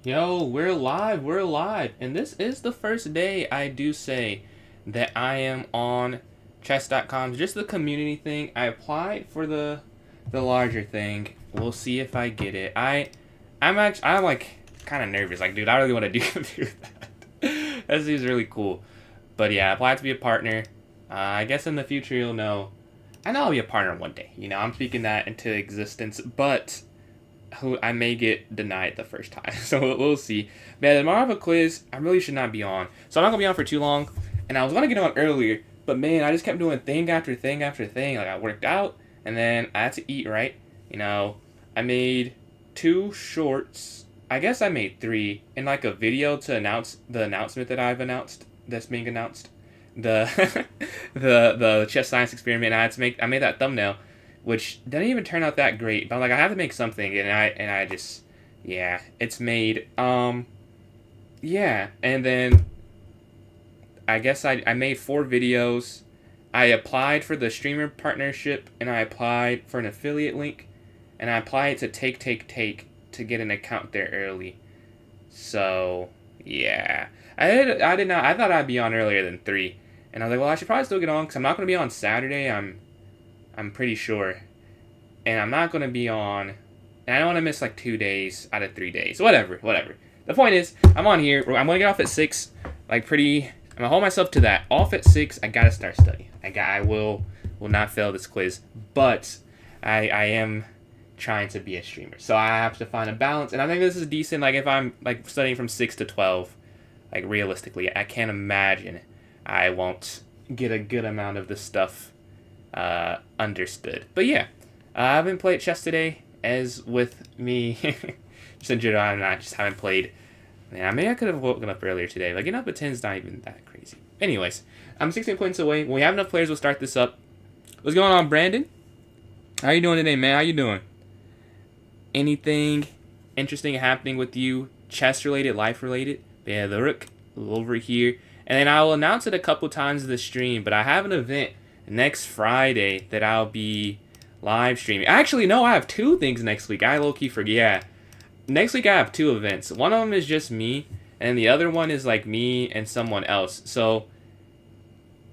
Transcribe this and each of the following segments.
Yo, we're live, and this is the first day I do say that I am on chess.com, just the community thing. I applied for the larger thing. We'll see if I get it. I'm like kind of nervous. Like, dude, I really want to do that. That seems really cool. But yeah, I applied to be a partner. I guess in the future you'll know. I know I'll be a partner one day. You know, I'm speaking that into existence, but who I may get denied the first time. So we'll see. Man, tomorrow I have a quiz. I really should not be on. So I'm not going to be on for too long. And I was going to get on earlier. But man, I just kept doing thing after thing after thing. Like I worked out. And then I had to eat, right? You know, I made 2 shorts. I guess I made 3. In like a video to announce the announcement that I've announced. That's being announced. The the chess science experiment. I made that thumbnail, which didn't even turn out that great. But like I have to make something, and I just, yeah, it's made. Yeah, and then I guess I made 4 videos. I applied for the streamer partnership, and I applied for an affiliate link, and I applied to take to get an account there early. So yeah, I did not. I thought I'd be on earlier than 3, and I was like, well, I should probably still get on because I'm not going to be on Saturday. I'm pretty sure. And I'm not going to be on... And I don't want to miss like 2 days out of 3 days. Whatever. The point is, I'm on here. I'm going to get off at 6. Like pretty... I'm going to hold myself to that. Off at 6, I got to start studying. I will not fail this quiz. But I am trying to be a streamer. So I have to find a balance. And I think this is decent. Like if I'm like studying from 6 to 12, like realistically, I can't imagine I won't get a good amount of this stuff understood. But yeah, I haven't played chess today, as with me, just in general, I just haven't played. Yeah, maybe I could have woken up earlier today. Like, getting up at 10 is not even that crazy. Anyways, I'm 16 points away. When we have enough players, we'll start this up. What's going on, Brandon? How you doing today, man? How you doing? Anything interesting happening with you, chess-related, life-related? Yeah, the rook over here. And then I will announce it a couple times in the stream, but I have an event next Friday that I'll be live streaming. Actually, no, I have 2 things next week. I low-key forget. Yeah. Next week I have 2 events. One of them is just me, and the other one is like me and someone else. So,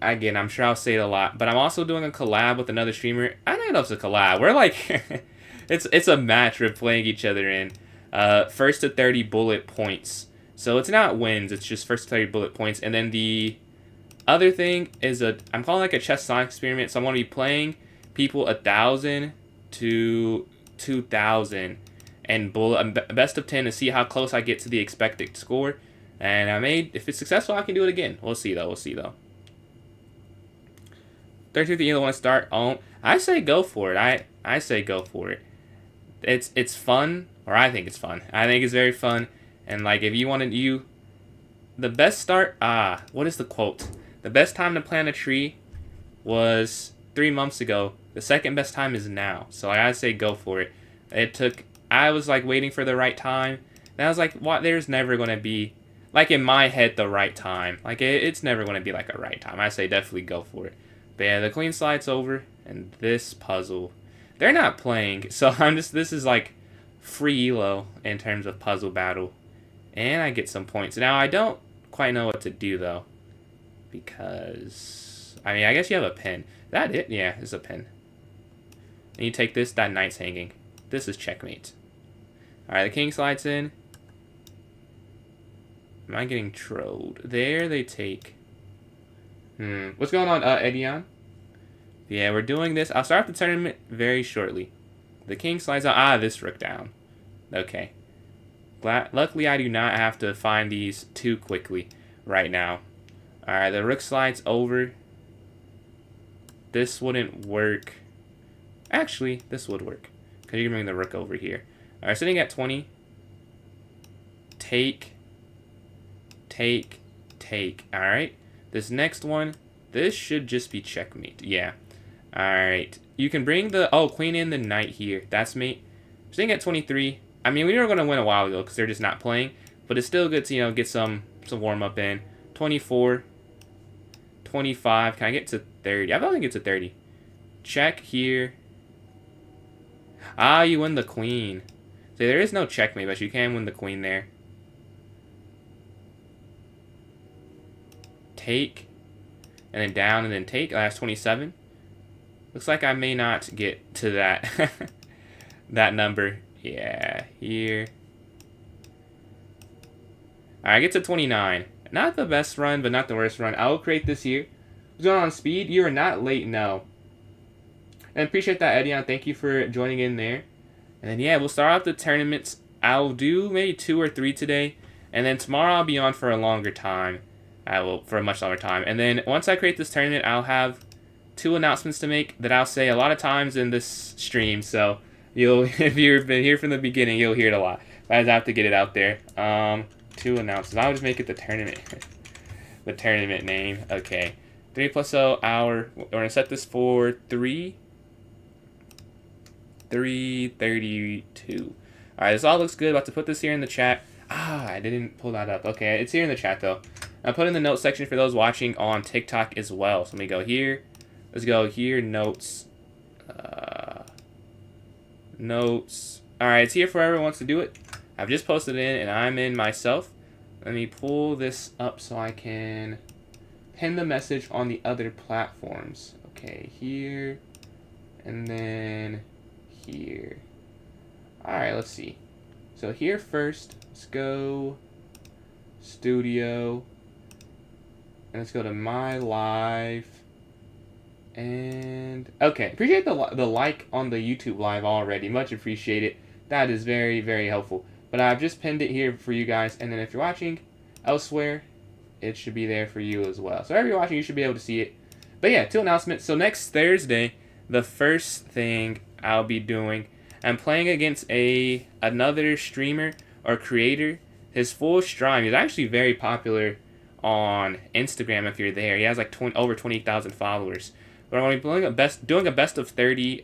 again, I'm sure I'll say it a lot, but I'm also doing a collab with another streamer. I don't know if it's a collab. We're like, it's a match we're playing each other in. First to 30 bullet points. So it's not wins, it's just first to 30 bullet points. And then the other thing is I'm calling like a chess science experiment. So I'm going to be playing people 1,000 to 2,000 and best of 10 to see how close I get to the expected score. And if it's successful, I can do it again. We'll see though. 13th, you want to start? Oh, I say go for it. I say go for it. It's fun, or I think it's fun. I think it's very fun. And like if you wanted the best start. What is the quote? The best time to plant a tree was 3 months ago. The second best time is now. So I gotta say go for it. I was like waiting for the right time. And I was like, what? There's never gonna be, like in my head, the right time. Like it's never gonna be like a right time. I say definitely go for it. But yeah, the queen slides over, and this puzzle, they're not playing. So this is like free elo in terms of puzzle battle. And I get some points. Now I don't quite know what to do though. Because, I mean, I guess you have a pin. Is that it? Yeah, it's a pin. And you take this, that knight's hanging. This is checkmate. Alright, the king slides in. Am I getting trolled? There they take. What's going on, Edion? Yeah, we're doing this. I'll start the tournament very shortly. The king slides out. This rook down. Okay. Luckily, I do not have to find these too quickly right now. Alright, the rook slides over. This wouldn't work. Actually, this would work. Because you can bring the rook over here. Alright, sitting at 20. Take. Alright. This next one, this should just be checkmate. Yeah. Alright. You can bring the... Oh, queen and the knight here. That's mate. Sitting at 23. I mean, we were going to win a while ago because they're just not playing. But it's still good to, get some warm-up in. 24. 25. Can I get to 30? I thought I could get to 30. Check here. You win the queen. So there is no checkmate, but you can win the queen there. take, and then down, and then take. That's 27. Looks like I may not get to that that number. Yeah, here. Alright, I get to 29. Not the best run, but not the worst run. I will create this here. What's going on, Speed? You are not late, no. And appreciate that, Edion. Thank you for joining in there. And then, yeah, we'll start off the tournaments. I'll do maybe 2 or 3 today. And then tomorrow I'll be on for a longer time. For a much longer time. And then once I create this tournament, I'll have 2 announcements to make that I'll say a lot of times in this stream. So if you've been here from the beginning, you'll hear it a lot. But I have to get it out there. 2 announcements. I'll just make it the tournament. The tournament name. Okay. 3 + 0 hour. We're gonna set this for 3:32. Alright, this all looks good. About to put this here in the chat. I didn't pull that up. Okay, it's here in the chat though. I'll put in the notes section for those watching on TikTok as well. So let me go here. Let's go here, notes. Notes. Alright, it's here for everyone who wants to do it. I've just posted it in, and I'm in myself. Let me pull this up so I can pin the message on the other platforms. Okay, here. And then here. Alright, let's see. So here first, let's go studio. And let's go to my live. And okay, appreciate the like on the YouTube live already. Much appreciated. That is very, very helpful. But I've just pinned it here for you guys. And then if you're watching elsewhere, it should be there for you as well. So wherever you're watching, you should be able to see it. But yeah, 2 announcements. So next Thursday, the first thing I'll be doing, I'm playing against another streamer or creator. His full stream is actually very popular on Instagram if you're there. He has like over 20,000 followers. But I'm going to be doing a best of 30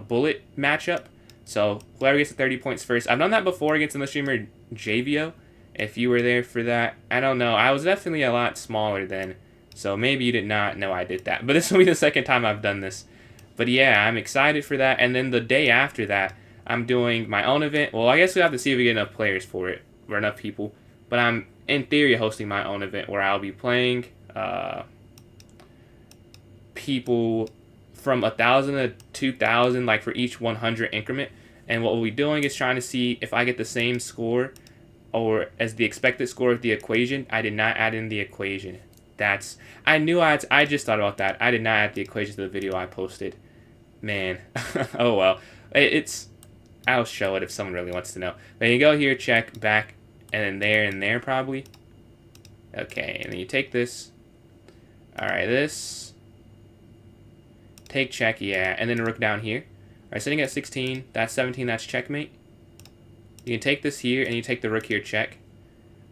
bullet matchup. So whoever gets to 30 points first. I've done that before against the streamer JVO. If you were there for that. I don't know. I was definitely a lot smaller then. So maybe you did not know I did that. But this will be the second time I've done this. But yeah, I'm excited for that. And then the day after that, I'm doing my own event. Well, I guess we have to see if we get enough players for it. Or enough people. But I'm, in theory, hosting my own event where I'll be playing people from 1,000 to 2,000, like for each 100 increment. And what we'll be doing is trying to see if I get the same score or as the expected score of the equation. I did not add in the equation. I just thought about that. I did not add the equation to the video I posted. Man. Oh well. I'll show it if someone really wants to know. Then you go here, check, back, and there probably. Okay, and then you take this. Alright, this. Take, check, yeah, and then rook down here. Alright, sitting at 16, that's 17, that's checkmate. You can take this here, and you take the rook here, check.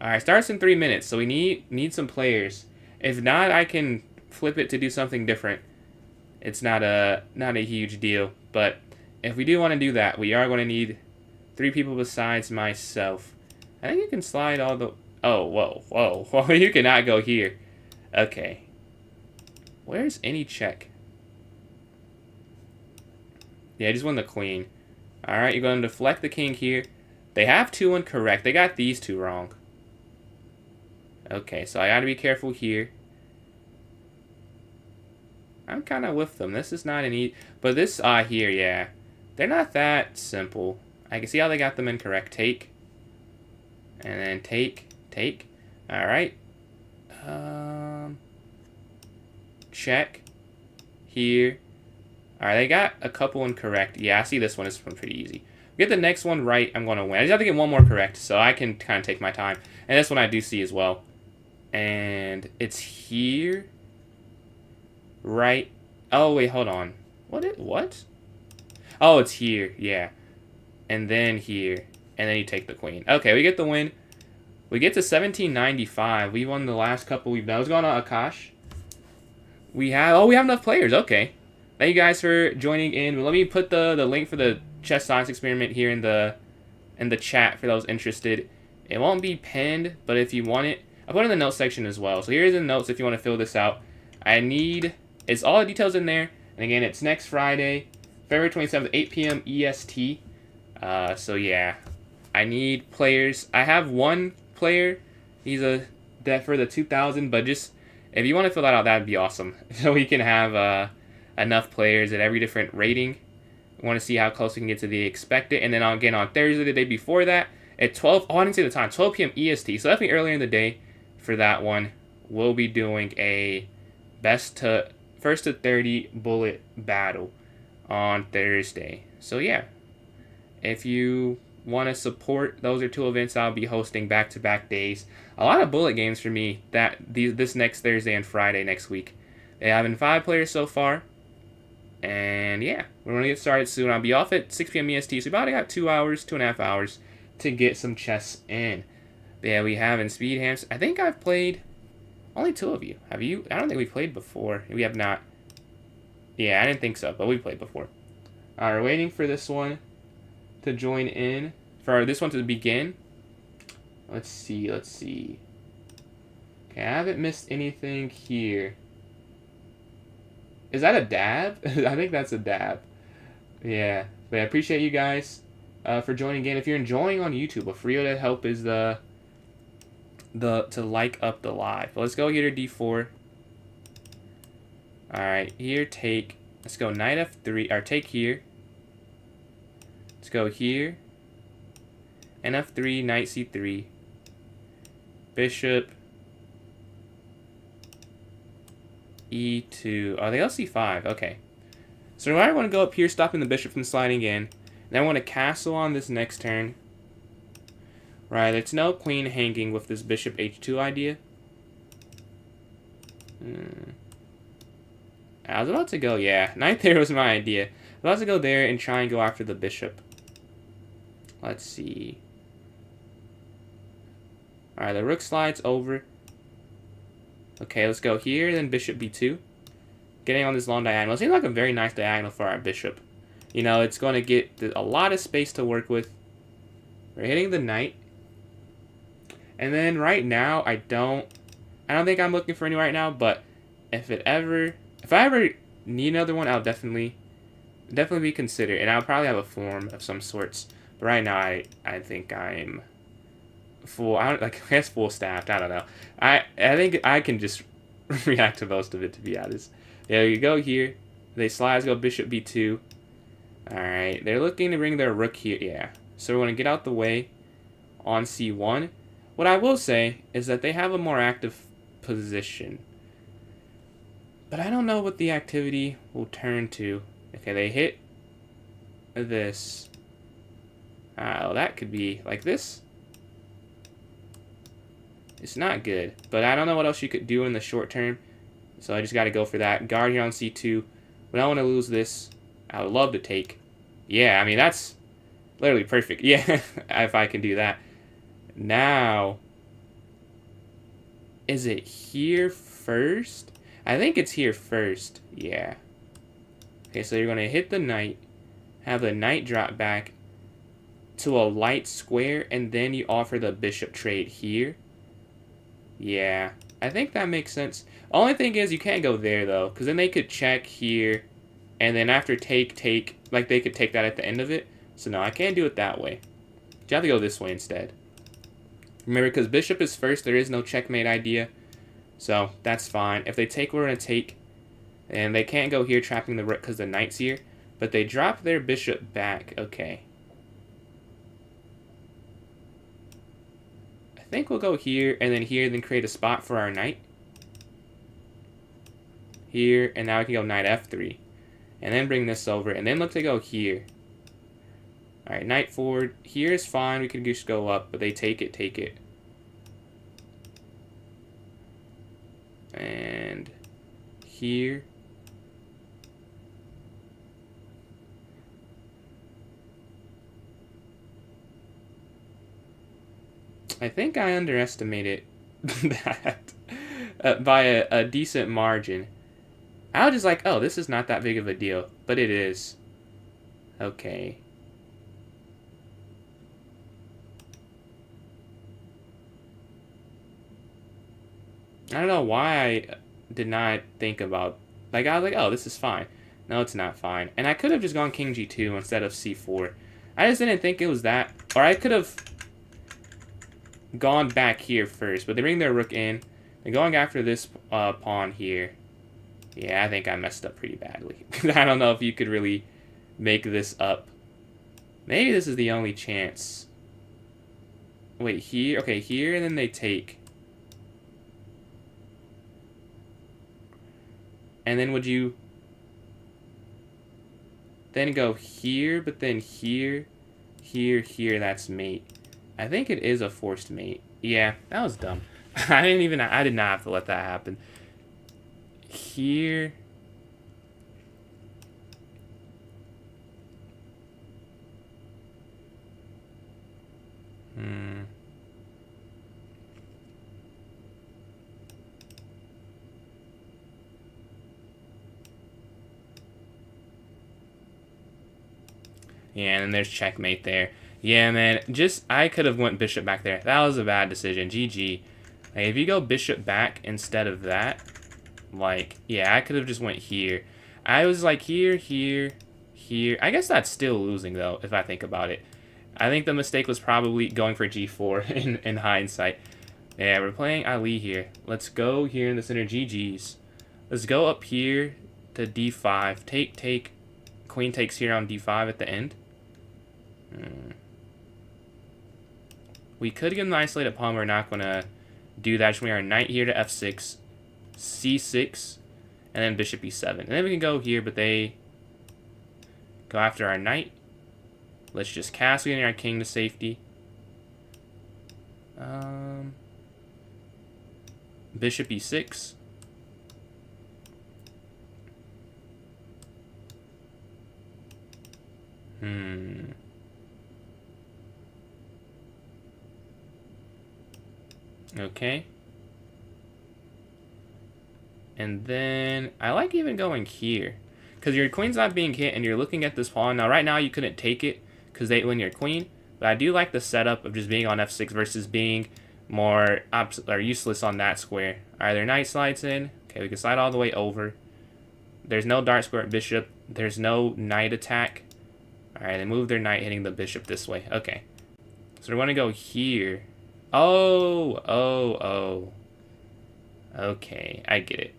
Alright, starts in 3 minutes, so we need some players. If not, I can flip it to do something different. It's not a huge deal, but if we do want to do that, we are going to need 3 people besides myself. I think you can slide all the... Oh, whoa. You cannot go here. Okay. Where's any check? Yeah, I just won the queen. Alright, you're going to deflect the king here. They have 2 incorrect. They got these 2 wrong. Okay, so I gotta be careful here. I'm kind of with them. This is not an easy... But this, here, yeah. They're not that simple. I can see how they got them incorrect. Take. And then take. Alright. Check. Here. Alright, they got a couple incorrect. Yeah, I see this one. This one's pretty easy. Get the next one right, I'm going to win. I just have to get one more correct, so I can kind of take my time. And this one I do see as well. And it's here. Right. Oh, wait, hold on. What? Oh, it's here. Yeah. And then here. And then you take the queen. Okay, we get the win. We get to 1795. We won the last couple we've done. What's going on, Akash? We have enough players. Okay. Thank you guys for joining in. Let me put the link for the chess science experiment here in the chat for those interested. It won't be pinned, but if you want it, I'll put it in the notes section as well. So here's the notes if you want to fill this out. It's all the details in there. And again, it's next Friday, February 27th, 8 p.m. EST. So yeah, I need players. I have one player. He's for the 2000, but just If you want to fill that out, that'd be awesome. So we can have enough players at every different rating. We want to see how close we can get to the expected. And then again on Thursday, the day before that, at 12. Oh, I didn't say the time. 12 p.m. EST. So definitely earlier in the day for that one. We'll be doing a first to 30 bullet battle on Thursday. So yeah, if you want to support, those are two events I'll be hosting back-to-back days. A lot of bullet games for me this next Thursday and Friday next week. They have been 5 players so far. And yeah, we're going to get started soon. I'll be off at 6 p.m. EST, so about got 2.5 hours to get some chess in. But yeah, we have in Speed Hams. I think I've played only 2 of you. Have you? I don't think we played before. We have not. Yeah, I didn't think so, but we played before. Alright, we're waiting for this one to join in. For this one to begin. Let's see. Okay, I haven't missed anything here. Is that a dab? I think that's a dab. Yeah, but I appreciate you guys for joining in. If you're enjoying on YouTube, a free way to help is to like up the live. But let's go here to D4. All right, here take. Let's go knight F3 or take here. Let's go here. And F3, knight C3. Bishop E2. Oh, they go C5. Okay. So I want to go up here, stopping the bishop from sliding in. Then I want to castle on this next turn. Right, it's no queen hanging with this bishop H2 idea. I was about to go, yeah. Knight there was my idea. I was about to go there and try and go after the bishop. Let's see. Alright, the rook slides over. Okay, let's go here, then bishop B2. Getting on this long diagonal. It seems like a very nice diagonal for our bishop. You know, it's going to get a lot of space to work with. We're hitting the knight. And then right now, I don't think I'm looking for any right now, but if I ever need another one, I'll definitely be considered. And I'll probably have a form of some sorts. But right now, I think I'm full. I guess full staffed. I don't know. I think I can just react to most of it, to be honest. There you go here. They slide, go bishop B2. Alright, they're looking to bring their rook here. Yeah. So we're going to get out the way on C1. What I will say is that they have a more active position. But I don't know what the activity will turn to. Okay, they hit this. Oh, that could be like this. It's not good. But I don't know what else you could do in the short term. So I just got to go for that. Guard here on C2. But I don't want to lose this. I would love to take. Yeah, I mean, that's literally perfect. Yeah, if I can do that. Now, is it here first? I think it's here first. Yeah. Okay, so you're going to hit the knight. Have the knight drop back to a light square. And then you offer the bishop trade here. Yeah, I think that makes sense. Only thing is you can't go there, though. Because then they could check here. And then after take, like they could take that at the end of it. So no, I can't do it that way. You have to go this way instead. Remember, because bishop is first, there is no checkmate idea. So that's fine. If they take, we're going to take. And they can't go here trapping the rook because the knight's here. But they drop their bishop back. Okay. I think we'll go here and then create a spot for our knight. Here, and now we can go knight F3. And then bring this over, and then look to go here. Alright, knight forward. Here is fine, we can just go up, but they take it. And here. I think I underestimated that by a decent margin. I was just like, oh, this is not that big of a deal. But it is. Okay. I don't know why I did not think about... Like, I was like, oh, this is fine. No, it's not fine. And I could have just gone king g2 instead of c4. I just didn't think it was that... Or I could have gone back here first. But they bring their rook in. And going after this pawn here, yeah, I think I messed up pretty badly. I don't know if you could really make this up. Maybe this is the only chance. Wait, here? Okay, here, and then they take. And then would you then go here, but then here, here, that's mate. I think it is a forced mate. Yeah, that was dumb. I did not have to let that happen. Here. Yeah, and then there's checkmate there. Yeah, man, I could have went bishop back there. That was a bad decision. GG. Like, if you go bishop back instead of that, like, yeah, I could have just went here. I was like here, here, here. I guess that's still losing, though, if I think about it. I think the mistake was probably going for g4 in hindsight. Yeah, we're playing Ali here. Let's go here in the center, GG's. Let's go up here to d5. Take. Queen takes here on d5 at the end. We could get an isolated pawn. We're not going to do that. We are knight here to f6, c6, and then bishop e7. And then we can go here, but they go after our knight. Let's just castle getting our king to safety. Bishop e6. Okay. And then I like even going here, because your queen's not being hit and you're looking at this pawn. Now right now you couldn't take it because they win your queen, but I do like the setup of just being on f6 versus being more useless on that square. Alright, their knight slides in. Okay, we can slide all the way over. There's no dart square at bishop. There's no knight attack. Alright, they move their knight hitting the bishop this way. Okay. So we want to go here. Oh. Okay, I get it.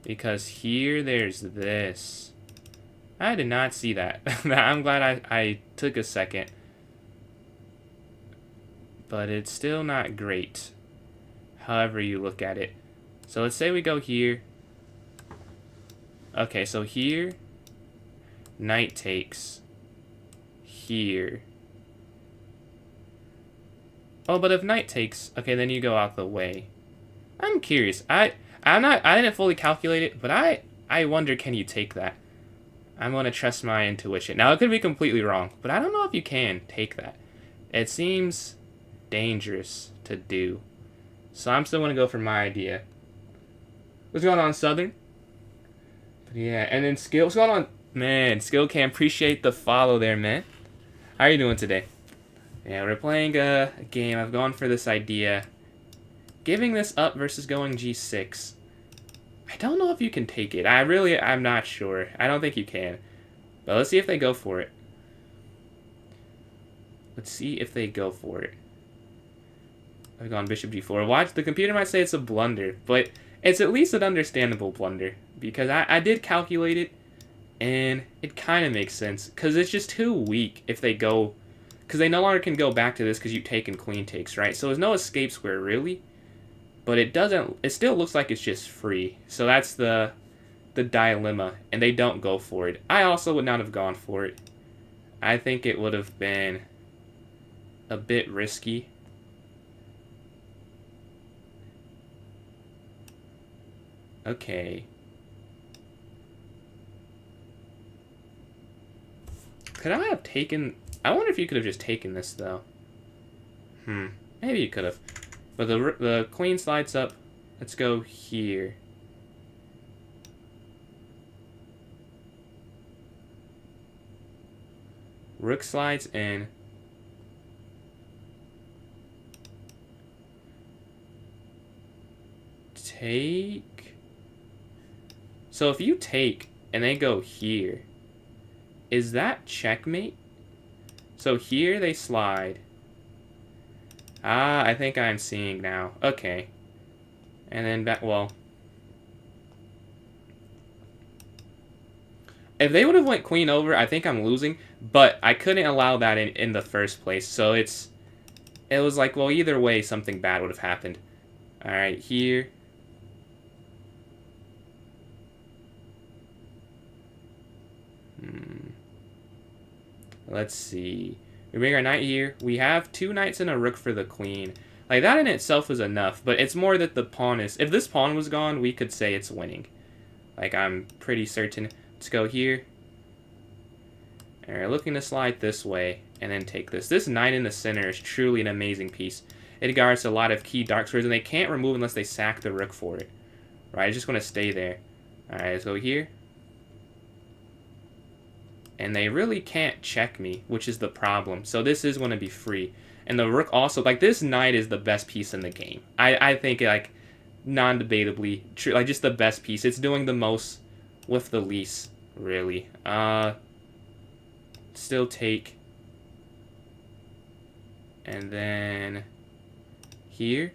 Because here there's this. I did not see that. I'm glad I took a second. But it's still not great, however you look at it. So let's say we go here. Okay, so here, knight takes. Here. Oh, but if knight takes, okay, then you go out the way. I'm curious. I didn't fully calculate it, but I wonder, can you take that? I'm going to trust my intuition. Now, it could be completely wrong, but I don't know if you can take that. It seems dangerous to do. So I'm still going to go for my idea. What's going on, Southern? But yeah, and then Skill. What's going on? Man, Skill can appreciate the follow there, man. How are you doing today? Yeah, we're playing a game. I've gone for this idea. Giving this up versus going g6. I don't know if you can take it. I'm not sure. I don't think you can. But let's see if they go for it. Let's see if they go for it. I've gone bishop g4. Watch, the computer might say it's a blunder, but it's at least an understandable blunder. Because I did calculate it, and it kind of makes sense. Because it's just too weak if they go... Because they no longer can go back to this because you take and queen takes, right? So there's no escape square, really. But it doesn't... It still looks like it's just free. So that's the dilemma. And they don't go for it. I also would not have gone for it. I think it would have been a bit risky. Okay. Could I have taken... I wonder if you could have just taken this, though. Maybe you could have. But the queen slides up. Let's go here. Rook slides in. Take. So if you take and they go here, is that checkmate? So here they slide. Ah, I think I'm seeing now. Okay. And then back, well. If they would have went queen over, I think I'm losing. But I couldn't allow that in the first place. So it was like, well, either way, something bad would have happened. Alright, here. Let's see. We bring our knight here. We have 2 knights and a rook for the queen. Like, that in itself is enough, but it's more that the pawn is... If this pawn was gone, we could say it's winning. Like, I'm pretty certain. Let's go here. Alright, looking to slide this way, and then take this. This knight in the center is truly an amazing piece. It guards a lot of key dark squares, and they can't remove unless they sack the rook for it. Right, it's just going to stay there. Alright, let's go here. And they really can't check me, which is the problem. So this is going to be free. And the rook also, like, this knight is the best piece in the game. I think, like, non-debatably, true, like, just the best piece. It's doing the most with the least, really. Still take. And then here.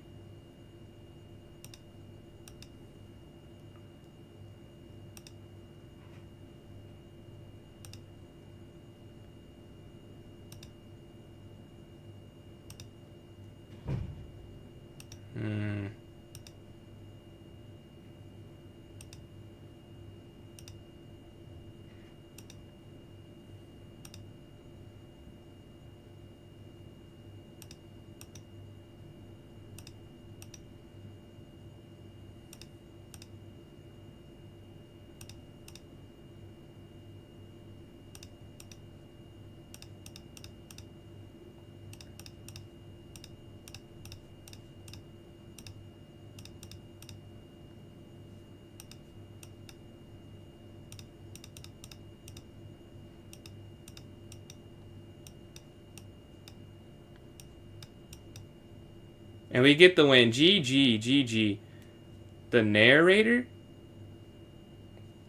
And we get the win. GG, GG. The narrator?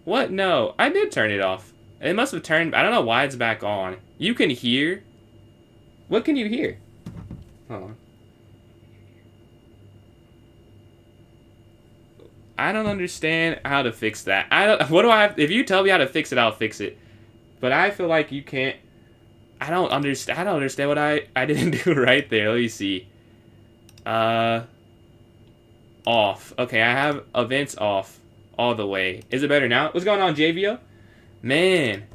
What? No, I did turn it off. It must have turned... I don't know why it's back on. You can hear... What can you hear? Hold on. I don't understand how to fix that. What do I have... If you tell me how to fix it, I'll fix it. But I feel like you can't... I don't understand what I didn't do right there. Let me see. Off. Okay, I have events off all the way. Is it better now? What's going on, JVO? Man.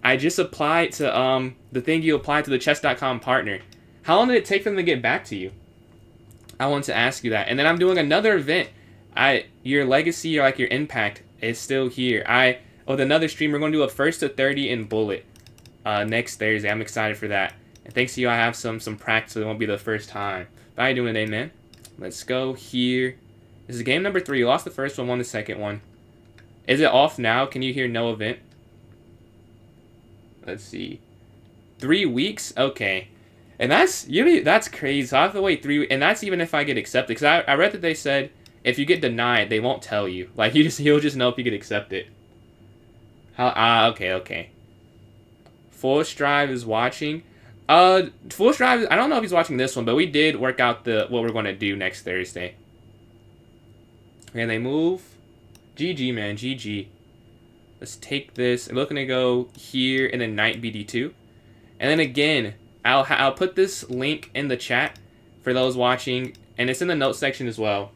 I just applied to the thing you applied to the chess.com partner. How long did it take for them to get back to you? I want to ask you that. And then I'm doing another event. Your legacy or like your impact is still here. With another stream, we're going to do a 1st to 30 in bullet next Thursday. I'm excited for that. And thanks to you, I have some practice, so it won't be the first time. But how you doing today, man? Let's go here. This is game number 3. You lost the first one, won the second one. Is it off now? Can you hear no event? Let's see. 3 weeks? Okay. And that's crazy. So I have to wait 3 weeks. And that's even if I get accepted. Because I read that they said if you get denied, they won't tell you. Like, you'll just know if you get accepted. Okay. Full Strive is watching. Full Strive, I don't know if he's watching this one, but we did work out what we're going to do next Thursday. And they move. GG, man. GG. Let's take this. I'm looking to go here and then knight BD2. And then again, I'll put this link in the chat for those watching, and it's in the notes section as well.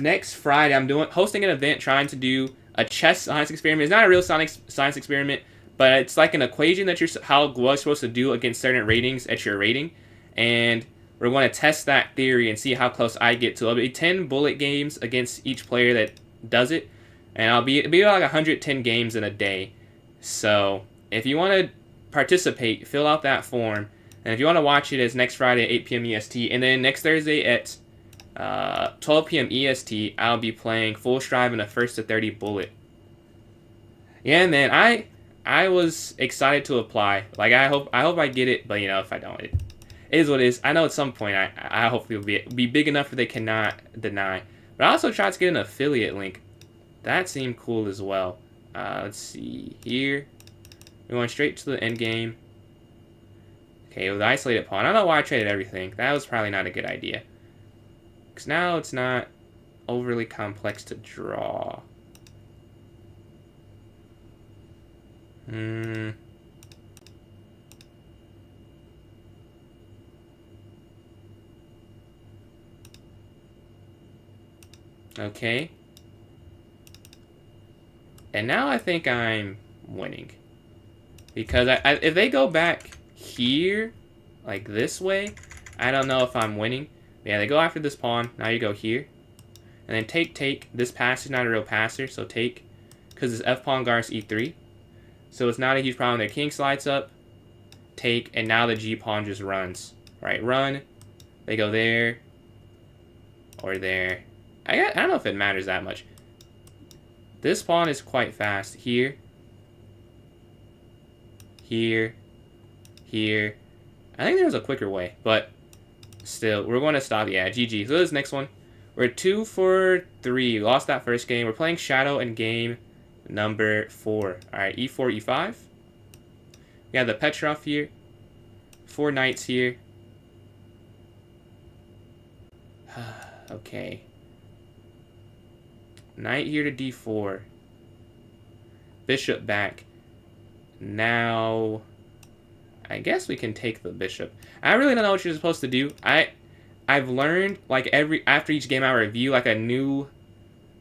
Next Friday, I'm hosting an event trying to do a chess science experiment. It's not a real science experiment, but it's like an equation that how well you're supposed to do against certain ratings at your rating. And we're going to test that theory and see how close I get to it. It'll be 10 bullet games against each player that does it. And it'll be like 110 games in a day. So if you want to participate, fill out that form. And if you want to watch it, it's next Friday at 8 p.m. EST. And then next Thursday at 12 p.m. EST, I'll be playing Full Strive in a 1st to 30 bullet. Yeah, man, I was excited to apply. Like, I hope I get it, but, you know, if I don't, it is what it is. I know at some point I hopefully will be big enough where they cannot deny. But I also tried to get an affiliate link. That seemed cool as well. Let's see here. We're going straight to the end game. Okay, with the isolated pawn. I don't know why I traded everything. That was probably not a good idea. Because now it's not overly complex to draw. Okay. And now I think I'm winning. Because if they go back here, like this way, I don't know if I'm winning. Yeah, they go after this pawn. Now you go here. And then take. This pass is not a real passer, so take. Because this f-pawn guards e3. So it's not a huge problem. Their king slides up. Take, and now the g-pawn just runs. Right, run. They go there. Or there. I don't know if it matters that much. This pawn is quite fast. Here. Here. Here. I think there's a quicker way, but still, we're going to stop. Yeah, GG. So this next one. We're 2 for 3. Lost that first game. We're playing Shadow in game number 4. Alright, e4, e5. We have the Petrov here. 4 knights here. Okay. Knight here to d4. Bishop back. Now, I guess we can take the bishop. I really don't know what you're supposed to do. I've learned, like, after each game I review, like, a new,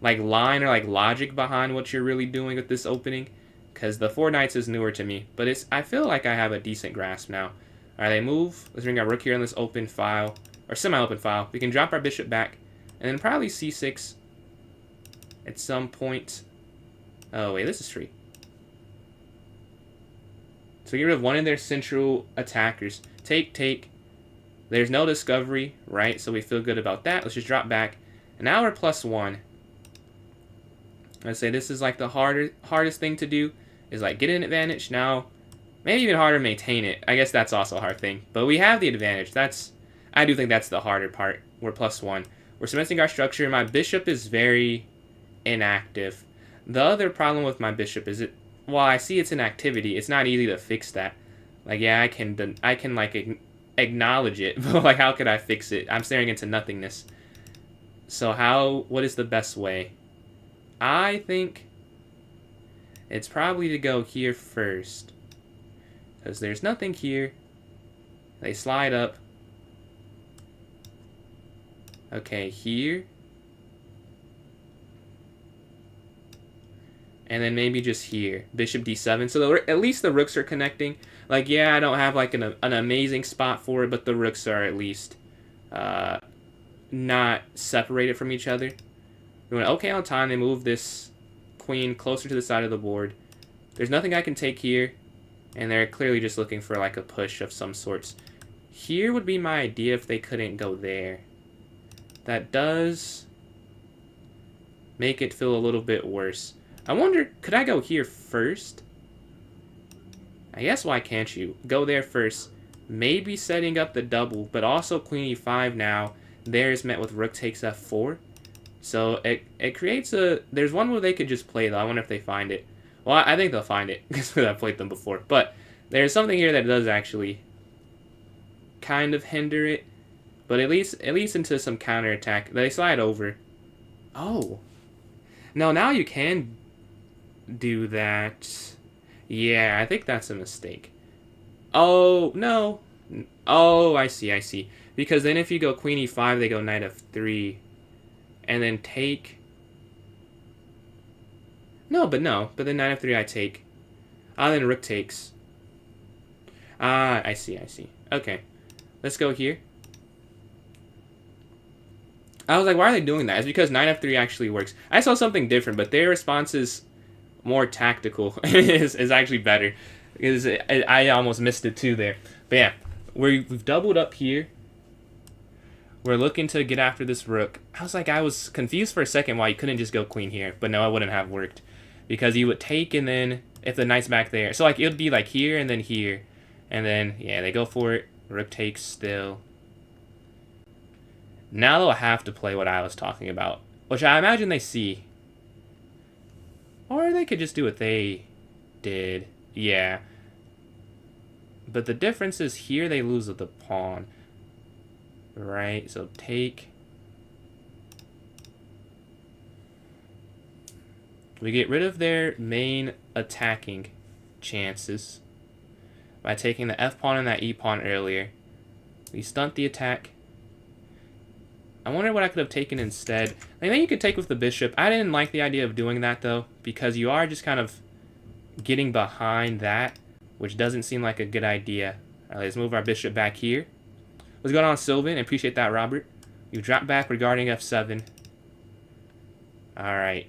like, line or, like, logic behind what you're really doing with this opening. Because the 4 knights is newer to me. But I feel like I have a decent grasp now. Alright, they move. Let's bring our rook here in this open file. Or semi-open file. We can drop our bishop back. And then probably c6 at some point. Oh, wait, this is free. So get rid of one of their central attackers. Take. There's no discovery, right? So we feel good about that. Let's just drop back. And now we're +1. I'd say this is like the hardest thing to do. Is like get an advantage. Now, maybe even harder maintain it. I guess that's also a hard thing. But we have the advantage. I do think that's the harder part. We're +1. We're cementing our structure. My bishop is very inactive. The other problem with my bishop is while I see its inactivity, it's not easy to fix that. Like, yeah, I can like acknowledge it, but like, how could I fix it? I'm staring into nothingness. So what is the best way? I think it's probably to go here first. Because there's nothing here. They slide up. Okay, here. And then maybe just here. Bishop d7. So at least the rooks are connecting. Like, yeah, I don't have like an amazing spot for it, but the rooks are at least not separated from each other. We went okay on time. They move this queen closer to the side of the board. There's nothing I can take here. And they're clearly just looking for like a push of some sorts. Here would be my idea if they couldn't go there. That does make it feel a little bit worse. I wonder, could I go here first? I guess why can't you? Go there first. Maybe setting up the double, but also queen e5 now. There is met with rook takes f4. So it creates a... There's one where they could just play, though. I wonder if they find it. Well, I think they'll find it, because I've played them before. But there's something here that does actually kind of hinder it. But at least into some counterattack. They slide over. Oh. No, now you can do that. Yeah, I think that's a mistake. Oh, no. Oh, I see. Because then if you go queen e5, they go knight f3. And then take... No. But then knight f3 I take. Then rook takes. I see. Okay. Let's go here. I was like, why are they doing that? It's because knight f3 actually works. I saw something different, but their response is more tactical. is actually better. Because I almost missed it too there. But yeah, we've doubled up here. We're looking to get after this rook. I was confused for a second why you couldn't just go queen here. But no, it wouldn't have worked. Because you would take and then, if the knight's back there. So like, it would be like here and then here. And then, yeah, they go for it. Rook takes still. Now they'll have to play what I was talking about. Which I imagine they see. Or they could just do what they did. Yeah. But the difference is here they lose the pawn. Right, so take. We get rid of their main attacking chances by taking the f pawn and that e pawn earlier. We stunt the attack. I wonder what I could have taken instead. I think you could take with the bishop. I didn't like the idea of doing that though, because you are just kind of getting behind that, which doesn't seem like a good idea. All right, let's move our bishop back here. What's going on, Sylvan? I appreciate that, Robert. You dropped back regarding f7. All right.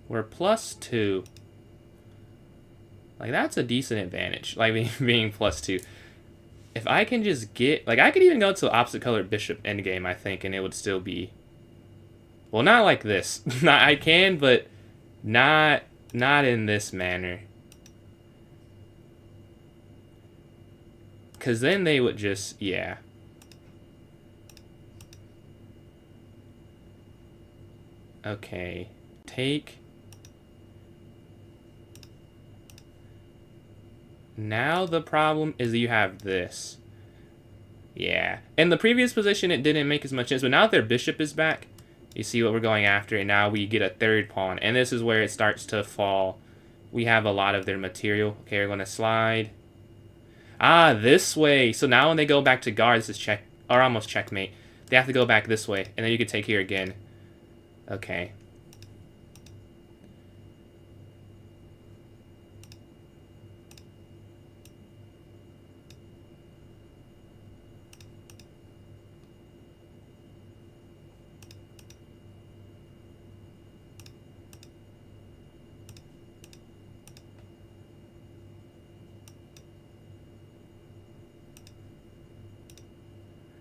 We're +2. Like, that's a decent advantage, like being +2. If I can just get, like, I could even go to opposite color bishop endgame, I think, and it would still be, well, not like this. I can, but not in this manner. Because then they would just, yeah. Okay, take. Now the problem is that you have this. Yeah. In the previous position, it didn't make as much sense, but now that their bishop is back, you see what we're going after, and now we get a third pawn, and this is where it starts to fall. We have a lot of their material. Okay, we're going to slide. Ah, this way. So now when they go back to guard, this is check, or almost checkmate. They have to go back this way, and then you can take here again. Okay.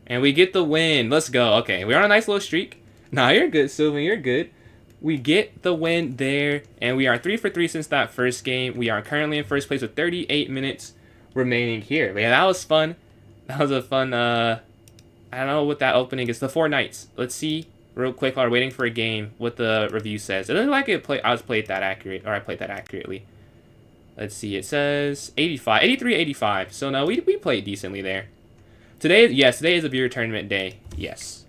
And we get the win. Let's go. Okay, we're on a nice little streak. Nah, you're good, Sylvan. You're good. We get the win there, and we are 3 for 3 since that first game. We are currently in first place with 38 minutes remaining here. But yeah, that was fun. That was a fun, I don't know what that opening is. The 4 knights. Let's see real quick while we're waiting for a game what the review says. It doesn't like I played that accurate, or I played that accurately. Let's see. It says 85, 83, 85. So no, we played decently there. Today, yes, today is a beer tournament day. Yes.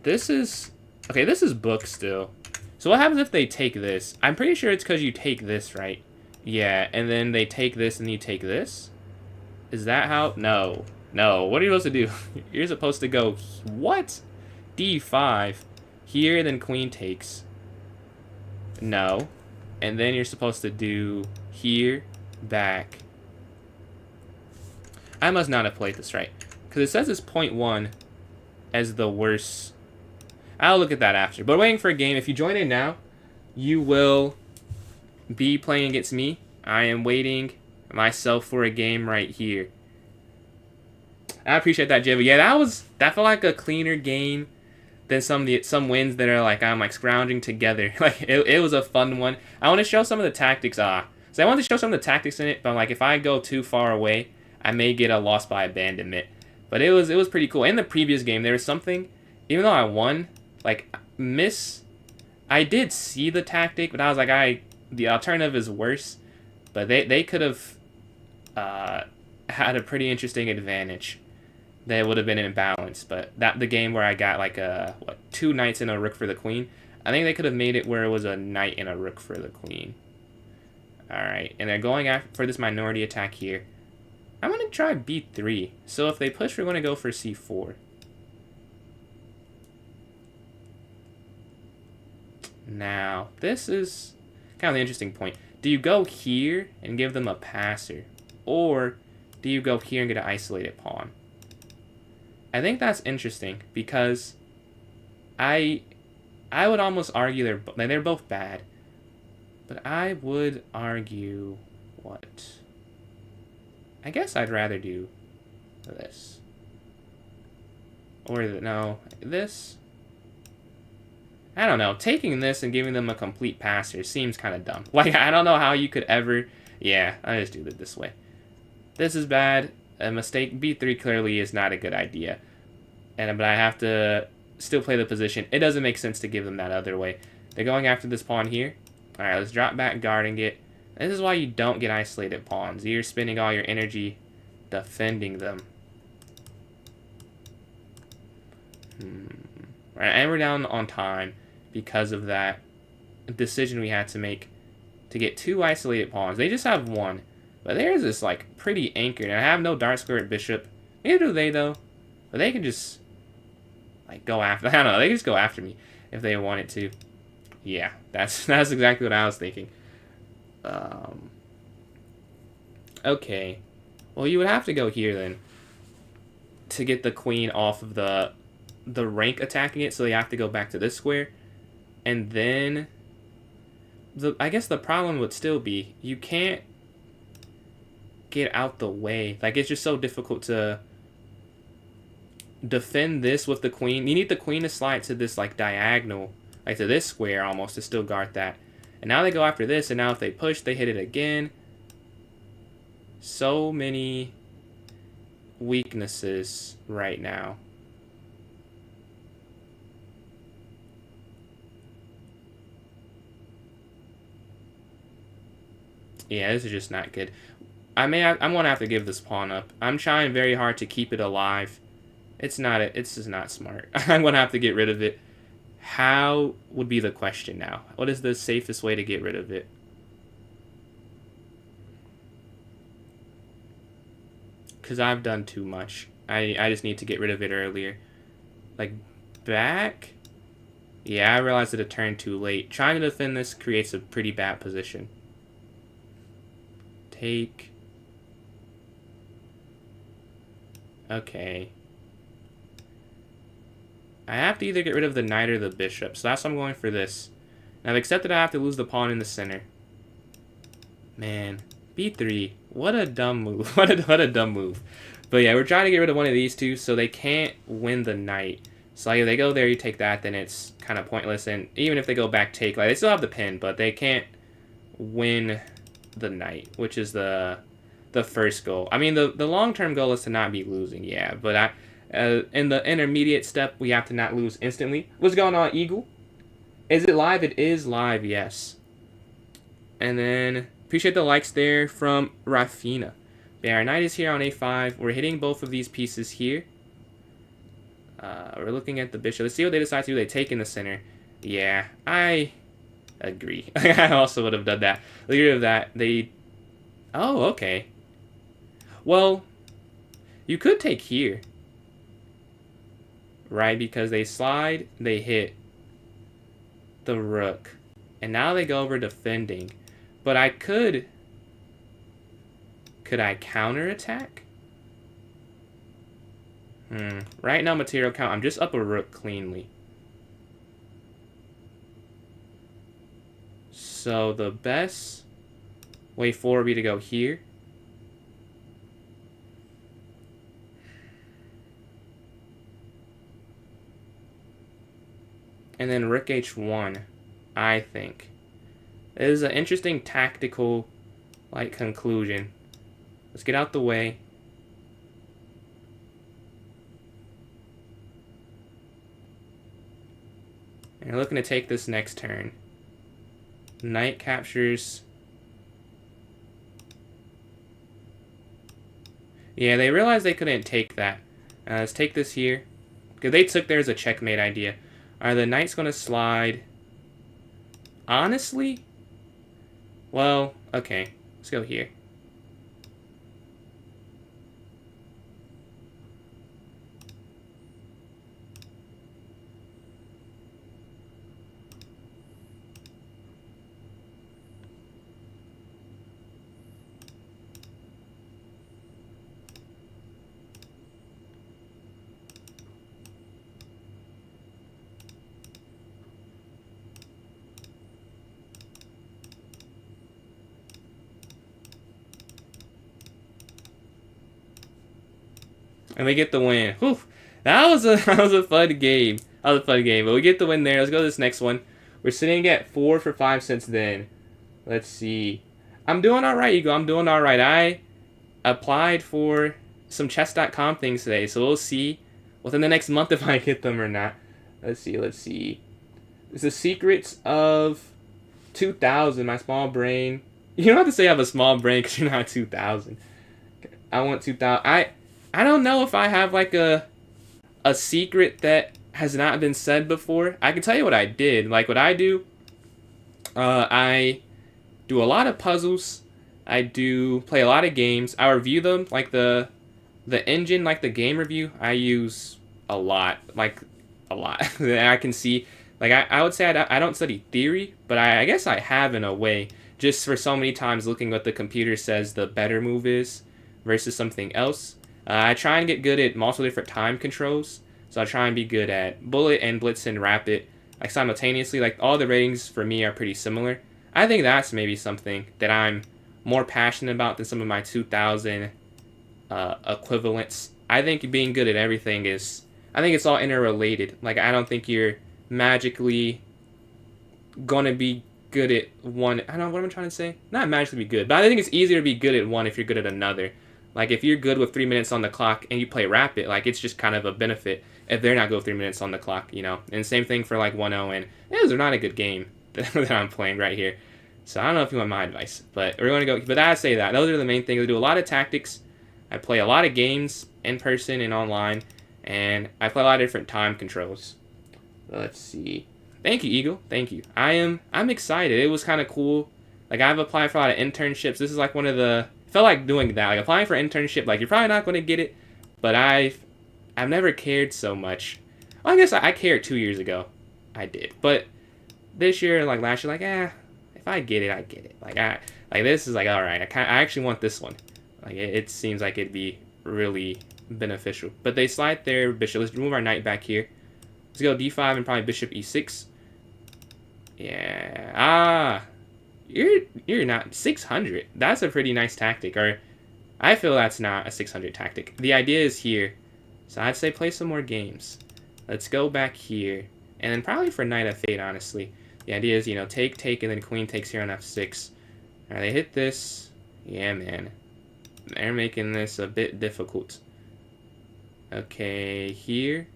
This is... Okay, this is book still. So what happens if they take this? I'm pretty sure it's because you take this, right? Yeah, and then they take this and you take this? Is that how... No. No. What are you supposed to do? You're supposed to go... What? D5. Here, then queen takes. No. And then you're supposed to do... Here, back... I must not have played this right. Because it says it's 0.1 as the worst. I'll look at that after. But waiting for a game. If you join in now, you will be playing against me. I am waiting myself for a game right here. I appreciate that, Jiva. Yeah, that felt like a cleaner game than some wins that are like I'm like scrounging together. Like it was a fun one. I want to show some of the tactics. So I want to show some of the tactics in it, but like if I go too far away, I may get a loss by abandonment. But it was pretty cool. In the previous game, there was something, even though I won, like, I did see the tactic, but I was like, the alternative is worse. But they could have had a pretty interesting advantage. That would have been in balance. But the game where I got, like, 2 knights and a rook for the queen, I think they could have made it where it was a knight and a rook for the queen. Alright, and they're going after for this minority attack here. I'm going to try b3. So if they push, we're going to go for c4. Now, this is kind of the interesting point. Do you go here and give them a passer? Or do you go here and get an isolated pawn? I think that's interesting because I would almost argue they're both bad. But I would argue what? I guess I'd rather do this. Or, no, this. I don't know. Taking this and giving them a complete passer seems kind of dumb. Like, I don't know how you could ever... Yeah, I just do it this way. This is bad. a mistake. B3 clearly is not a good idea. But I have to still play the position. It doesn't make sense to give them that other way. They're going after this pawn here. Alright, let's drop back guarding it. This is why you don't get isolated pawns. You're spending all your energy defending them. Right, and we're down on time because of that decision we had to make to get 2 isolated pawns. They just have 1. But theirs is like pretty anchored. And I have no dark squared bishop. Neither do they though. But they can just like go after. I don't know. They can just go after me if they wanted to. Yeah, that's exactly what I was thinking. Okay. Well, you would have to go here then to get the queen off of the rank attacking it. So they have to go back to this square, and then I guess the problem would still be you can't get out the way. Like, it's just so difficult to defend this with the queen. You need the queen to slide to this like diagonal, like to this square almost, to still guard that. And now they go after this, and now if they push, they hit it again. So many weaknesses right now. Yeah, this is just not good. I'm gonna have to give this pawn up. I'm trying very hard to keep it alive. It's just not smart. I'm gonna have to get rid of it. How would be the question now? What is the safest way to get rid of it? Because I've done too much. I just need to get rid of it earlier. Like, back? Yeah, I realized it a turn too late. Trying to defend this creates a pretty bad position. Take. Okay. I have to either get rid of the knight or the bishop, so that's why I'm going for this. And I've accepted I have to lose the pawn in the center. Man, b3. What a dumb move. What a dumb move. But yeah, we're trying to get rid of one of these two, so they can't win the knight. So like, if they go there, you take that, then it's kind of pointless. And even if they go back take, like, they still have the pin, but they can't win the knight, which is the first goal. I mean, the long-term goal is to not be losing, yeah, but in the intermediate step, we have to not lose instantly. What's going on, Eagle? Is it live? It is live, yes. And then, appreciate the likes there from Rafina. Yeah, our knight is here on a5. We're hitting both of these pieces here. We're looking at the bishop. Let's see what they decide to do. They take in the center. Yeah, I agree. I also would have done that. Look at that. They... Oh, okay. Well, you could take here. Right, because they slide, they hit the rook. And now they go over defending. But I could... Could I counterattack? Right now, material count, I'm just up a rook cleanly. So the best way forward would be to go here. And then rook h1, I think. It is an interesting tactical, like, conclusion. Let's get out the way. And we're looking to take this next turn. Knight captures. Yeah, they realized they couldn't take that. Let's take this here. Because they took there as a checkmate idea. Are the knight's going to slide? Honestly? Well, okay. Let's go here. And we get the win. Whew. That was a fun game. That was a fun game. But we get the win there. Let's go to this next one. We're sitting at 4 for 5 since then. Let's see. I'm doing alright, Eagle. I'm doing alright. I applied for some chess.com things today, so we'll see within the next month if I get them or not. Let's see. It's the secrets of 2000, my small brain. You don't have to say I have a small brain because you're not 2000. I want 2000. I don't know if I have like a secret that has not been said before. I can tell you what I did. Like what I do, I do a lot of puzzles. I do play a lot of games. I review them, like the engine, like the game review. I use a lot, like a lot. I can see, like I would say I don't study theory, but I guess I have in a way. Just for so many times looking what the computer says the better move is versus something else. I try and get good at multiple different time controls. So I try and be good at bullet and blitz and rapid, like simultaneously. Like all the ratings for me are pretty similar. I think that's maybe something that I'm more passionate about than some of my 2000 equivalents. I think being good at everything is, I think it's all interrelated. Like I don't think you're magically gonna be good at one. I don't know what I'm trying to say. Not magically be good, but I think it's easier to be good at one if you're good at another. Like if you're good with 3 minutes on the clock and you play rapid, like it's just kind of a benefit if they're not good with 3 minutes on the clock, you know. And same thing for like 1-0, and it was not a good game that I'm playing right here. So I don't know if you want my advice, but we're going to go. But I say that those are the main things. I do a lot of tactics. I play a lot of games in person and online, and I play a lot of different time controls. Let's see. Thank you, Eagle. Thank you. I'm excited. It was kind of cool. Like I've applied for a lot of internships. This is like one of the, felt like doing that, like applying for internship. Like you're probably not going to get it, but I've never cared so much. Well, I guess I cared 2 years ago. I did, but this year, like last year, like if I get it, I get it. Like this is like all right. I actually want this one. Like it seems like it'd be really beneficial. But they slide their bishop. Let's move our knight back here. Let's go d5 and probably bishop e6. Yeah. You're not 600. That's a pretty nice tactic. Or I feel that's not a 600 tactic. The idea is here. So I'd say play some more games. Let's go back here. And then probably for knight f8, honestly. The idea is, you know, take, and then queen takes here on f6. Alright, they hit this. Yeah, man. They're making this a bit difficult. Okay, here.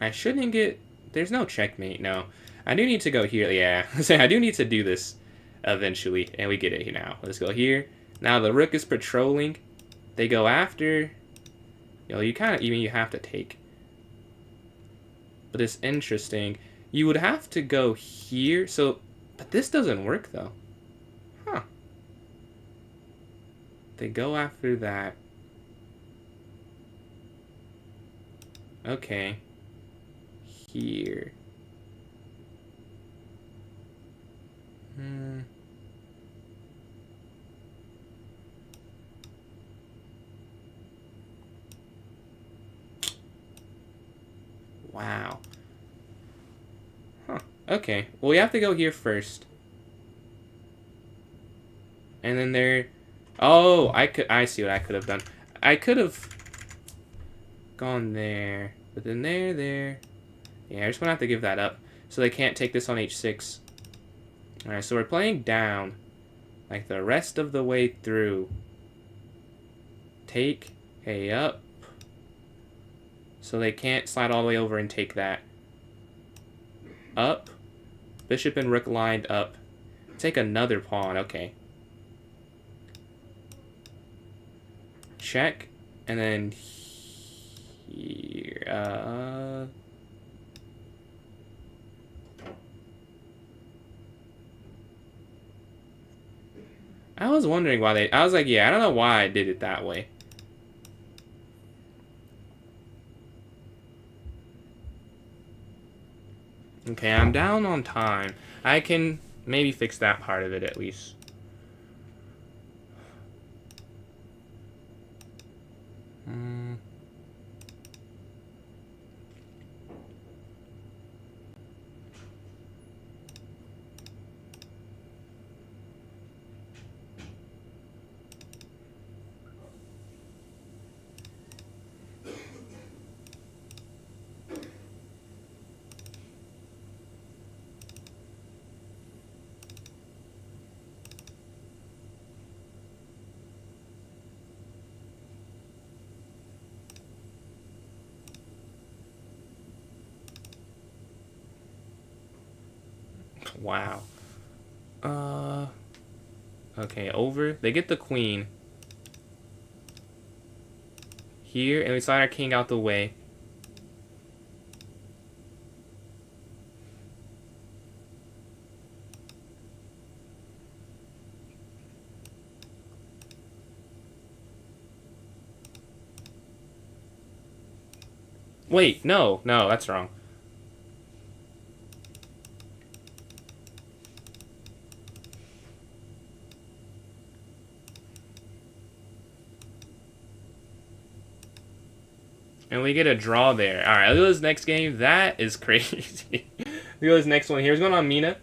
I shouldn't get... There's no checkmate, no. I do need to go here. Yeah, I do need to do this eventually. And we get it here now. Let's go here. Now the rook is patrolling. They go after... You know, you kind of... Even you have to take. But it's interesting. You would have to go here. So... But this doesn't work, though. Huh. They go after that. Okay. Here. Wow. Huh. Okay. Well, we have to go here first. And then there... Oh, I see what I could have done. I could have gone there. But then there. Yeah, I just want to have to give that up. So they can't take this on h6. Alright, so we're playing down. Like the rest of the way through. Take, hey, up. So they can't slide all the way over and take that. Up. Bishop and rook lined up. Take another pawn, okay. Check. And then here. I was wondering why I was like, yeah, I don't know why I did it that way. Okay, I'm down on time. I can maybe fix that part of it at least. Wow. Okay, over. They get the queen. Here, and we slide our king out the way. Wait, no, that's wrong. And we get a draw there. Alright, look at this next game. That is crazy. Look at this next one here. What's going on, Mina?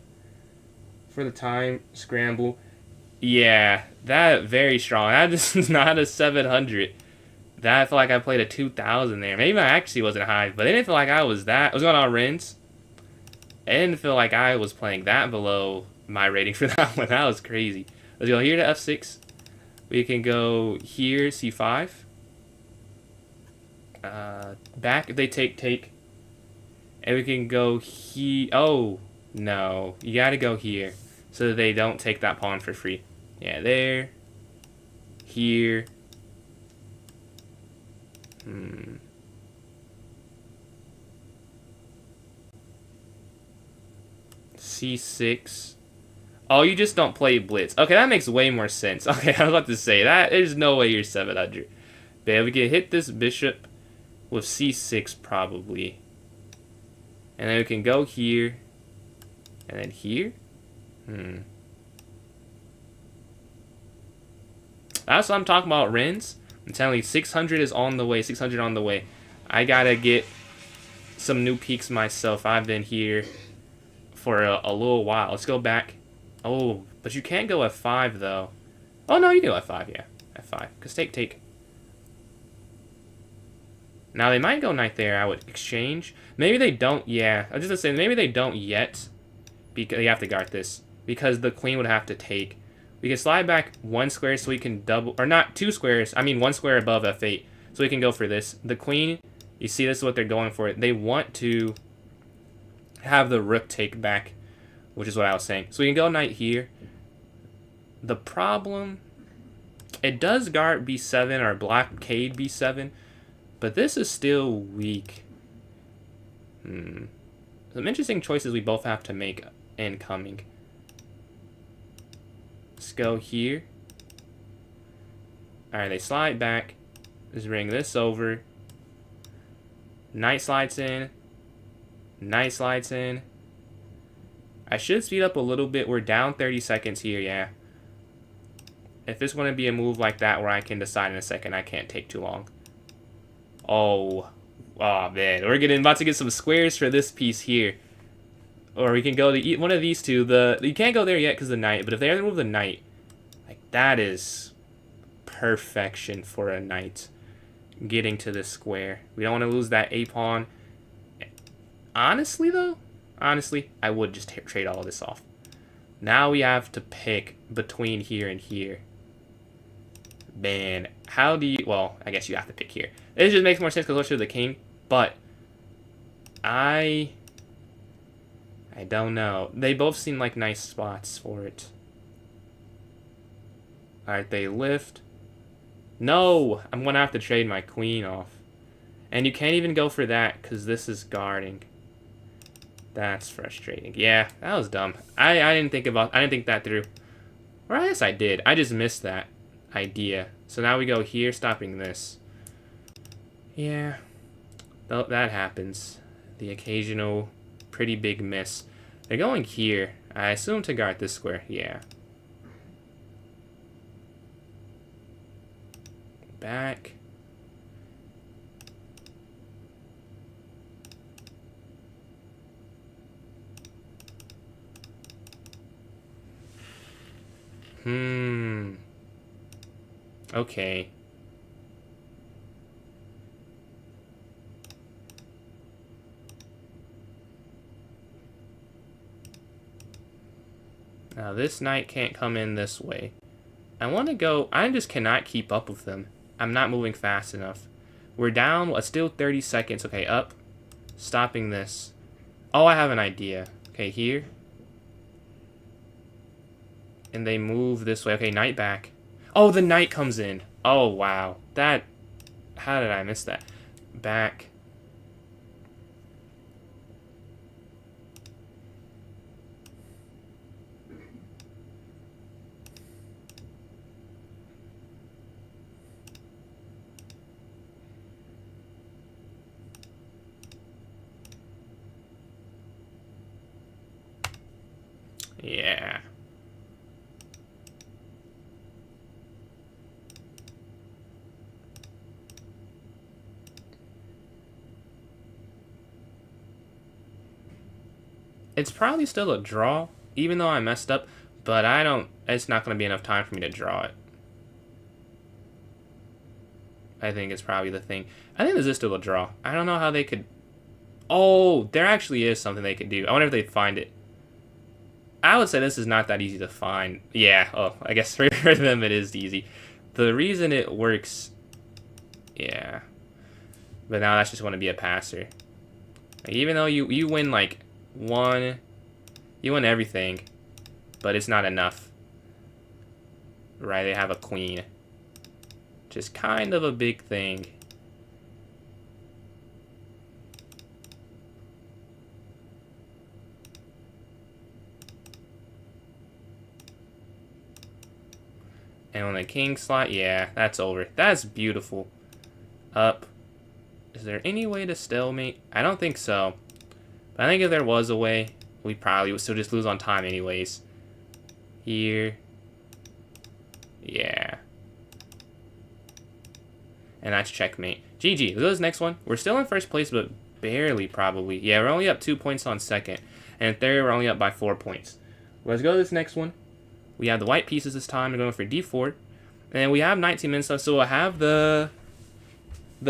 For the time scramble. Yeah, that very strong. That is not a 700. That I feel like I played a 2000 there. Maybe I actually wasn't high, but it didn't feel like I was that. What's going on, Rins? It didn't feel like I was playing that below my rating for that one. That was crazy. Let's go here to F6. We can go here, C5. Back if they take. And we can go here. Oh, no. You gotta go here so that they don't take that pawn for free. Yeah, there. Here. C6. Oh, you just don't play blitz. Okay, that makes way more sense. Okay, I was about to say that. There's no way you're 700. But we can hit this bishop with C6 probably. And then we can go here. And then here. That's what I'm talking about, Rins. I'm telling you, 600 is on the way. 600 on the way. I gotta get some new peaks myself. I've been here for a little while. Let's go back. Oh, but you can't go F5 though. Oh no, you do F5, yeah. F5. Because take. Now they might go knight there. I would exchange. Maybe they don't. Yeah, I was just saying maybe they don't yet. Because you have to guard this. Because the queen would have to take. We can slide back one square so we can double, or not two squares. I mean one square above F8, so we can go for this. The queen. You see, this is what they're going for. They want to have the rook take back, which is what I was saying. So we can go knight here. The problem, it does guard B7 or blockade B7, but this is still weak. Some interesting choices we both have to make incoming. Let's go here. Alright, they slide back. Let's bring this over. Knight slides in. Knight slides in. I should speed up a little bit. We're down 30 seconds here, yeah. If it's going to be a move like that where I can decide in a second, I can't take too long. Oh man. We're about to get some squares for this piece here. Or we can go to one of these two. You can't go there yet because of the knight, but if they ever move the knight, like that is perfection for a knight. Getting to this square. We don't want to lose that A-pawn. Honestly, though, I would just trade all of this off. Now we have to pick between here and here. Man, how do you... Well, I guess you have to pick here. It just makes more sense because closer to the king, but I don't know. They both seem like nice spots for it. Alright, they lift. No! I'm going to have to trade my queen off. And you can't even go for that because this is guarding. That's frustrating. Yeah, that was dumb. I didn't think that through. Or I guess I did. I just missed that idea. So now we go here, stopping this. Yeah. That happens. The occasional pretty big miss. They're going here. I assume to guard this square. Yeah. Back. Okay. Now this knight can't come in this way. I want to go... I just cannot keep up with them. I'm not moving fast enough. We're down... still 30 seconds. Okay, up. Stopping this. Oh, I have an idea. Okay, here. And they move this way. Okay, knight back. Oh, the knight comes in. Oh, wow. That... How did I miss that? Back. Yeah. It's probably still a draw, even though I messed up, but I don't... It's not going to be enough time for me to draw it. I think it's probably the thing. I think this is still a draw. I don't know how they could... Oh, there actually is something they could do. I wonder if they'd find it. I would say this is not that easy to find. Yeah, oh, I guess for them it is easy. The reason it works... Yeah. But now that's just going to be a passer. Like, even though you win, like, one... You win everything. But it's not enough. Right, they have a queen. Which is kind of a big thing. And on the king slot, yeah, that's over. That's beautiful. Up. Is there any way to stalemate? I don't think so. But I think if there was a way, we probably would still just lose on time anyways. Here. Yeah. And that's checkmate. GG. Let's go to this next one. We're still in first place, but barely probably. Yeah, we're only up 2 points on second. And third, we're only up by 4 points. Let's go to this next one. We have the white pieces this time. We're going for d4. And we have 19 minutes left, so we'll have the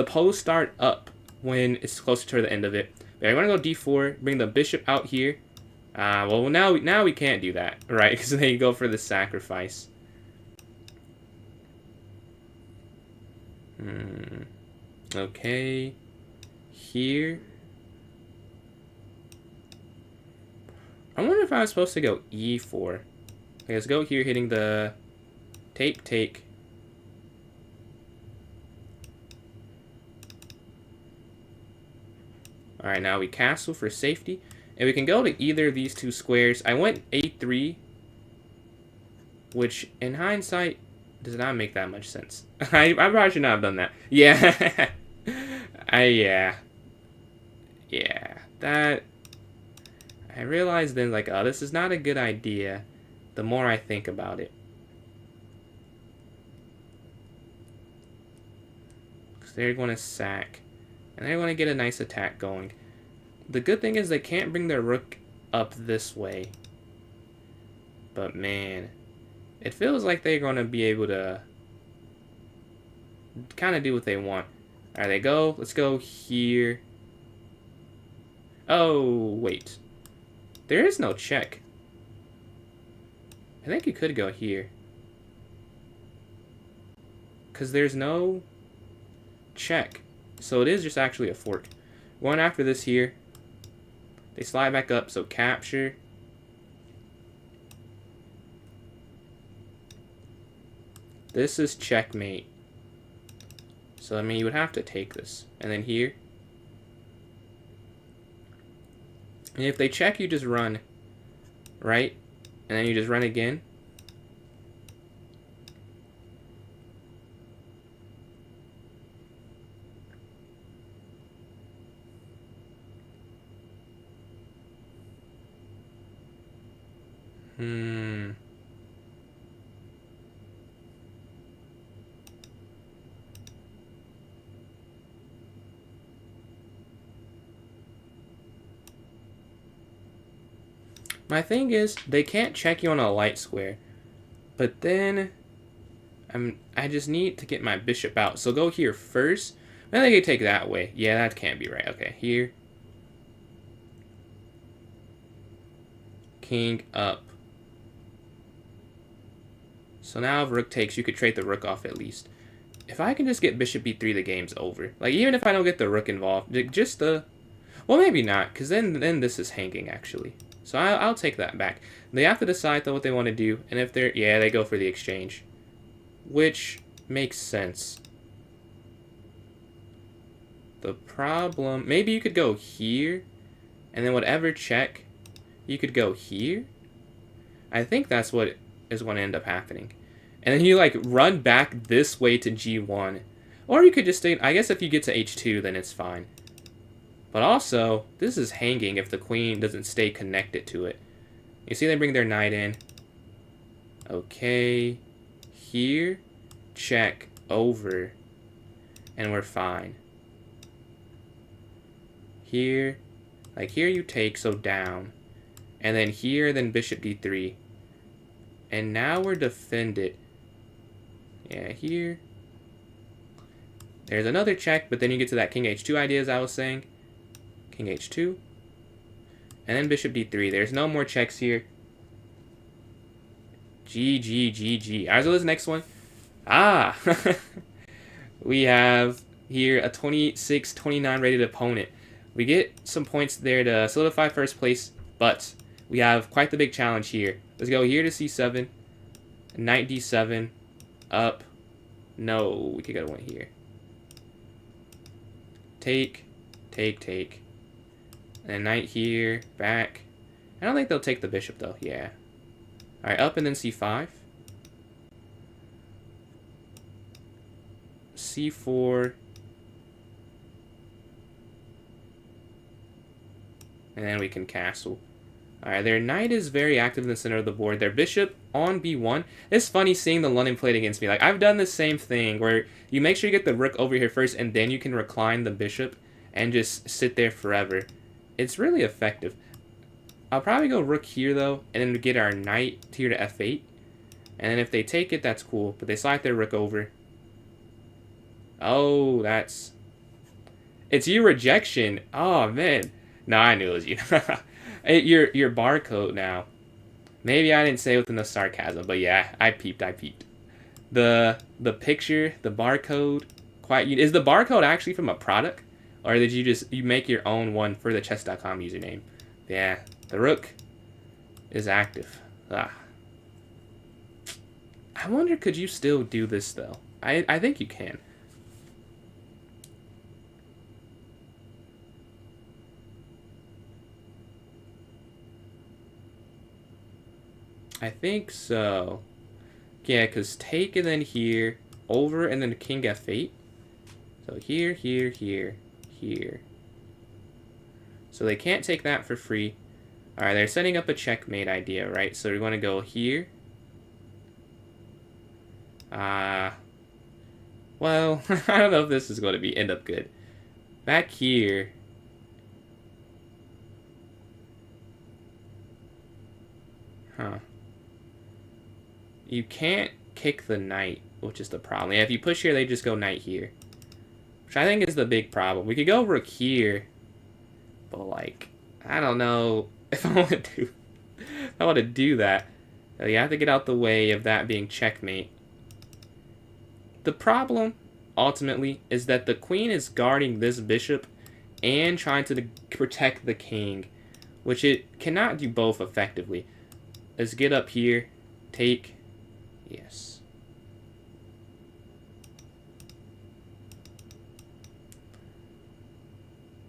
pose start up when it's closer to the end of it. But we're going to go d4, bring the bishop out here. Well, now we can't do that, right? Because they go for the sacrifice. Okay. Here. I wonder if I was supposed to go e4. Okay, let's go here, hitting the take. Alright, now we castle for safety. And we can go to either of these two squares. I went a3, which in hindsight does not make that much sense. I probably should not have done that. Yeah. Yeah. That... I realized then, like, oh, this is not a good idea the more I think about it. Because they're going to sack. And they're going to get a nice attack going. The good thing is they can't bring their rook up this way. But man, it feels like they're going to be able to kind of do what they want. Alright, they go. Let's go here. Oh, wait. There is no check. I think you could go here. Because there's no check. So it is just actually a fork. Going after this here. They slide back up, so capture. This is checkmate. So, I mean, you would have to take this. And then here. And if they check, you just run. Right? And then you just run again. My thing is, they can't check you on a light square. But then, I just need to get my bishop out. So go here first. I think you take that way. Yeah, that can't be right. Okay, here. King up. So now if rook takes, you could trade the rook off at least. If I can just get bishop b3, the game's over. Like, even if I don't get the rook involved, just the... Well, maybe not, because then this is hanging, actually. So I'll take that back. They have to decide though what they want to do, and if they're yeah, they go for the exchange, which makes sense. The problem, maybe you could go here, and then whatever check, you could go here. I think that's what is going to end up happening. And then you like run back this way to G1. Or you could just stay, I guess if you get to H2, then it's fine. But also, this is hanging if the queen doesn't stay connected to it. You see they bring their knight in. Okay. Here. Check. Over. And we're fine. Here. Like here you take, so down. And then here, then bishop d3. And now we're defended. Yeah, here. There's another check, but then you get to that king h2 idea, as I was saying. King h2. And then bishop d3. There's no more checks here. GG, GG. Alright, so this next one. Ah! We have here a 26-29 rated opponent. We get some points there to solidify first place, but we have quite the big challenge here. Let's go here to c7. Knight d7. Up. No, we could go to one here. Take. Take, take. And knight here. Back. I don't think they'll take the bishop, though. Yeah. Alright, up and then c5. c4. And then we can castle. Alright, their knight is very active in the center of the board. Their bishop on b1. It's funny seeing the London played against me. Like, I've done the same thing where you make sure you get the rook over here first, and then you can recline the bishop and just sit there forever. It's really effective. I'll probably go rook here, though, and then get our knight here to f8. And then if they take it, that's cool. But they slide their rook over. Oh, that's... It's you rejection. Oh, man. No, I knew it was you. Your barcode now. Maybe I didn't say it with enough sarcasm, but yeah, I peeped. The picture, the barcode, is the barcode actually from a product? Or did you make your own one for the chess.com username? Yeah, the rook is active. Ah. I wonder, could you still do this though? I think you can. I think so. Yeah, because take and then here, over and then king f8. So here, here, here, here. So they can't take that for free. Alright, they're setting up a checkmate idea, right? So we want to go here. Well, I don't know if this is going to end up good. Back here. Huh. You can't kick the knight, which is the problem. Yeah, if you push here, they just go knight here. Which I think is the big problem. We could go rook here. But, like, I don't know if I want to do that. You have to get out the way of that being checkmate. The problem, ultimately, is that the queen is guarding this bishop and trying to protect the king, which it cannot do both effectively. Let's get up here, take, yes.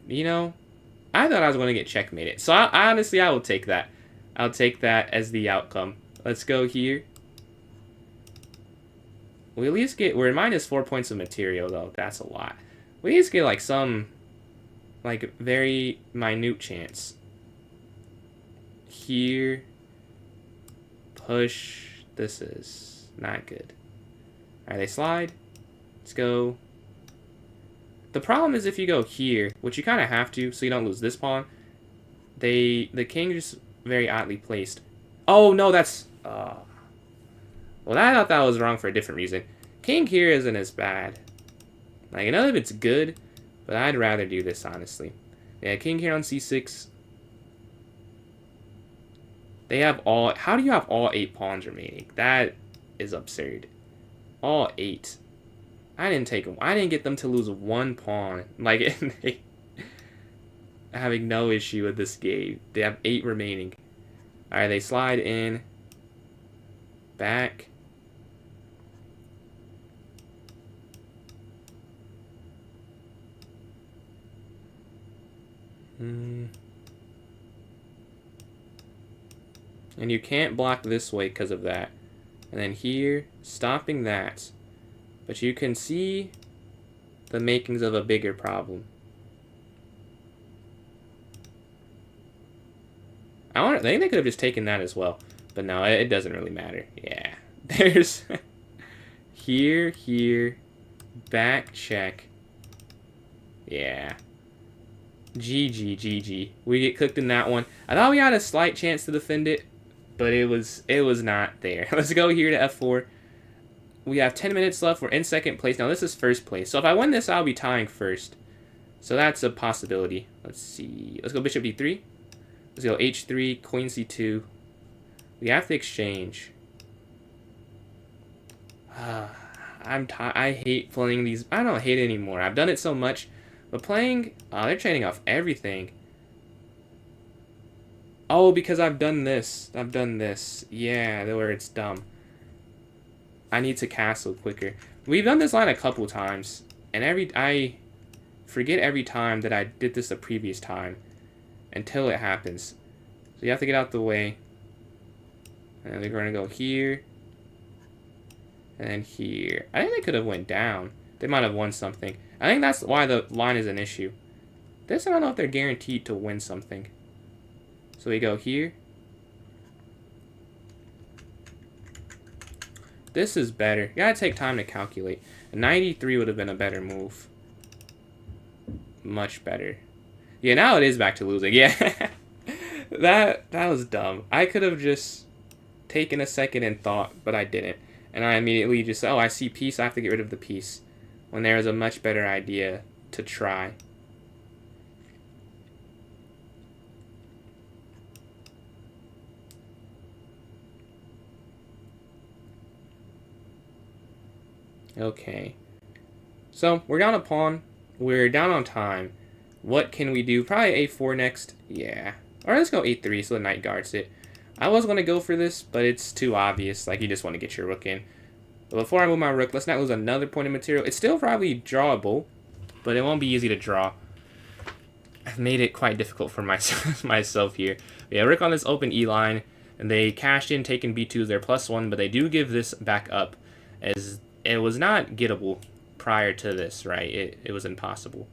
You know, I thought I was going to get checkmated. So honestly, I will take that. I'll take that as the outcome. Let's go here. We at least get, we're minus 4 points of material though. That's a lot. We at least get like some, like very minute chance. Here. Push. This is not good. Alright, they slide. Let's go. The problem is if you go here, which you kind of have to, so you don't lose this pawn, the king just very oddly placed. Oh, no, that's... well, I thought that was wrong for a different reason. King here isn't as bad. Like, I know if it's good, but I'd rather do this, honestly. Yeah, king here on c6. They have all... How do you have all 8 pawns remaining? That is absurd. All 8. I didn't take them. I didn't get them to lose 1 pawn. Like, having no issue with this game. They have 8 remaining. Alright, they slide in. Back. And you can't block this way because of that. And then here, stopping that. But you can see the makings of a bigger problem. I think they could have just taken that as well. But no, it doesn't really matter. Yeah. There's here, back check. Yeah. GG. We get cooked in that one. I thought we had a slight chance to defend it, but it was not there. Let's go here to F4. We have 10 minutes left. We're in second place. Now this is first place. So if I win this, I'll be tying first. So that's a possibility. Let's see. Let's go bishop D3. Let's go H3, queen C2. We have to exchange. I hate playing these. I don't hate it anymore. I've done it so much. But playing... they're trading off everything. Oh, because I've done this. Yeah, where it's dumb. I need to castle quicker. We've done this line a couple times. And I forget every time that I did this the previous time. Until it happens. So you have to get out the way. And they're going to go here. And here. I think they could have went down. They might have won something. I think that's why the line is an issue. This, I don't know if they're guaranteed to win something. So we go here. This is better. You gotta take time to calculate. A 93 would have been a better move. Much better. Yeah, now it is back to losing. Yeah. that was dumb. I could have just taken a second and thought, but I didn't. And I immediately just, oh, I see piece, I have to get rid of the piece. When there is a much better idea to try. Okay. So, we're down a pawn. We're down on time. What can we do? Probably A4 next. Yeah. Or let's go A3 so the knight guards it. I was going to go for this, but it's too obvious. Like, you just want to get your rook in. But before I move my rook, let's not lose another point of material. It's still probably drawable, but it won't be easy to draw. I've made it quite difficult for myself here. Yeah, rook on this open E line, and they cashed in, taking B2 as their +1, but they do give this back up, as it was not gettable prior to this, right? It was impossible.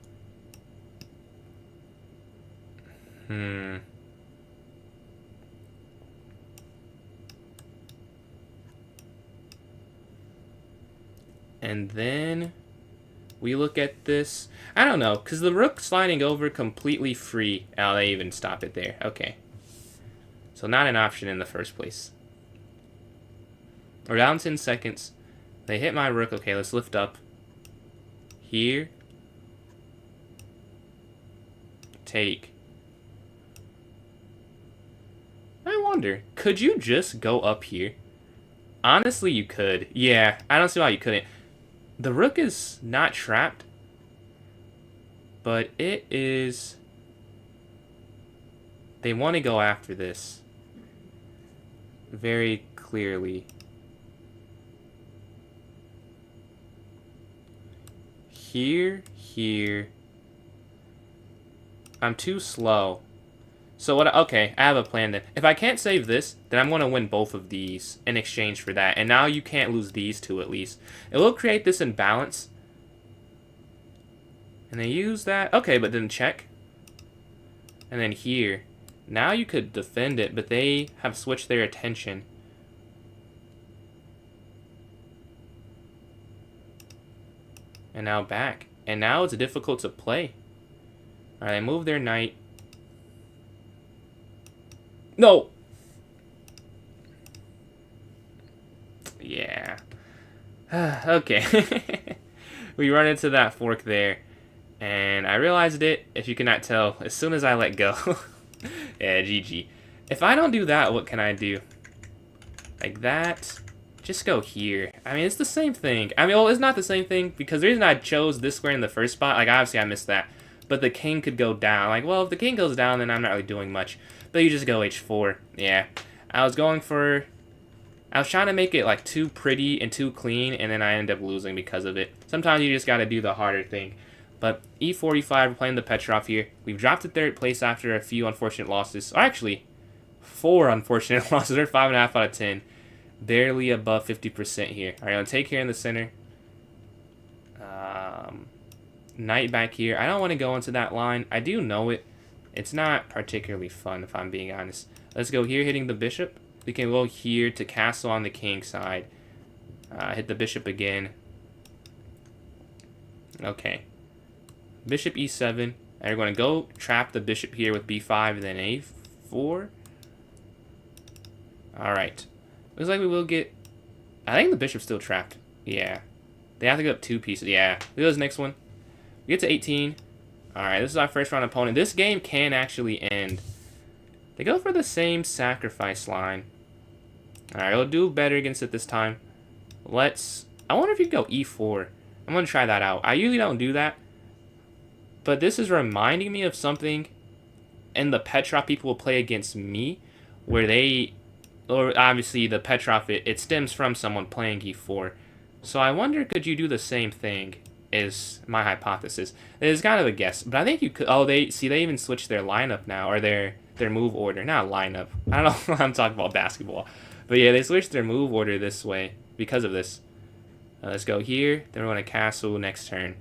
And then we look at this. I don't know, because the rook sliding over completely free. Oh, they even stop it there. Okay. So not an option in the first place. We're down 10 seconds. They hit my rook. Okay, let's lift up. Here. Take. I wonder, could you just go up here? Honestly, you could. Yeah, I don't see why you couldn't. The rook is not trapped, but it is... They want to go after this very clearly. Here. I'm too slow. So what? Okay, I have a plan then. If I can't save this, then I'm going to win both of these in exchange for that. And now you can't lose these two at least. It will create this imbalance. And they use that. Okay, but then check. And then here. Now you could defend it, but they have switched their attention. And now back. And now it's difficult to play. Alright, they move their knight. No! Yeah. Okay. We run into that fork there. And I realized it, if you cannot tell, as soon as I let go. Yeah, GG. If I don't do that, what can I do? Like that. Just go here. I mean, it's the same thing. I mean, well, it's not the same thing, because the reason I chose this square in the first spot, like, obviously I missed that. but the king could go down. Like, well, if the king goes down, then I'm not really doing much. But you just go h4. Yeah. I was trying to make it, like, too pretty and too clean, and then I end up losing because of it. Sometimes you just gotta do the harder thing. But e4, e5, we're playing the Petrov here. We've dropped to 3rd place after a few unfortunate losses. Or actually, 4 unfortunate losses. They're 5.5 out of 10. Barely above 50% here. Alright, I'm gonna take here in the center. Knight back here. I don't want to go into that line. I do know it. It's not particularly fun, if I'm being honest. Let's go here, hitting the bishop. We can go here to castle on the king side. Hit the bishop again. Okay. Bishop e7. And we're going to go trap the bishop here with b5 and then a4. Alright. Looks like we will get... I think the bishop's still trapped. Yeah. They have to go up 2 pieces. Yeah. Look at this next one. We get to 18. Alright, this is our first round opponent. This game can actually end. They go for the same sacrifice line. Alright, we'll do better against it this time. I wonder if you could go e4. I'm going to try that out. I usually don't do that. But this is reminding me of something and the Petrov people will play against me. Or obviously the Petrov, it stems from someone playing e4. So I wonder, could you do the same thing? Is my hypothesis. It's kind of a guess, but I think you could. Oh, they even switched their lineup now, or their move order. Not lineup. I don't know. I'm talking about basketball, but yeah, they switched their move order this way because of this. Let's go here. Then we're going to castle next turn.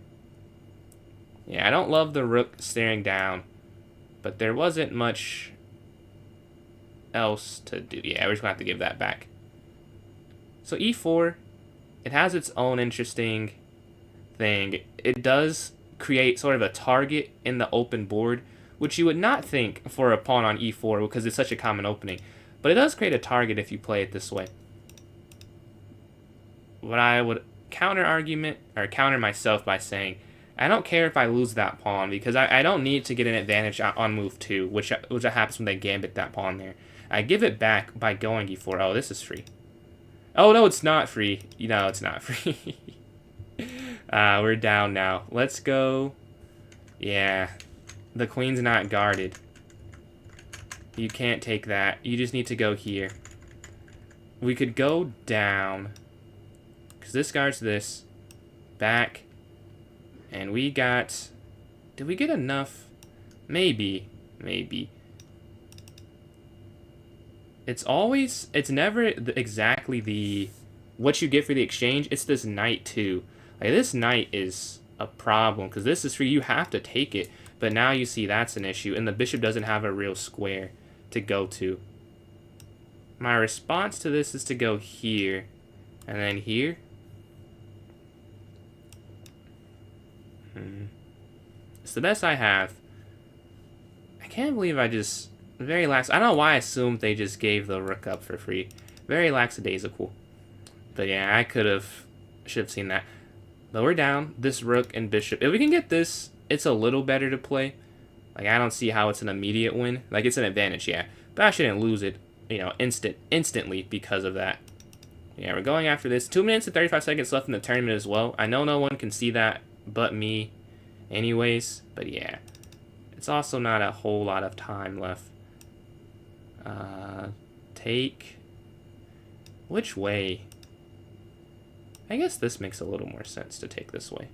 Yeah, I don't love the rook staring down, but there wasn't much else to do. Yeah, we're just going to have to give that back. So e4, it has its own interesting thing. It does create sort of a target in the open board, which you would not think for a pawn on e4 because it's such a common opening. But it does create a target if you play it this way. What I would counter myself by saying, I don't care if I lose that pawn because I don't need to get an advantage on move 2, which happens when they gambit that pawn there. I give it back by going e4. Oh, this is free. Oh, no, it's not free. No, it's not free. We're down now. Let's go. Yeah. The queen's not guarded. You can't take that. You just need to go here. We could go down. Because this guards this. Back. And we got... Did we get enough? Maybe. Maybe. It's never exactly what you get for the exchange. It's this knight too. Like, this knight is a problem because this is free. You have to take it, but now you see that's an issue, and the bishop doesn't have a real square to go to. My response to this is to go here, and then here. It's the best I have. I can't believe I just... Very lax. I don't know why I assumed they just gave the rook up for free. Very lackadaisical. But yeah, I should have seen that. But we're down. This rook and bishop. If we can get this, it's a little better to play. Like, I don't see how it's an immediate win. Like, it's an advantage, yeah. But I shouldn't lose it, instantly because of that. Yeah, we're going after this. 2 minutes and 35 seconds left in the tournament as well. I know no one can see that but me anyways. But yeah. It's also not a whole lot of time left. Take... Which way? I guess this makes a little more sense to take this way.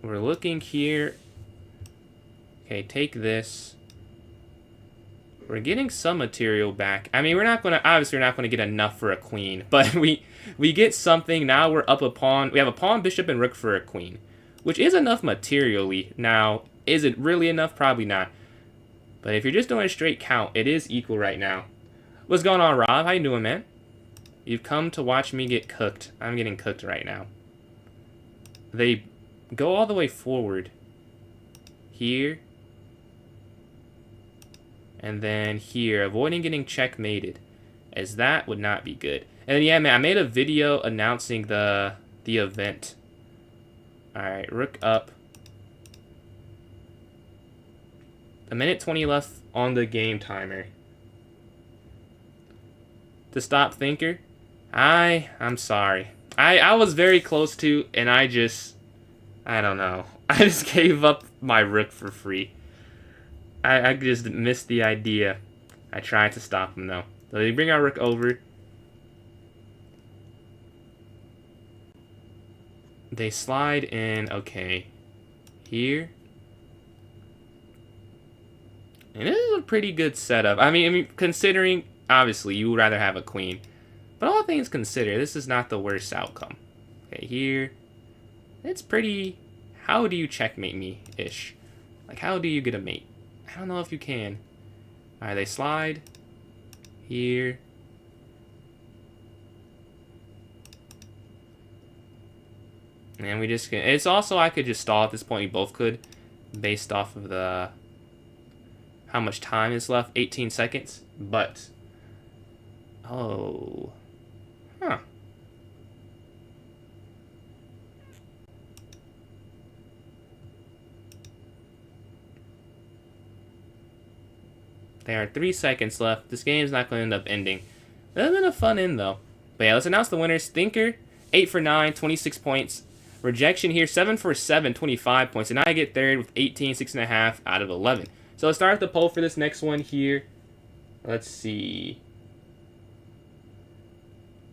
We're looking here. Okay, take this. We're getting some material back. I mean, obviously we're not gonna get enough for a queen, but we get something. Now we're up a pawn. We have a pawn, bishop, and rook for a queen, which is enough materially. Now, is it really enough? Probably not. But if you're just doing a straight count, it is equal right now. What's going on, Rob? How you doing, man? You've come to watch me get cooked. I'm getting cooked right now. They go all the way forward. Here. And then here, avoiding getting checkmated, as that would not be good. And yeah, man, I made a video announcing the event. Alright, rook up. A minute 20 left on the game timer. To stop thinker, I'm sorry. I was very close to, and I don't know. I just gave up my rook for free. I just missed the idea. I tried to stop him, though. So they bring our rook over. They slide in, okay, here. And this is a pretty good setup. I mean, considering, obviously, you would rather have a queen. But all things considered, this is not the worst outcome. Okay, here. It's pretty... How do you checkmate me-ish? Like, how do you get a mate? I don't know if you can. Alright, they slide. Here. And we just get... It's also, I could just stall at this point. We both could. Based off of the... How much time is left? 18 seconds. But... Oh... Huh. There are 3 seconds left. This game's not going to end up ending. That has been a fun end, though. But yeah, let's announce the winners. Thinker, 8 for 9, 26 points. Rejection here, 7 for 7, 25 points. And I get third with 18, 6.5 out of 11. So let's start the poll for this next one here. Let's see.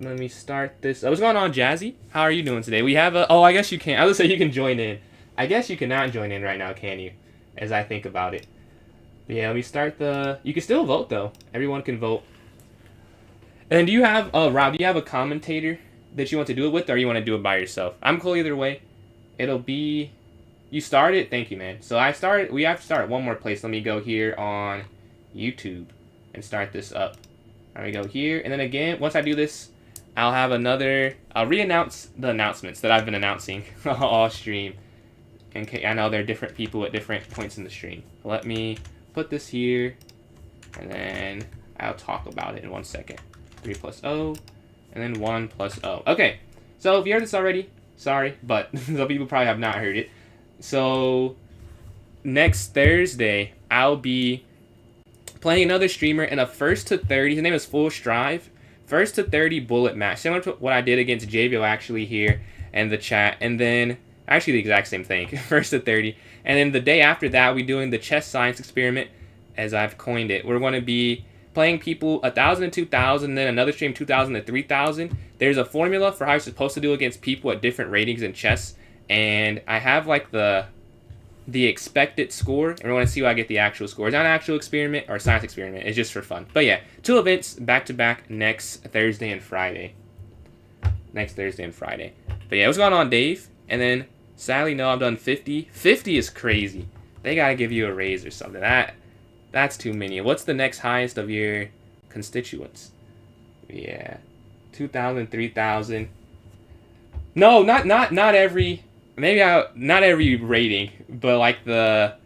Let me start this. What's going on, Jazzy? How are you doing today? We have a... Oh, I guess you can. I was going to say you can join in. I guess you cannot join in right now, can you? As I think about it. But yeah, let me start the... You can still vote, though. Everyone can vote. And do you have... Rob, do you have a commentator that you want to do it with, or you want to do it by yourself? I'm cool either way. It'll be... You started? Thank you, man. So I started... We have to start at one more place. Let me go here on YouTube and start this up. There we go here. And then again, once I do this, I'll have another... I'll re-announce the announcements that I've been announcing all stream. And I know there are different people at different points in the stream. Let me put this here, and then I'll talk about it in 1 second. 3 plus O, and then 1 plus O. Okay, so if you heard this already, sorry, but some people probably have not heard it. So next Thursday, I'll be playing another streamer in a 1st to 30. His name is Full Strive. 1st to 30 bullet match, similar to what I did against JVO actually here in the chat, and then actually the exact same thing. 1st to 30. And then the day after that, we're doing the chess science experiment, as I've coined it. We're going to be playing people 1,000 to 2,000, then another stream 2,000 to 3,000. There's a formula for how you're supposed to do against people at different ratings in chess. And I have like the expected score, and we're going to see what I get the actual score. It's not an actual experiment or science experiment. It's just for fun. But yeah, 2 events back-to-back next Thursday and Friday. Next Thursday and Friday. But yeah, what's going on, Dave? And then... Sadly, no, I've done 50. 50 is crazy. They gotta give you a raise or something. That's too many. What's the next highest of your constituents? Yeah, 2,000, 3,000. No, not every. Maybe not every rating, but like the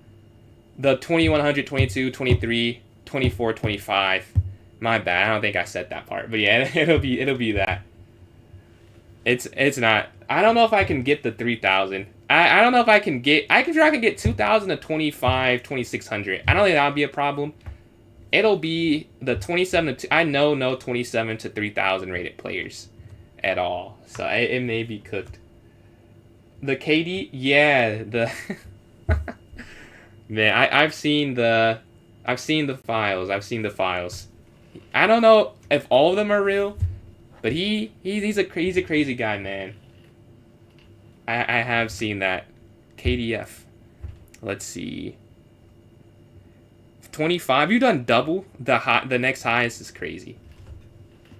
2100, 22, 23, 24, 25. My bad. I don't think I said that part, but yeah, it'll be that. It's not. I don't know if I can get the 3,000. I don't know if I can get... I can try to get 2,000 to 25, 2,600. I don't think that'll be a problem. It'll be the 27 to... I know no 27 to 3,000 rated players at all. So it may be cooked. The KD... Yeah, the... Man, I've seen the files. I've seen the files. I don't know if all of them are real, but he's a crazy guy, man. I have seen that. KDF. Let's see. 25. You've done double. The next highest is crazy.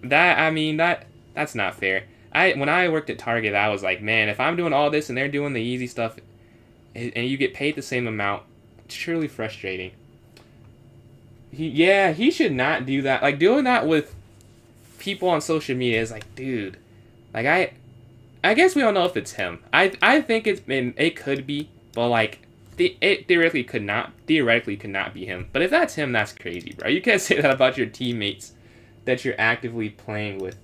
That's not fair. When I worked at Target, I was like, man, if I'm doing all this and they're doing the easy stuff, and you get paid the same amount, it's surely frustrating. He should not do that. Like, doing that with people on social media is like, dude, like I guess we don't know if it's him. I think it could be, but like it theoretically could not be him. But if that's him, that's crazy, bro. You can't say that about your teammates that you're actively playing with.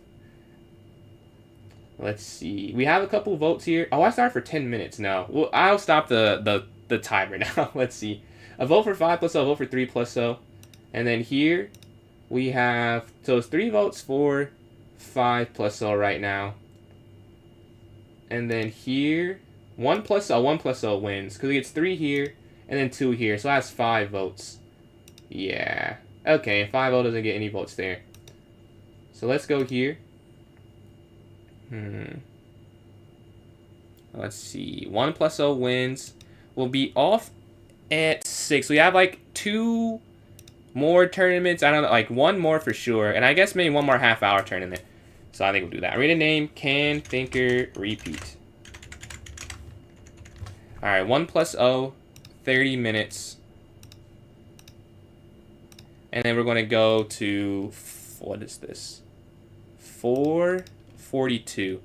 Let's see. We have a couple votes here. Oh, I started for 10 minutes now. Well, I'll stop the timer now. Let's see. A vote for 5 plus O, a vote for 3 plus O. And then here we have, so it's 3 votes for 5 plus 0 right now. And then here, 1 plus 0, 1 plus 0 wins. Because he gets 3 here, and then 2 here. So that's 5 votes. Yeah. Okay, 5-0 doesn't get any votes there. So let's go here. Let's see. 1 plus 0 wins. We'll be off at 6. We have like 2 more tournaments. I don't know, like 1 more for sure. And I guess maybe 1 more half-hour tournament. So I think we'll do that. Read a name, can, thinker, repeat. Alright, 1 plus 0, 30 minutes. And then we're going to go to, what is this? 4:42.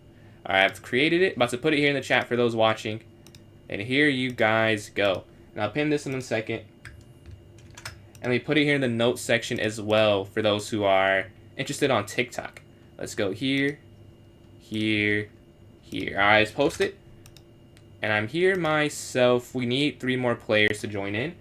Alright, I've created it. About to put it here in the chat for those watching. And here you guys go. And I'll pin this in a second. And we put it here in the notes section as well for those who are interested on TikTok. Let's go here, here, here. Alright, let's post it. And I'm here myself. We need 3 more players to join in.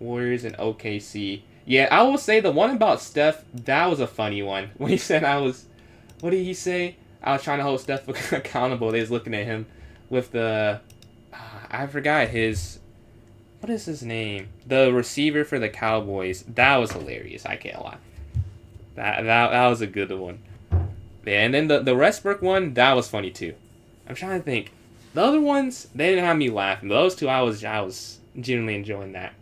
Warriors and OKC. Yeah, I will say the one about Steph, that was a funny one. When he said what did he say? I was trying to hold Steph accountable. They was looking at him with the, I forgot his, what is his name? The receiver for the Cowboys. That was hilarious. I can't lie. That was a good one. Yeah, and then the Westbrook one, that was funny too. I'm trying to think. The other ones, they didn't have me laughing. Those two, I was genuinely enjoying that.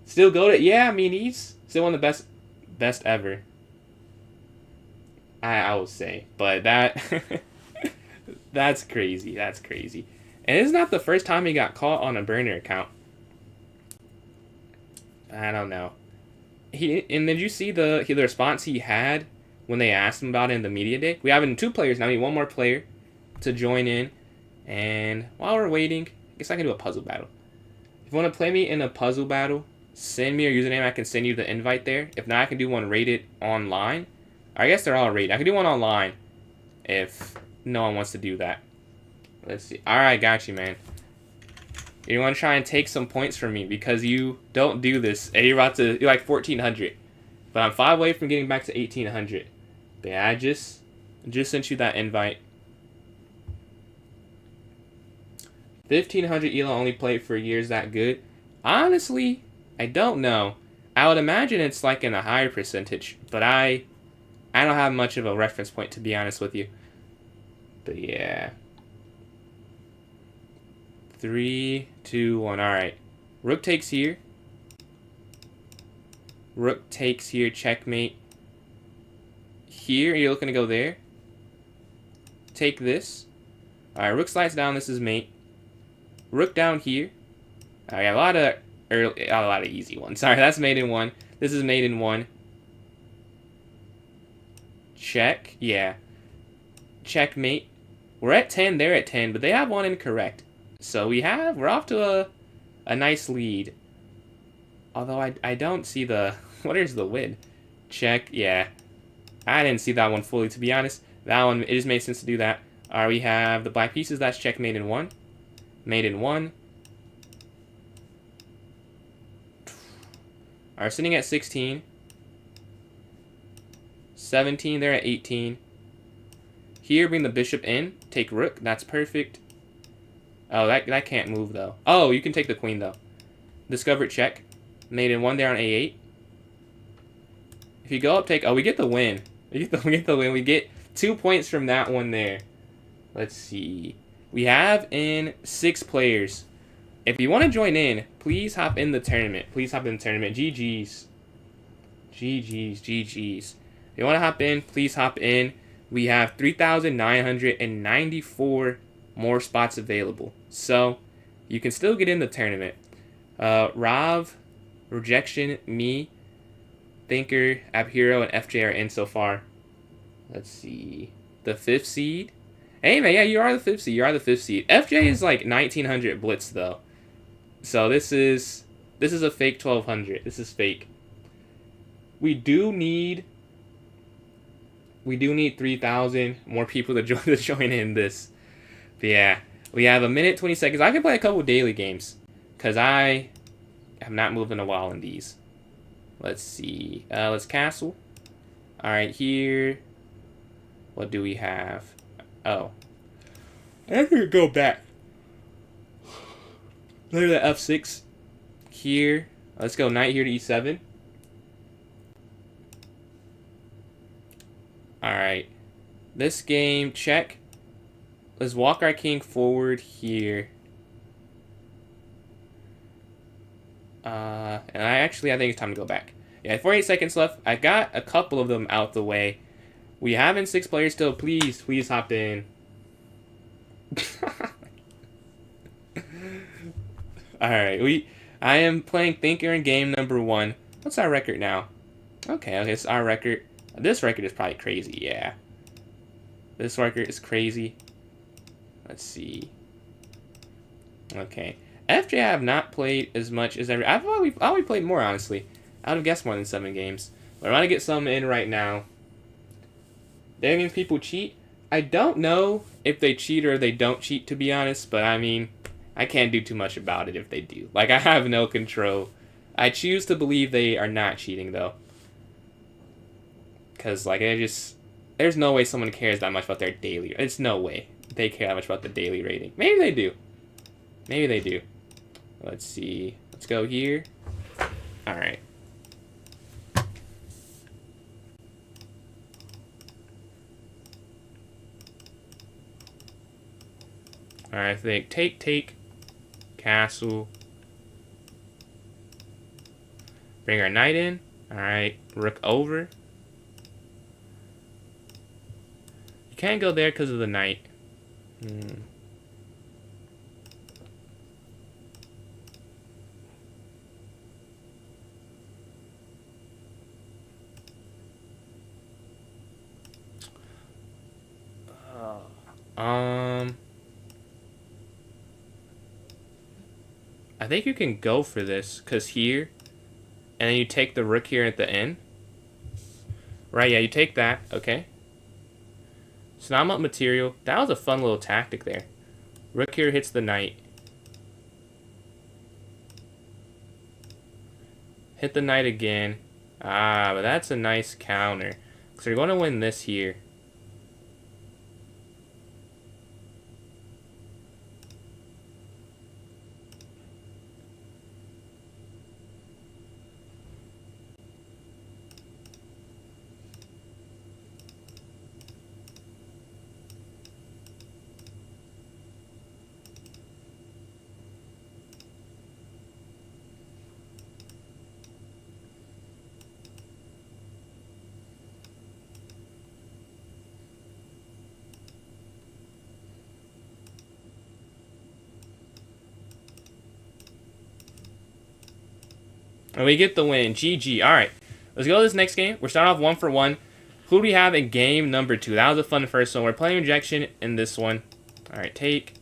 Still goated? Yeah, I mean, he's still one of the best ever. I would say. But that's crazy. That's crazy. And it's not the first time he got caught on a burner account. I don't know. And did you see the response he had when they asked him about it in the media day? We have 2 players now. We need 1 more player to join in. And while we're waiting, I guess I can do a puzzle battle. If you want to play me in a puzzle battle, send me your username. I can send you the invite there. If not, I can do one rated online. I guess they're all rated. I can do one online if no one wants to do that. Let's see. Alright, got you, man. You want to try and take some points from me because you don't do this. And you're like 1,400. But I'm 5 away from getting back to 1,800. But yeah, I just sent you that invite. 1,500 Elo only played for years that good. Honestly, I don't know. I would imagine it's like in a higher percentage. But I don't have much of a reference point, to be honest with you. But yeah. 3, 2, 1. Alright. Rook takes here. Rook takes here. Checkmate. Here. You're looking to go there. Take this. Alright. Rook slides down. This is mate. Rook down here. I got a lot of easy ones. Sorry, that's mate in 1. This is mate in 1. Check. Yeah. Checkmate. We're at 10. They're at 10. But they have 1 incorrect. So we're off to a nice lead. Although I don't see the, what is the win? Check, yeah. I didn't see that one fully, to be honest. That one, it just made sense to do that. Alright, we have the black pieces, that's checkmate in 1. Mate in 1. Alright, sitting at 16. 17, they're at 18. Here, bring the bishop in. Take rook, that's perfect. Oh, that can't move, though. Oh, you can take the queen, though. Discovered check. Mate in 1 there on A8. If you go up, take... Oh, we get the win. We get the win. We get 2 points from that one there. Let's see. We have in 6 players. If you want to join in, please hop in the tournament. Please hop in the tournament. GG's. GG's. GG's. If you want to hop in, please hop in. We have 3,994 more spots available. So, you can still get in the tournament. Rav, Rejection, me, Thinker, Abhero, and FJ are in so far. Let's see. The 5th seed. Hey, man, yeah, you are the 5th seed. You are the 5th seed. FJ is like 1,900 blitz, though. So, this is a fake 1,200. This is fake. We do need 3,000 more people to join in this. But yeah, we have 1 minute, 20 seconds. I can play a couple daily games because I have not moved in a while in these. Let's see. Let's castle. All right, here. What do we have? Oh, I have to go back. Look at the F6 here. Let's go knight here to E7. All right, this game check. Let's walk our king forward here. And I think it's time to go back. Yeah, 48 seconds left. I got a couple of them out the way. We having 6 players still. Please hop in. Alright, I am playing Thinker in game number 1. What's our record now? Okay, it's our record. This record is probably crazy, yeah. This record is crazy. Let's see. Okay. FJ I have not played as much as I've always played more, honestly. I would have guessed more than 7 games. But I'm going to get some in right now. That means people cheat. I don't know if they cheat or they don't cheat, to be honest. But, I mean, I can't do too much about it if they do. Like, I have no control. I choose to believe they are not cheating, though. Because, like, there's no way someone cares that much about their daily. It's no way they care that much about the daily rating. Maybe they do. Maybe they do. Let's see. Let's go here. All right. All right, I think take, castle. Bring our knight in. All right, rook over. You can't go there because of the knight. I think you can go for this, because here, and then you take the rook here at the end. Right, yeah, you take that, okay. So now I'm up material. That was a fun little tactic there. Rook here hits the knight. Hit the knight again. Ah, but that's a nice counter. So you're going to win this here. And we get the win. GG. Alright. Let's go to this next game. We're starting off 1 for 1. Who do we have in game number 2? That was a fun first one. We're playing rejection in this one. Alright, take.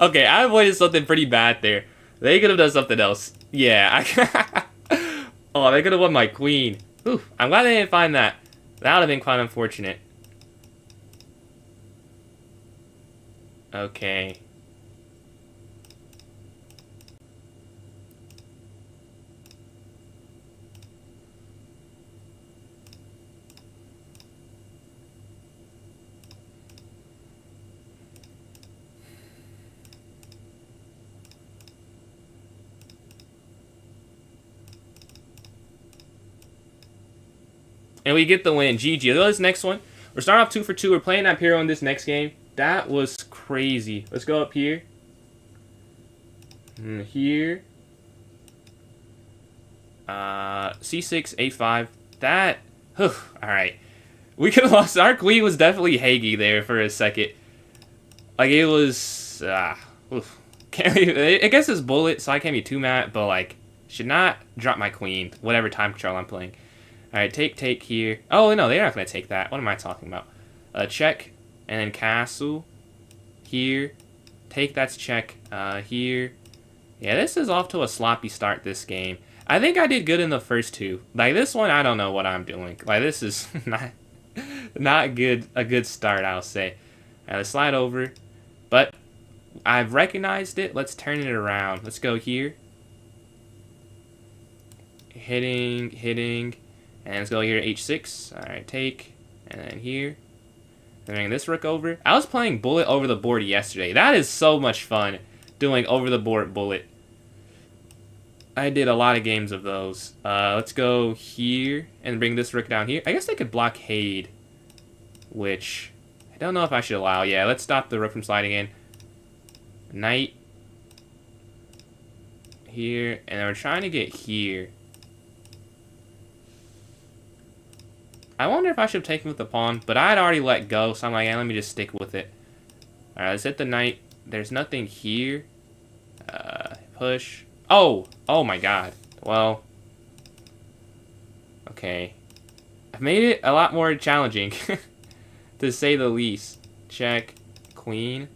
Okay, I avoided something pretty bad there. They could have done something else. Yeah. Oh, they could have won my queen. Whew, I'm glad they didn't find that. That would have been quite unfortunate. Okay. And we get the win. GG. This next one. We're starting off 2 for 2. We're playing that hero in this next game. That was crazy. Let's go up here. Here. C6, A5. That. Alright. We could have lost. Our queen was definitely Haggy there for a second. Like, it was. I guess it's bullet, so I can't be too mad, but, like, should not drop my queen, whatever time control I'm playing. Alright, take here. Oh, no, they're not going to take that. What am I talking about? Check, and then castle. Here. Take, that's check. Here. Yeah, this is off to a sloppy start, this game. I think I did good in the first two. Like, this one, I don't know what I'm doing. Like, this is not good. A good start, I'll say. Alright, let's slide over. But I've recognized it. Let's turn it around. Let's go here. Hitting. And let's go here to H6. Alright, take. And then here. And bring this rook over. I was playing bullet over the board yesterday. That is so much fun. Doing over the board bullet. I did a lot of games of those. Let's go here and bring this rook down here. I guess they could blockade, which I don't know if I should allow. Yeah, let's stop the rook from sliding in. Knight here, and we're trying to get here. I wonder if I should have taken with the pawn, but I'd already let go, so I'm like, yeah, let me just stick with it. Alright, let's hit the knight. There's nothing here. Push. Oh my god. Well, okay. I've made it a lot more challenging, to say the least. Check. Queen.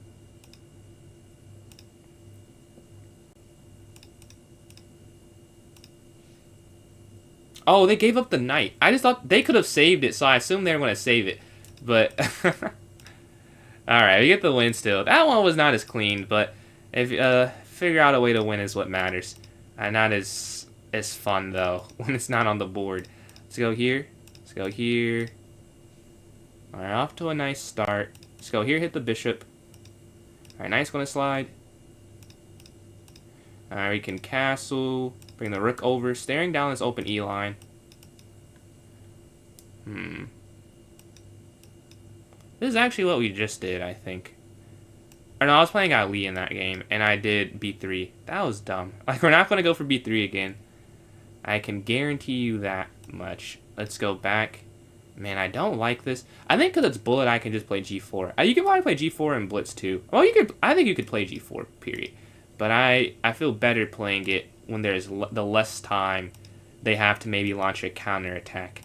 Oh, they gave up the knight. I just thought they could have saved it, so I assumed they were going to save it. But, alright, we get the win still. That one was not as clean, but if figure out a way to win is what matters. Not as fun, though, when it's not on the board. Let's go here. Let's go here. Alright, off to a nice start. Let's go here, hit the bishop. Alright, knight's going to slide. Alright, we can castle. Bring the rook over. Staring down this open E line. This is actually what we just did, I think. Or no, I was playing Ali in that game, and I did B3. That was dumb. Like, we're not going to go for B3 again. I can guarantee you that much. Let's go back. Man, I don't like this. I think because it's bullet, I can just play G4. You can probably play G4 and blitz too. Well, you could. I think you could play G4, period. But I feel better playing it when there's the less time they have to maybe launch a counter attack.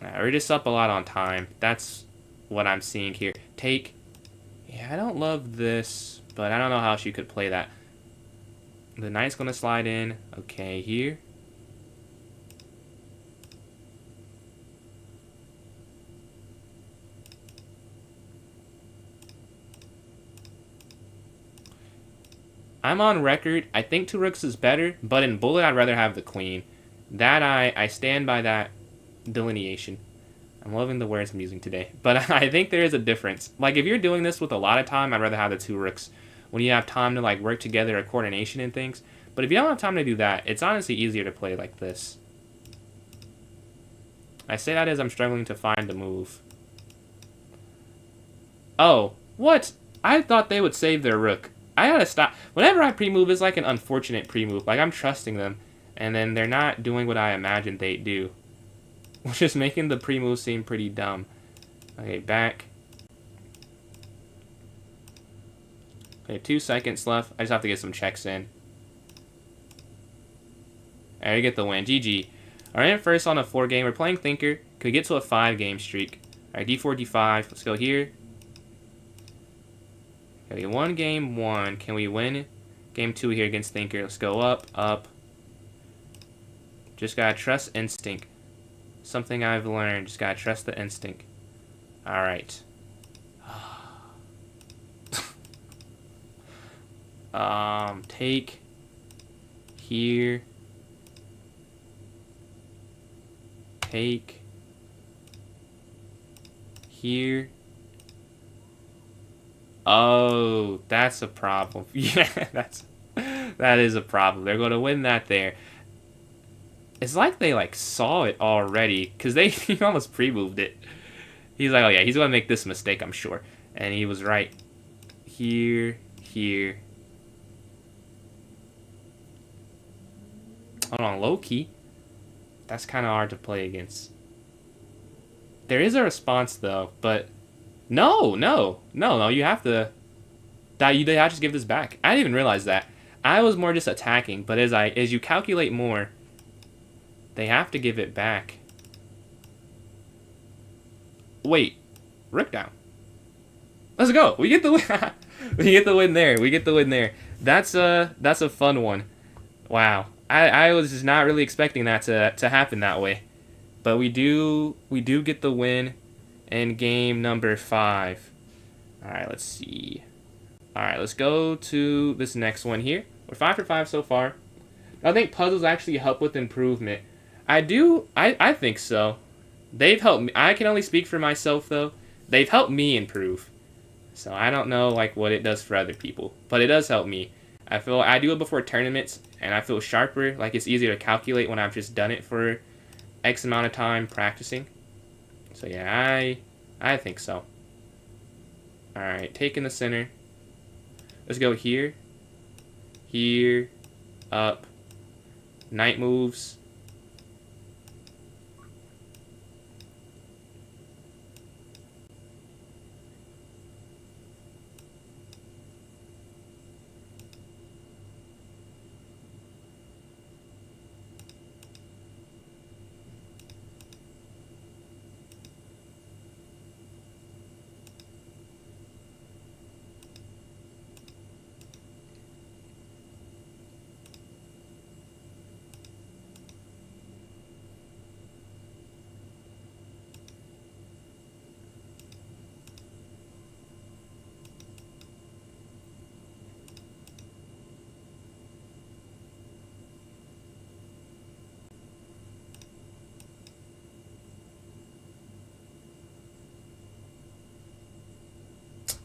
We're just up a lot on time. That's what I'm seeing here. Take. Yeah, I don't love this, but I don't know how she could play that. The knight's going to slide in. Okay, here. I'm on record. I think two rooks is better, but in bullet, I'd rather have the queen. That I stand by that delineation. I'm loving the words I'm using today. But I think there is a difference. Like, if you're doing this with a lot of time, I'd rather have the two rooks. When you have time to, like, work together or coordination and things. But if you don't have time to do that, it's honestly easier to play like this. I say that as I'm struggling to find a move. Oh, what? I thought they would save their rook. I gotta stop. Whenever I pre-move, it's like an unfortunate pre-move. Like, I'm trusting them, and then they're not doing what I imagined they'd do. Which is making the pre-move seem pretty dumb. Okay, back. Okay, 2 seconds left. I just have to get some checks in. Alright, we get the win. GG. Alright, first on a 4-game. We're playing Thinker. Can we get to a 5-game streak? Alright, D4, D5. Let's go here. Okay, 1 game 1. Can we win game 2 here against Thinker? Let's go up, up. Just gotta trust instinct. Something I've learned. Just gotta trust the instinct. Alright. Take here. Take here. Oh, that's a problem. Yeah, that is a problem. They're going to win that there. It's like they like saw it already because they he almost pre-moved it. He's like, oh yeah, he's gonna make this mistake, I'm sure, and he was right. Here, here. Hold on, low key. That's kind of hard to play against. There is a response though, but no, no, no, no. You have to. That you have to just give this back. I didn't even realize that. I was more just attacking, but as you calculate more, they have to give it back. Wait, rook down. Let's go. We get the win. We get the win there. We get the win there. That's a fun one. Wow. I was just not really expecting that to happen that way. But we do get the win in game number 5. All right, let's see. All right, let's go to this next one here. We're 5 for 5 so far. I think puzzles actually help with improvement. I think so. They've helped me. I can only speak for myself though. They've helped me improve. So I don't know like what it does for other people, but it does help me. I feel I do it before tournaments and I feel sharper, like it's easier to calculate when I've just done it for X amount of time practicing. So yeah, I think so. All right, taking the center. Let's go here, here, up, knight moves.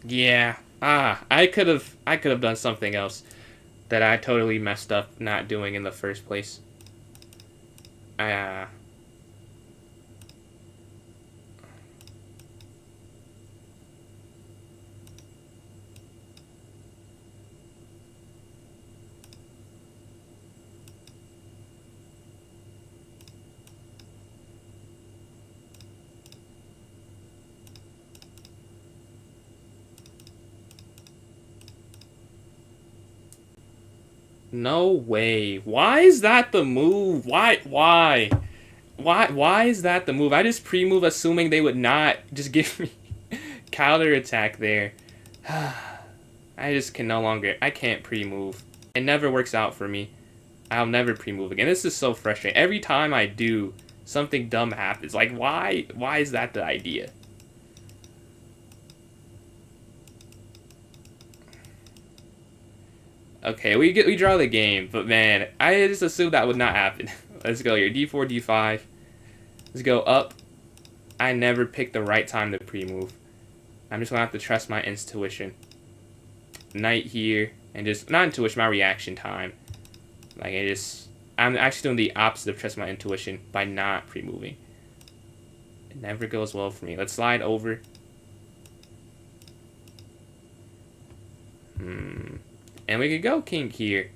Yeah. I could have done something else that I totally messed up not doing in the first place. Uh No way. Why is that the move? Why is that the move? I just pre-move assuming they would not just give me counter attack there. I just can no longer. I can't pre-move. It never works out for me. I'll never pre-move again. This is so frustrating. Every time I do, something dumb happens. Like why is that the idea? Okay, we draw the game, but man, I just assumed that would not happen. Let's go here. D4, D5. Let's go up. I never picked the right time to pre-move. I'm just gonna have to trust my intuition. Knight here, and just not intuition, my reaction time. Like I'm actually doing the opposite of trust my intuition by not pre-moving. It never goes well for me. Let's slide over. And we could go king here.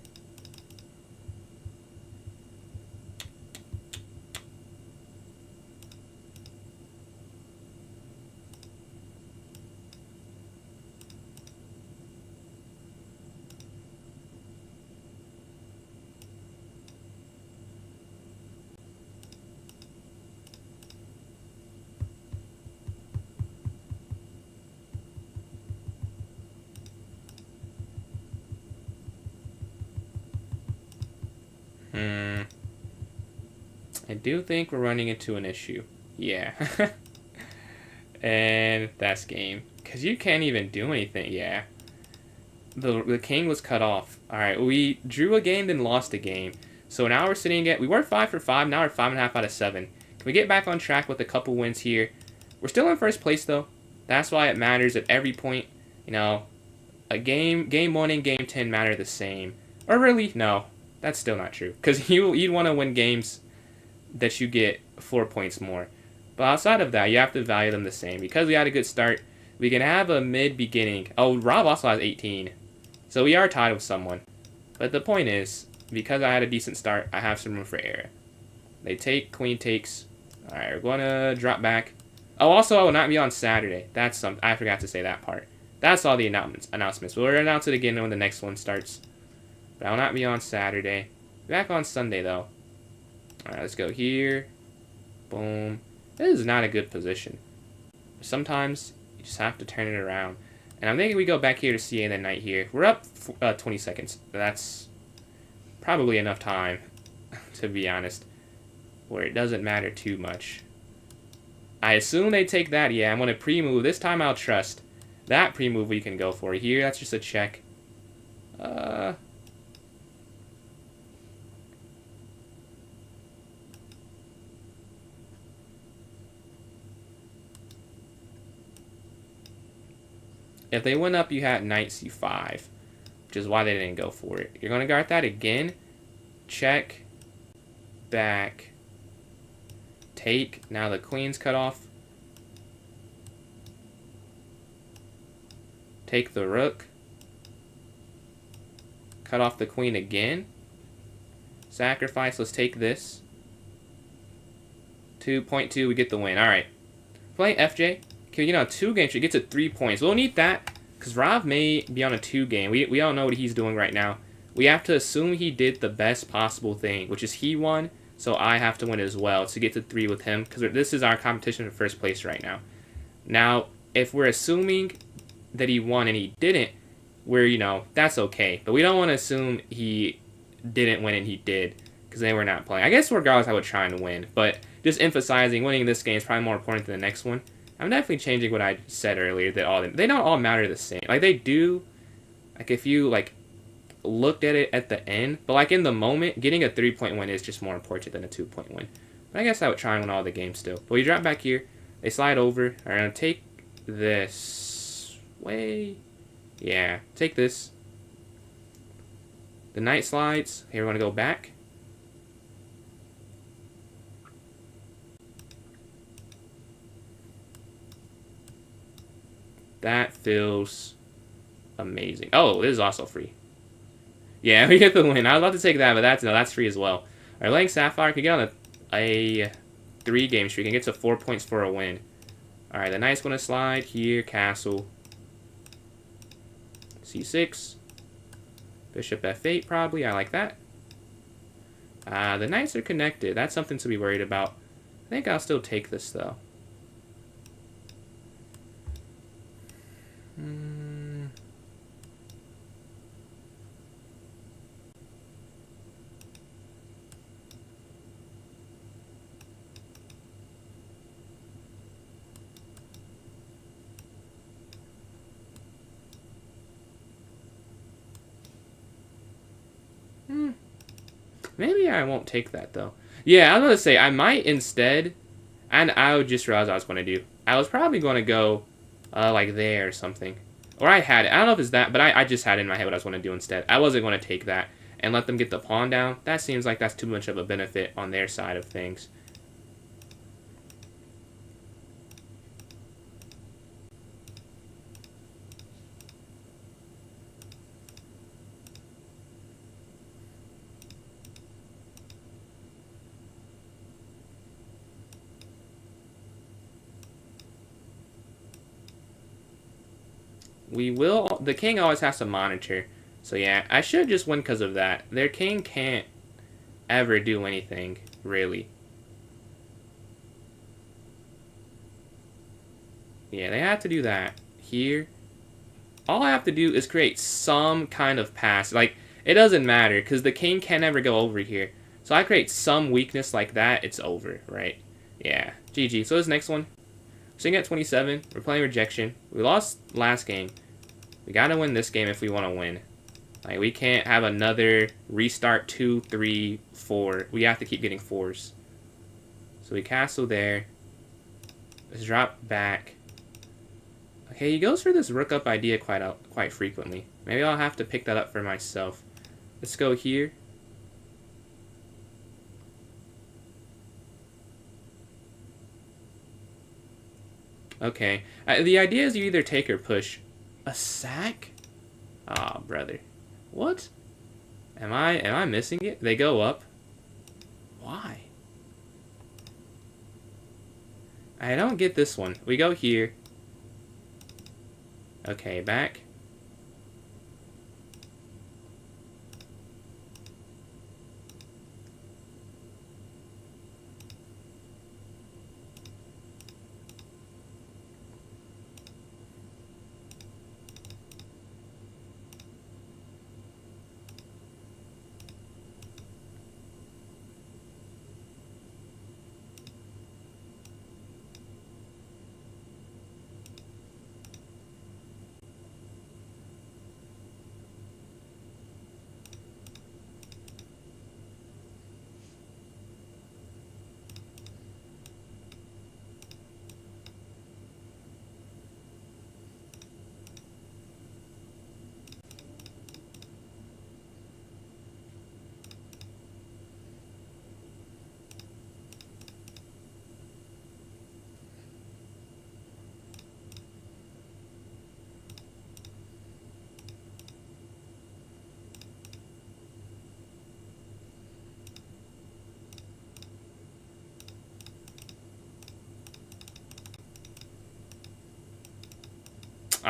I do think we're running into an issue. Yeah. And that's game. Because you can't even do anything. Yeah. The king was cut off. Alright, we drew a game, then lost a game. So now we're sitting at... We were 5 for 5. Now we're 5.5 out of 7. Can we get back on track with a couple wins here? We're still in first place, though. That's why it matters at every point. You know, game 1 and game 10 matter the same. Or really, no. That's still not true. Because you'd want to win games that you get 4 points more. But outside of that, you have to value them the same. Because we had a good start, we can have a mid-beginning. Oh, Rob also has 18. So we are tied with someone. But the point is, because I had a decent start, I have some room for error. They take, queen takes. Alright, we're going to drop back. Oh, also, I will not be on Saturday. That's something. I forgot to say that part. That's all the announcements. We'll announce it again when the next one starts. But I will not be on Saturday. Back on Sunday, though. Alright, let's go here. Boom. This is not a good position. Sometimes you just have to turn it around. And I'm thinking we go back here to CA the knight here. We're up 20 seconds. That's probably enough time, to be honest, where it doesn't matter too much. I assume they take that. Yeah, I'm going to pre-move. This time I'll trust. That pre-move we can go for. Here, that's just a check. If they went up, you had knight c5, which is why they didn't go for it. You're going to guard that again. Check. Back. Take. Now the queen's cut off. Take the rook. Cut off the queen again. Sacrifice. Let's take this. 2.2. We get the win. Alright. Playing FJ. Okay, you know, 2-game streak gets at 3 points. We'll need that because Rav may be on a 2-game. We don't know what he's doing right now. We have to assume he did the best possible thing, which is he won, so I have to win as well to get to 3 with him because this is our competition for first place right now. Now, if we're assuming that he won and he didn't, that's okay. But we don't want to assume he didn't win and he did because then we're not playing. I guess regardless, I would try and win, but just emphasizing winning this game is probably more important than the next one. I'm definitely changing what I said earlier, that they don't all matter the same. Like, they do, like, if you, like, looked at it at the end, but, like, in the moment, getting a 3-point win is just more important than a 2-point win. But I guess I would try and win all the games still. But we drop back here, they slide over, I'm going to take this way, yeah, take this. The knight slides, here we're going to go back. That feels amazing. Oh, this is also free. Yeah, we get the win. I was about to take that, but that's free as well. Alright, letting Sapphire can get on a 3-game streak and gets to 4 points for a win. Alright, the knight's going to slide here, castle. C6. Bishop F8 probably. I like that. The knights are connected. That's something to be worried about. I think I'll still take this, though. Maybe I won't take that, though. Yeah, I was going to say, I might instead, and I just realized what I was going to do. I was probably going to go, like there or something. Or I had it. I don't know if it's that, but I just had it in my head what I was going to do instead. I wasn't going to take that and let them get the pawn down. That seems like that's too much of a benefit on their side of things. The king always has to monitor. So yeah, I should just win because of that. Their king can't ever do anything, really. Yeah, they have to do that. Here, all I have to do is create some kind of pass. Like, it doesn't matter, because the king can never go over here. So I create some weakness like that, it's over, right? Yeah, GG. So this next one, sitting at 27, we're playing rejection. We lost last game. We gotta win this game if we want to win. Like, we can't have another restart 2, 3, 4. We have to keep getting 4s. So we castle there. Let's drop back. Okay, he goes for this rook up idea quite frequently. Maybe I'll have to pick that up for myself. Let's go here. Okay. The idea is you either take or push. A sack? Ah, oh, brother. What? Am I missing it? They go up. Why? I don't get this one. We go here. Okay, back.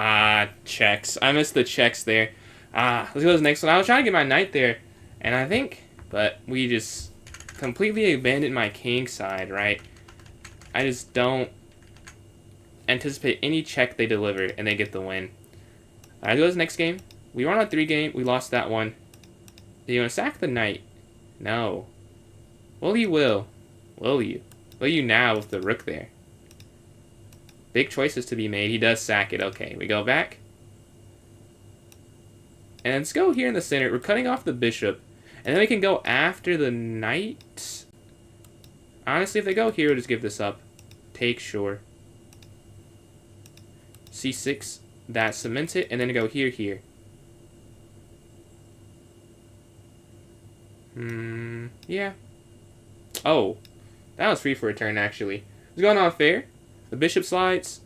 Ah, checks. I missed the checks there. Ah, let's go to the next one. I was trying to get my knight there, and I think, but we just completely abandoned my king side, right? I just don't anticipate any check they deliver, and they get the win. Alright, let's go to the next game. We won on 3 game. We lost that one. Do you want to sack the knight? No. Well, you will. Will you? Will you now with the rook there? Big choices to be made. He does sack it. Okay, we go back. And let's go here in the center. We're cutting off the bishop. And then we can go after the knight. Honestly, if they go here, we'll just give this up. Take, sure. C6. That cements it. And then go here, here. Yeah. Oh. That was free for a turn, actually. What's going on, fair? The bishop slides.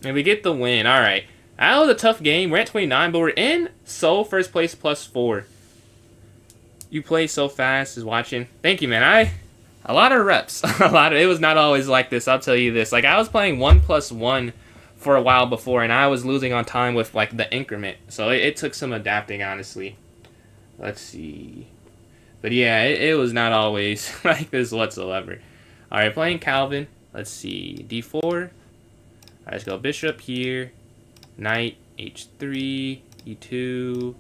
And we get the win. Alright. That was a tough game. We're at 29, but we're in Seoul first place +4. You play so fast is watching. Thank you, man. A lot of reps. It was not always like this, I'll tell you this. Like, I was playing 1+1 for a while before, and I was losing on time with, like, the increment. So it took some adapting, honestly. Let's see. But yeah, it was not always like this whatsoever. Alright, playing Calvin. Let's see. D4. Alright, let's go bishop here. Knight, H3, E2.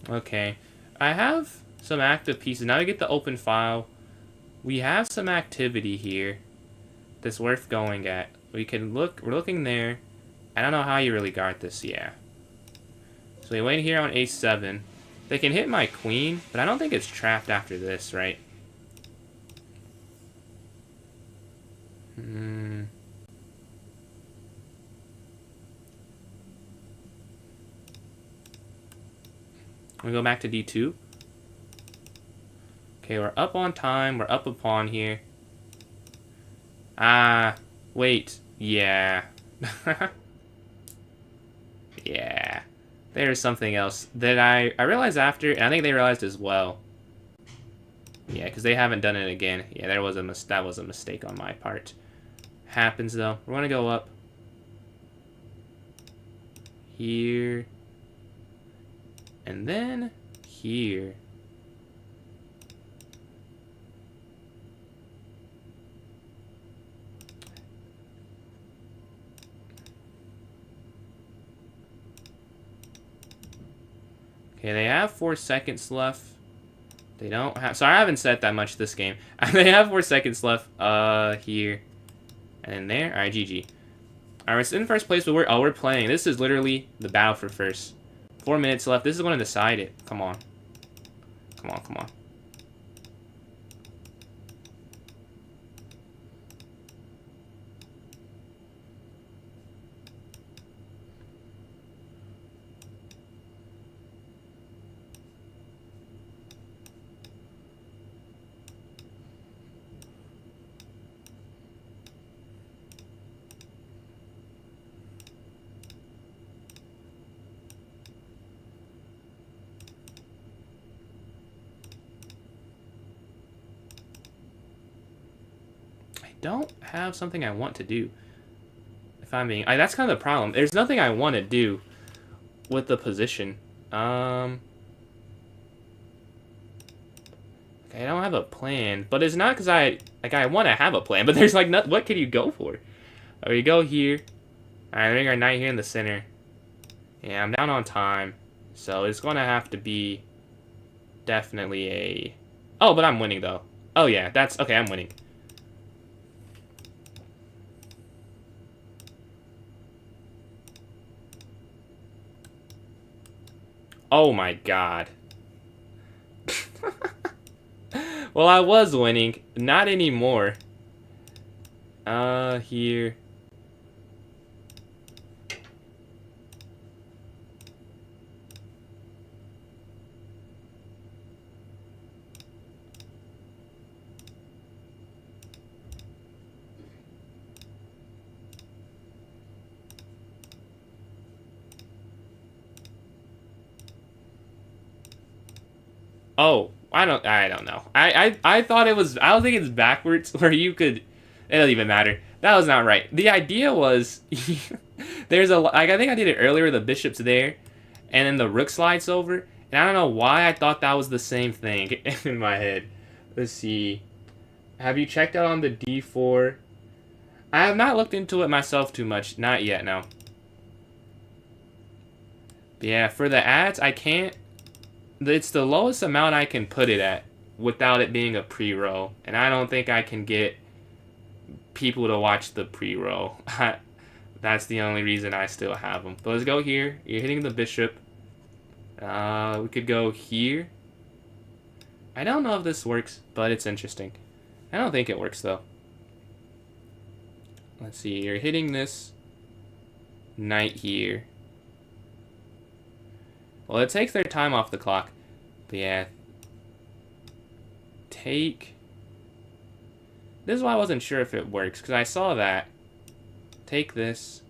Okay, I have some active pieces. Now we get the open file. We have some activity here that's worth going at. We can look, we're looking there. I don't know how you really guard this, yeah. So we wait here on a7. They can hit my queen, but I don't think it's trapped after this, right? We go back to d2. Okay, we're up on time. We're up a pawn here. Ah, wait. Yeah. Yeah. There's something else that I realized after, and I think they realized as well. Yeah, because they haven't done it again. Yeah, that was a mistake on my part. Happens though. We're gonna go up here, and then here. Okay, they have 4 seconds left. They don't have... Sorry, I haven't said that much this game. They have 4 seconds left. Here. And then there. Alright, GG. Alright, we're in first place, but we're playing. This is literally the battle for first. 4 minutes left. This is going to decide it. Come on. Come on, come on. Don't have something I want to do. If I'm being... that's kind of the problem. There's nothing I want to do with the position. Okay, I don't have a plan. But it's not because I want to have a plan. But there's like... what could you go for? Oh, you go here. Alright, bring our knight here in the center. Yeah, I'm down on time. So it's going to have to be... definitely a... Oh, but I'm winning though. Oh yeah, that's... Okay, I'm winning. Oh my god. Well, I was winning. Not anymore. Here. Oh, I don't know. I thought it was... I don't think it's backwards where you could... It doesn't even matter. That was not right. The idea was... there's a... Like, I think I did it earlier. The bishop's there. And then the rook slides over. And I don't know why I thought that was the same thing in my head. Let's see. Have you checked out on the d4? I have not looked into it myself too much. Not yet, no. But yeah, for the ads, I can't... It's the lowest amount I can put it at without it being a pre-roll. And I don't think I can get people to watch the pre-roll. That's the only reason I still have them. But let's go here. You're hitting the bishop. We could go here. I don't know if this works, but it's interesting. I don't think it works, though. Let's see. You're hitting this knight here. Well, it takes their time off the clock. But yeah. Take... This is why I wasn't sure if it works, because I saw that. Take this.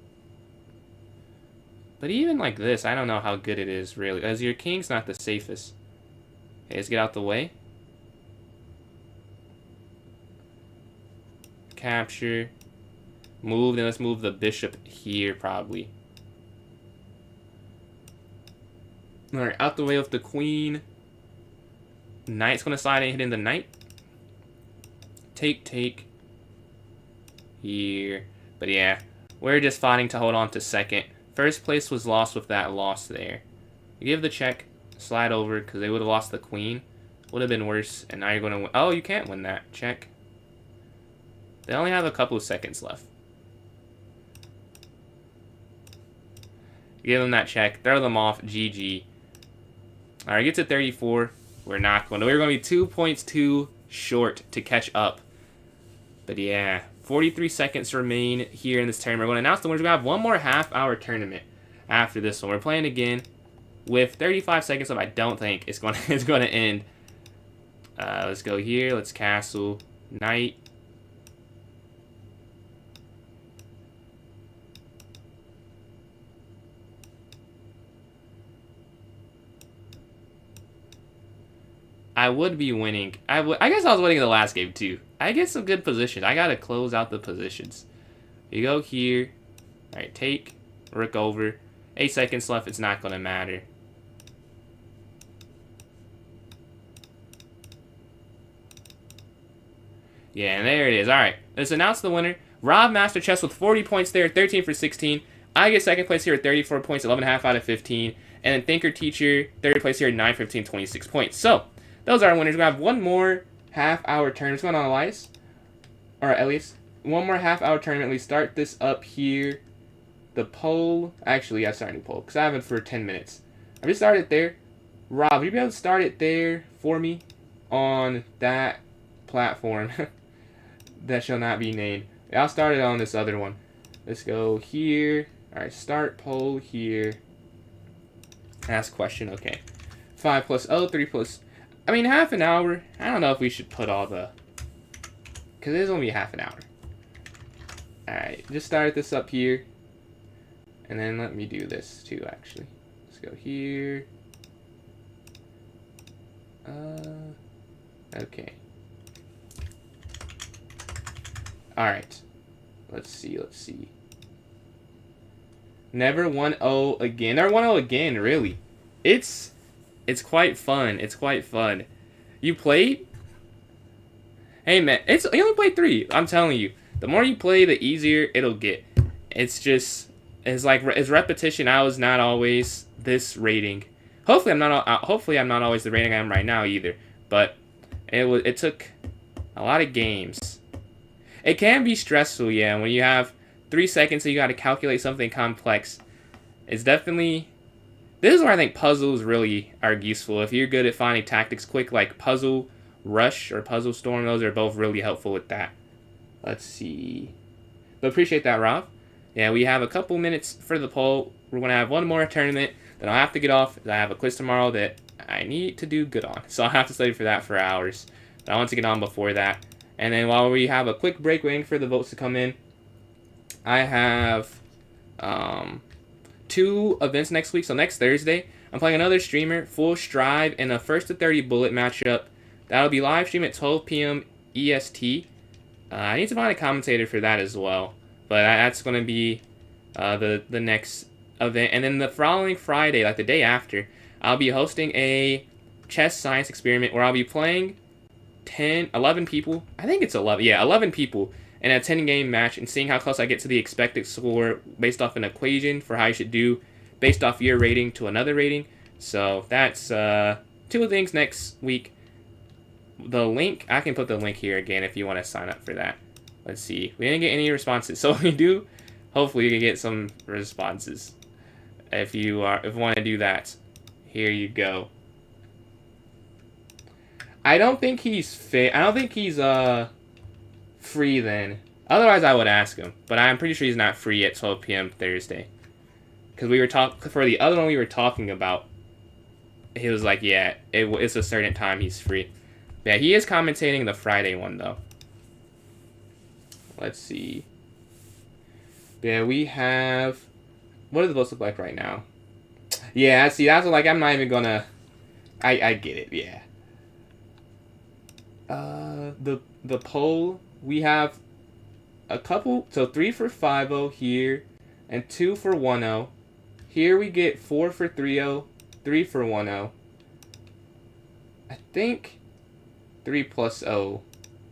But even like this, I don't know how good it is, really. As your king's not the safest. Okay, let's get out the way. Capture. Move, then let's move the bishop here, probably. Alright, out the way with the queen. Knight's gonna slide in, hitting the knight. Take, take. Here. But yeah, we're just fighting to hold on to second. First place was lost with that loss there. You give the check, slide over, because they would have lost the queen. Would have been worse, and now you're going to win. Oh, you can't win that. Check. They only have a couple of seconds left. Give them that check. Throw them off. GG. All right, get to 34. We're not going to. We're going to be 2 points too short to catch up. But yeah, 43 seconds remain here in this tournament. We're going to announce the winners. We're going to have one more half-hour tournament after this one. We're playing again with 35 seconds left. I don't think it's going to end. Let's go here. Let's castle. Knight. I would be winning. I guess I was winning in the last game too. I get some good positions. I gotta close out the positions. You go here. All right, take. Rook over. 8 seconds left. It's not gonna matter. Yeah, and there it is. All right, let's announce the winner. Rob Master Chess with 40 points there, 13 for 16. I get second place here at 34 points, 11.5 out of 15. And then Thinker Teacher, third place here at 9, 15, 26 points. So, those are our winners. We have one more half-hour tournament. What's going on, Elias? Or at least one more half-hour tournament. We start this up here. The poll. Actually, I started a new poll because I have it for 10 minutes. I just started there. Rob, would you be able to start it there for me on that platform that shall not be named? I'll start it on this other one. Let's go here. All right, start poll here. Ask question. Okay. 5 plus 0, 3 plus... I mean, half an hour. I don't know if we should put all the... Because it is only half an hour. Alright, just start this up here. And then let me do this too, actually. Let's go here. Okay. Alright. Let's see. Never 1-0 again. Never 1-0 again, really. It's quite fun. It's quite fun. You played? Hey, man. You only played 3. I'm telling you. The more you play, the easier it'll get. It's like, it's repetition. I was not always this rating. Hopefully, I'm not always the rating I am right now, either. But it took a lot of games. It can be stressful, yeah, when you have 3 seconds and you got to calculate something complex. It's definitely... This is where I think puzzles really are useful. If you're good at finding tactics quick, like Puzzle Rush or Puzzle Storm, those are both really helpful with that. Let's see. But appreciate that, Rob. Yeah, we have a couple minutes for the poll. We're going to have one more tournament. Then I'll have to get off. I have a quiz tomorrow that I need to do good on. So I'll have to study for that for hours. But I want to get on before that. And then while we have a quick break waiting for the votes to come in, I have 2 events next week. So next Thursday, I'm playing another streamer, Full Strive, in a 1st to 30 bullet matchup. That'll be live stream at 12 p.m. EST. I need to find a commentator for that as well. But that's going to be the next event. And then the following Friday, like the day after, I'll be hosting a chess science experiment where I'll be playing 11 people. I think it's 11. Yeah, 11 people in a 10-game match and seeing how close I get to the expected score based off an equation for how you should do based off your rating to another rating. So that's 2 things next week. The link, I can put the link here again if you want to sign up for that. Let's see. We didn't get any responses. So if we do, hopefully you can get some responses. If you want to do that, here you go. I don't think he's fit. I don't think he's free then. Otherwise, I would ask him. But I'm pretty sure he's not free at 12 p.m. Thursday. Because we were for the other one we were talking about. He was like, yeah, it's a certain time he's free. Yeah, he is commentating the Friday one though. Let's see. Yeah, we have. What do the votes look like right now? Yeah, see, that's like I'm not even gonna. I get it. Yeah. The poll, we have a couple, so 3 for 5-0 here, and 2 for 1-0. Here we get 4 for 3-0, 3 for 1-0. I think 3 plus 0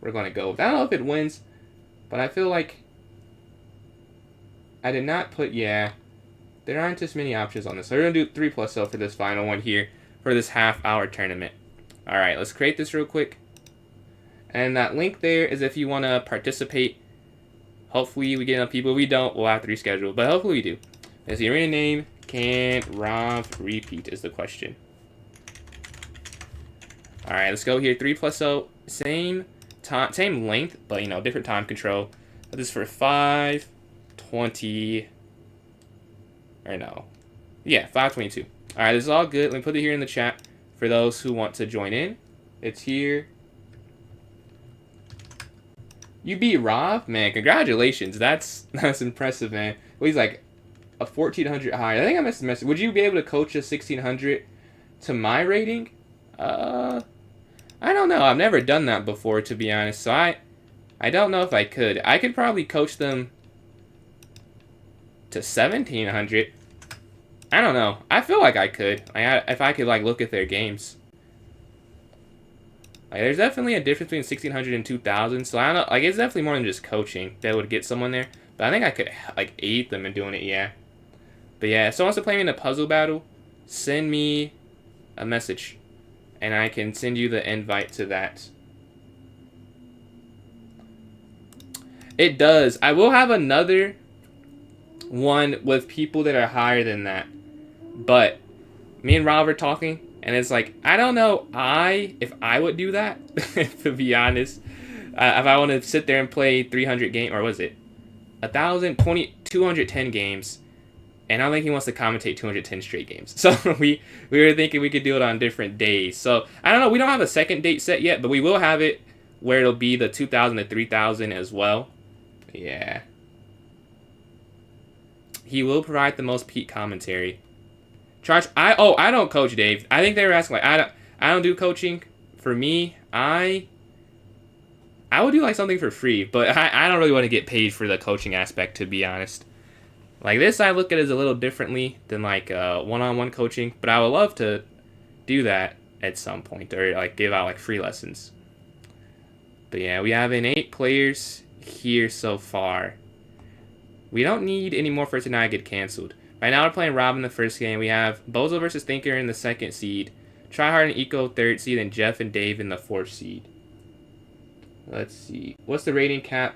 we're going to go with. I don't know if it wins, but I feel like I did not put, yeah, there aren't as many options on this. So we're going to do 3 plus 0 for this final one here, for this half-hour tournament. Alright, let's create this real quick. And that link there is if you want to participate. Hopefully we get enough people. If we don't, we'll have to reschedule. But hopefully we do. There's the arena name, Can Rav repeat is the question. All right, let's go here. 3 + 0. Same time, same length, but, you know, different time control. This is for 5:20. Or no. Yeah, 5:22. All right, this is all good. Let me put it here in the chat for those who want to join in. It's here. You beat Rob? Man, congratulations. That's impressive, man. Well, he's like a 1,400 higher. I think I missed the message. Would you be able to coach a 1,600 to my rating? I don't know. I've never done that before, to be honest. So I don't know if I could. I could probably coach them to 1,700. I don't know. I feel like I could. If I could, like, look at their games. Like, there's definitely a difference between 1,600 and 2,000. So, I don't know. Like, it's definitely more than just coaching that would get someone there. But I think I could, like, aid them in doing it, yeah. But, yeah, if someone wants to play me in a puzzle battle, send me a message. And I can send you the invite to that. It does. I will have another one with people that are higher than that. But me and Rob are talking, and it's like, I don't know if I would do that, to be honest. If I want to sit there and play 300 games, or was it 210 games, and I don't think he wants to commentate 210 straight games. So we were thinking we could do it on different days. So I don't know. We don't have a second date set yet, but we will have it where it'll be the 2,000 to 3,000 as well. Yeah. He will provide the most peak commentary. Charge. I don't coach, Dave. I think they were asking, like, I don't do coaching. For me, I would do like something for free, but I don't really want to get paid for the coaching aspect, to be honest. Like, this I look at it as a little differently than like one-on-one coaching, but I would love to do that at some point, or like give out like free lessons. But yeah, we have 8 players here so far. We don't need any more for it to not get canceled. Right now we're playing Rob in the first game. We have Bozo versus Thinker in the 2nd seed, Tryhard and Eco 3rd seed, and Jeff and Dave in the 4th seed. Let's see. What's the rating cap?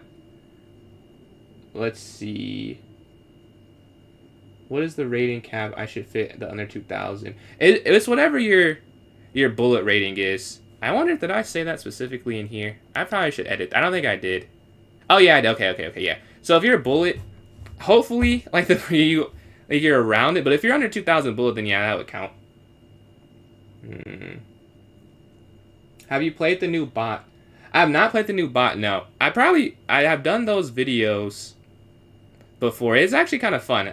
Let's see. What is the rating cap I should fit the under 2,000? It's whatever your bullet rating is. I wonder, did I say that specifically in here? I probably should edit. I don't think I did. Oh yeah, I did. Okay, yeah. So if you're a bullet, hopefully like you're around it. But if you're under 2,000 bullet, then yeah, that would count. Have you played the new bot? I have not played the new bot. No, I have done those videos before. It's actually kind of fun.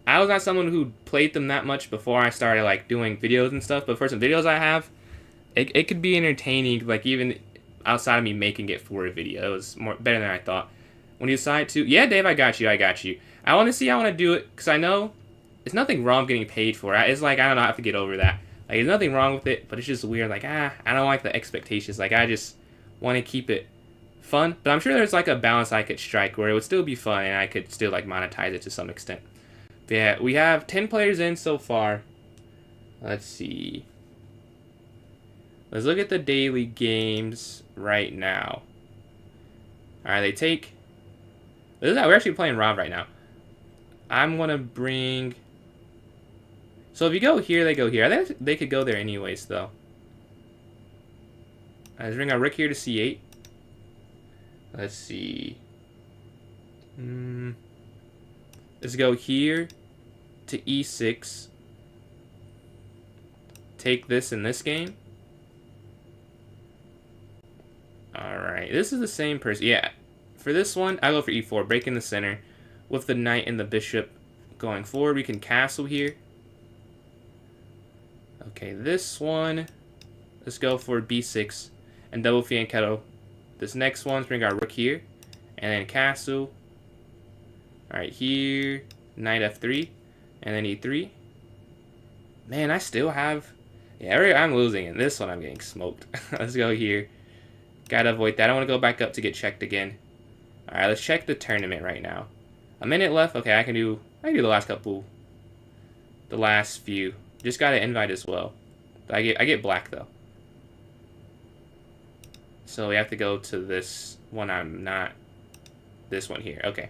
I was not someone who played them that much before I started like doing videos and stuff. But for some videos I have, it could be entertaining. Like even outside of me making it for a video, it was better than I thought. When you decide to, yeah, Dave, I got you. I want to see how I want to do it, because I know there's nothing wrong getting paid for it. It's like, I don't know, I have to get over that. Like, there's nothing wrong with it, but it's just weird. Like, I don't like the expectations. Like, I just want to keep it fun. But I'm sure there's like a balance I could strike where it would still be fun and I could still like monetize it to some extent. But yeah, we have 10 players in so far. Let's see. Let's look at the daily games right now. Alright, we're actually playing Rob right now. I'm going to bring... So if you go here, they go here. I think they could go there anyways, though. Let's bring our rook here to c8. Let's see. Let's go here to e6. Take this in this game. Alright, this is the same person. Yeah, for this one, I go for e4, break in the center. With the knight and the bishop going forward, we can castle here. Okay, this one, let's go for b6 and double fianchetto. This next one, let's bring our rook here, and then castle. Alright, here, knight f3, and then e3. Man, I still have... Yeah, I'm losing. In this one, I'm getting smoked. Let's go here. Gotta avoid that. I want to go back up to get checked again. Alright, let's check the tournament right now. A minute left. Okay, I can do the last couple. The last few. Just got an invite as well. I get black though. So we have to go to this one. I'm not. This one here. Okay.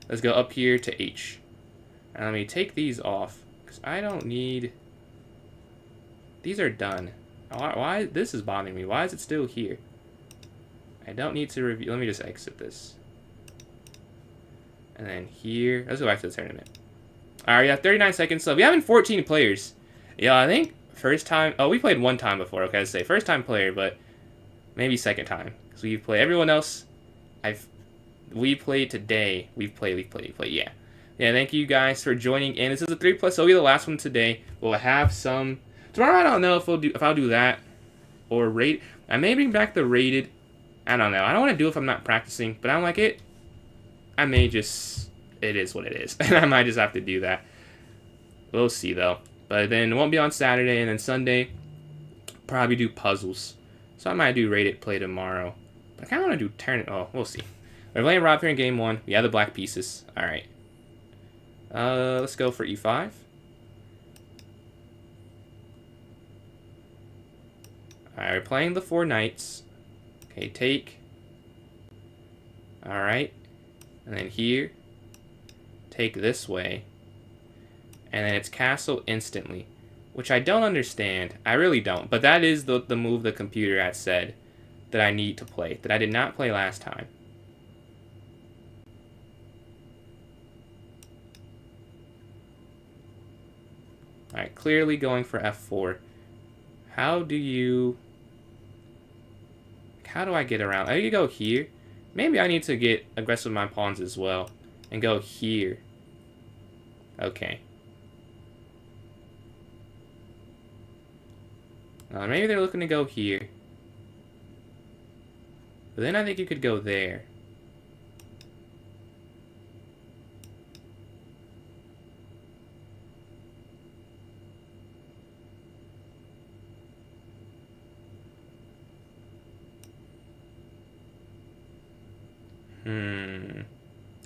Let's go up here to H. And let me take these off, because I don't need... These are done. Why? This is bothering me. Why is it still here? I don't need to review... Let me just exit this. And then here... Let's go back to the tournament. Alright, yeah, 39 seconds left. We have 14 players. Yeah, I think first time... Oh, we played one time before, okay, I'd say. First time player, but maybe second time. Because we've played... Everyone else, we played today. We've played, yeah. Yeah, thank you guys for joining in. This is a 3+, so it'll be the last one today. We'll have some... Tomorrow, I don't know if I'll do that or rate. I may bring back the rated. I don't know. I don't want to do it if I'm not practicing, but I'm like it. I may just... It is what it is. And I might just have to do that. We'll see, though. But then it won't be on Saturday, and then Sunday, probably do puzzles. So I might do rated play tomorrow. But I kind of want to do turn... Oh, we'll see. We're playing Rob here in game 1. We have the black pieces. Alright. Let's go for e5. Alright, we're playing the 4 knights. Okay, take. Alright. And then here. Take this way. And then it's castle instantly. Which I don't understand. I really don't. But that is the move the computer had said that I need to play. That I did not play last time. Alright, clearly going for f4. How do I get around? I need to go here. Maybe I need to get aggressive with my pawns as well. And go here. Okay. Maybe they're looking to go here. But then I think you could go there.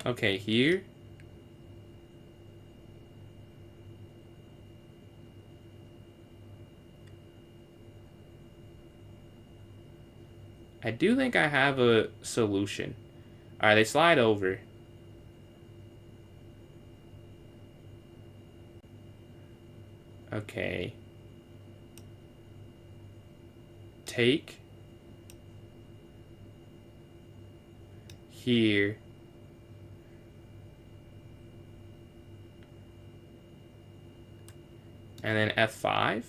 Okay, here. I do think I have a solution. Alright, they slide over. Okay. Take. Here. And then f5.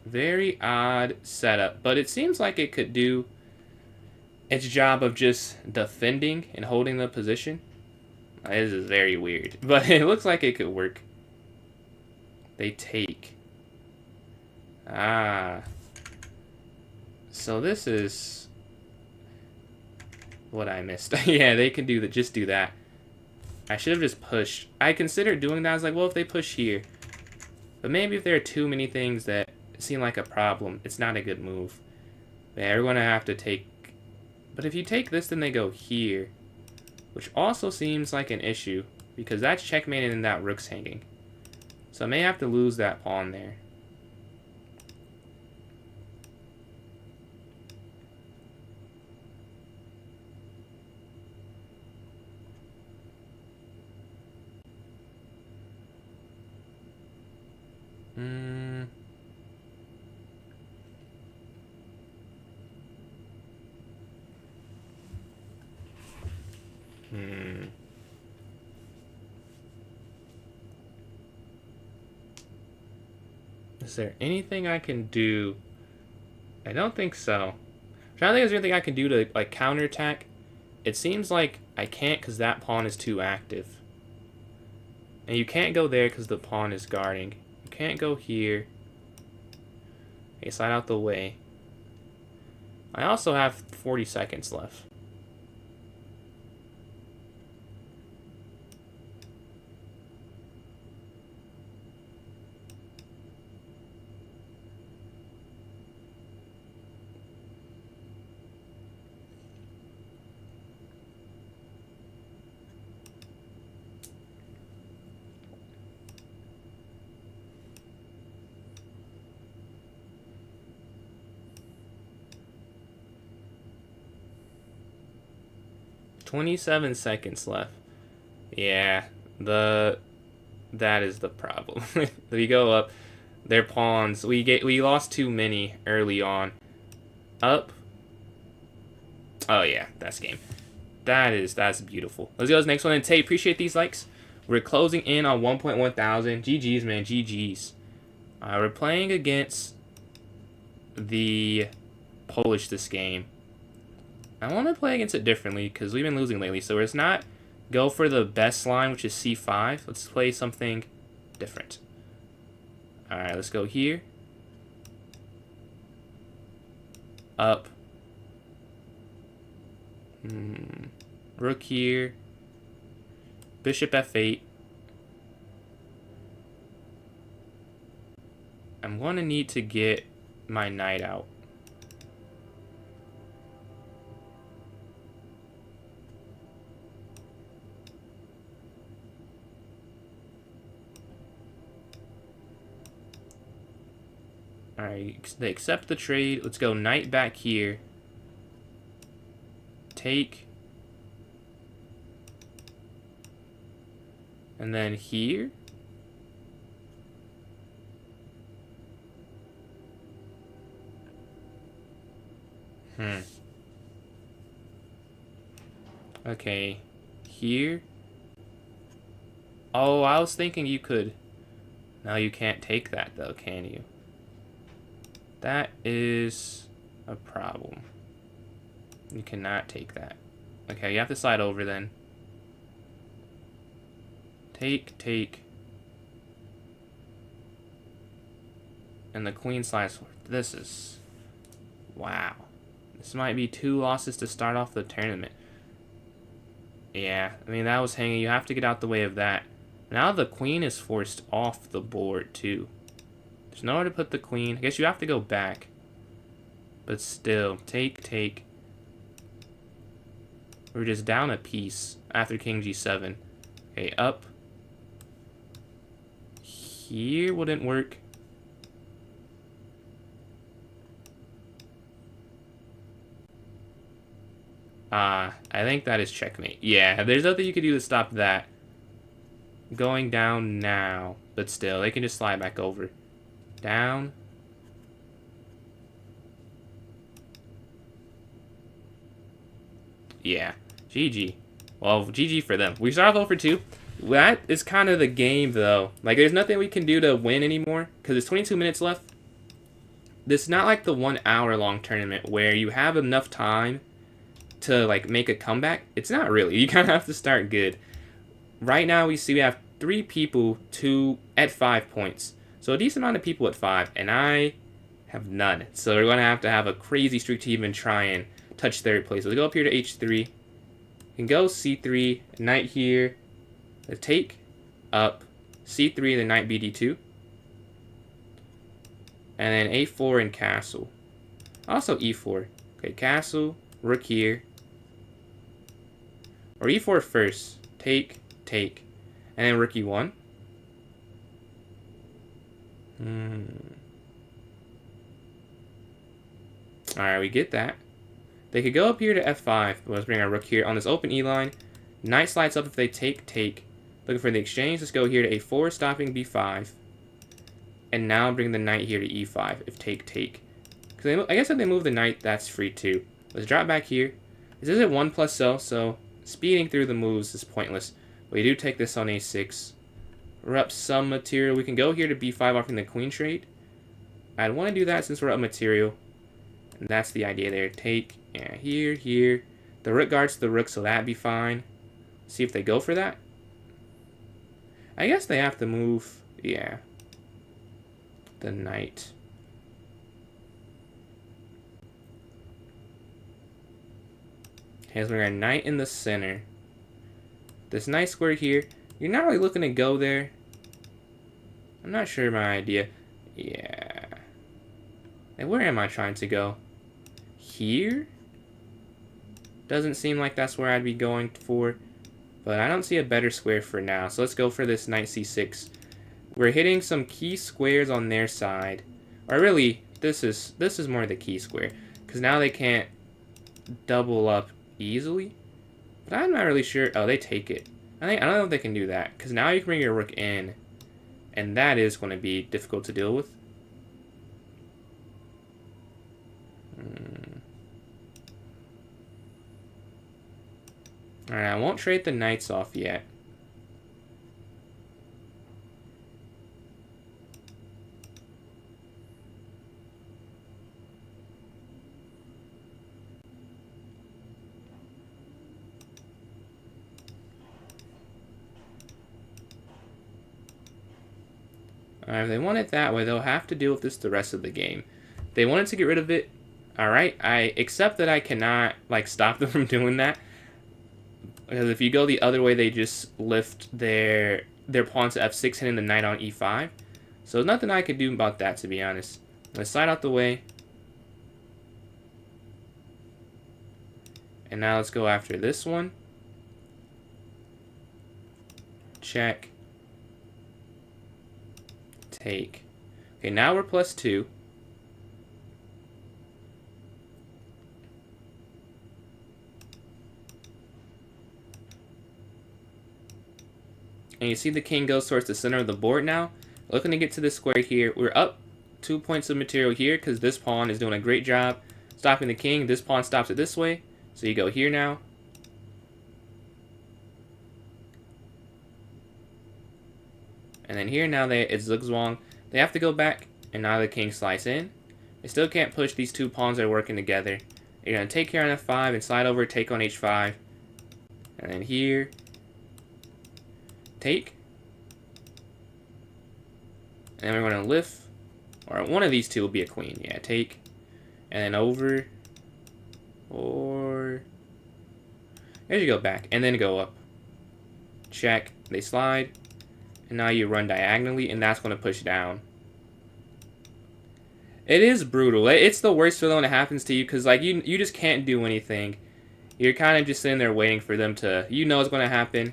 Very odd setup, but it seems like it could do its job of just defending and holding the position. This is very weird, but it looks like it could work. They take. Ah. So this is what I missed. Yeah, they can do that. Just do that. I should have just pushed. I considered doing that. I was like, well, if they push here. But maybe if there are too many things that seem like a problem, it's not a good move. But yeah, we're going to have to take... But if you take this, then they go here. Which also seems like an issue. Because that's checkmated and that rook's hanging. So I may have to lose that pawn there. Is there anything I can do? I don't think so. I'm trying to think if there's anything I can do to like counterattack. It seems like I can't because that pawn is too active. And you can't go there because the pawn is guarding. You can't go here. Okay, slide out the way. I also have 40 seconds left. 27 seconds left. Yeah, that is the problem. We go up. Their pawns. We lost too many early on. Up. Oh yeah, that's game. That's beautiful. Let's go to the next one. And Tay, appreciate these likes. We're closing in on 1.1 thousand. GG's, man. GG's. We're playing against the Polish this game. I want to play against it differently because we've been losing lately. So let's not go for the best line, which is C5. Let's play something different. Alright, let's go here. Up. Rook here. Bishop F8. I'm going to need to get my knight out. Alright, they accept the trade. Let's go knight back here. Take. And then here. Okay. Here. Oh, I was thinking you could. No, you can't take that though, can you? That is a problem. You cannot take that. Okay, you have to slide over then. Take. And the queen slides forward. This is... Wow. This might be 2 losses to start off the tournament. Yeah, I mean, that was hanging. You have to get out the way of that. Now the queen is forced off the board, too. There's nowhere to put the queen. I guess you have to go back. But still, take. We're just down a piece after king g7. Okay, up. Here wouldn't work. I think that is checkmate. Yeah, there's nothing you can do to stop that. Going down now. But still, they can just slide back over. Down. Yeah. GG. Well, GG for them. We start off 0-2. That is kind of the game, though. Like, there's nothing we can do to win anymore. Because it's 22 minutes left. This is not like the 1 hour long tournament where you have enough time to, like, make a comeback. It's not really. You kind of have to start good. Right now, we see we have 3 people at 5 points. So a decent amount of people at 5. And I have none. So we're going to have a crazy streak to even try and touch 3rd place. So we go up here to h3. You can go c3, knight here. Let's take, up, c3, then knight bd2. And then a4 and castle. Also e4. Okay, castle, rook here. Or e4 first. Take. And then rook e1. Alright, we get that. They could go up here to f5. But let's bring our rook here on this open e-line. Knight slides up if they take. Looking for the exchange. Let's go here to a4, stopping b5. And now bring the knight here to e5 if take. Because I guess if they move the knight, that's free too. Let's drop back here. This isn't 1+0, so speeding through the moves is pointless. But we do take this on a6. We're up some material. We can go here to b5 offering the queen trade. I'd want to do that since we're up material. And that's the idea there. Take, yeah, here. The rook guards the rook, so that'd be fine. See if they go for that. I guess they have to move, yeah, the knight. Okay, so we're going to knight in the center. This knight square here, you're not really looking to go there. I'm not sure my idea. Yeah. Like, where am I trying to go? Here? Doesn't seem like that's where I'd be going for. But I don't see a better square for now. So let's go for this knight c6. We're hitting some key squares on their side. Or really, this is more the key square. Because now they can't double up easily. But I'm not really sure. Oh, they take it. I don't know if they can do that. Because now you can bring your rook in. And that is going to be difficult to deal with. Alright, I won't trade the knights off yet. If they want it that way, they'll have to deal with this the rest of the game. They wanted to get rid of it. Alright, I accept that I cannot, like, stop them from doing that. Because if you go the other way, they just lift their pawn to f6, hitting the knight on e5. So there's nothing I could do about that, to be honest. Let's slide out the way. And now let's go after this one. Check. Take. Okay, now we're +2. And you see the king goes towards the center of the board now. Looking to get to this square here. We're up 2 points of material here because this pawn is doing a great job stopping the king. This pawn stops it this way. So you go here now. And then here now it's Zugzwang. They have to go back, and now the king slides in. They still can't push these two pawns that are working together. You're going to take here on f5 and slide over, take on h5. And then here, take. And then we're going to lift, or one of these two will be a queen. Yeah, take. And then over, or there you go, back. And then go up. Check. They slide. And now you run diagonally, and that's going to push down. It is brutal. It's the worst feeling when it happens to you, because like you just can't do anything. You're kind of just sitting there waiting for them to, you know it's going to happen.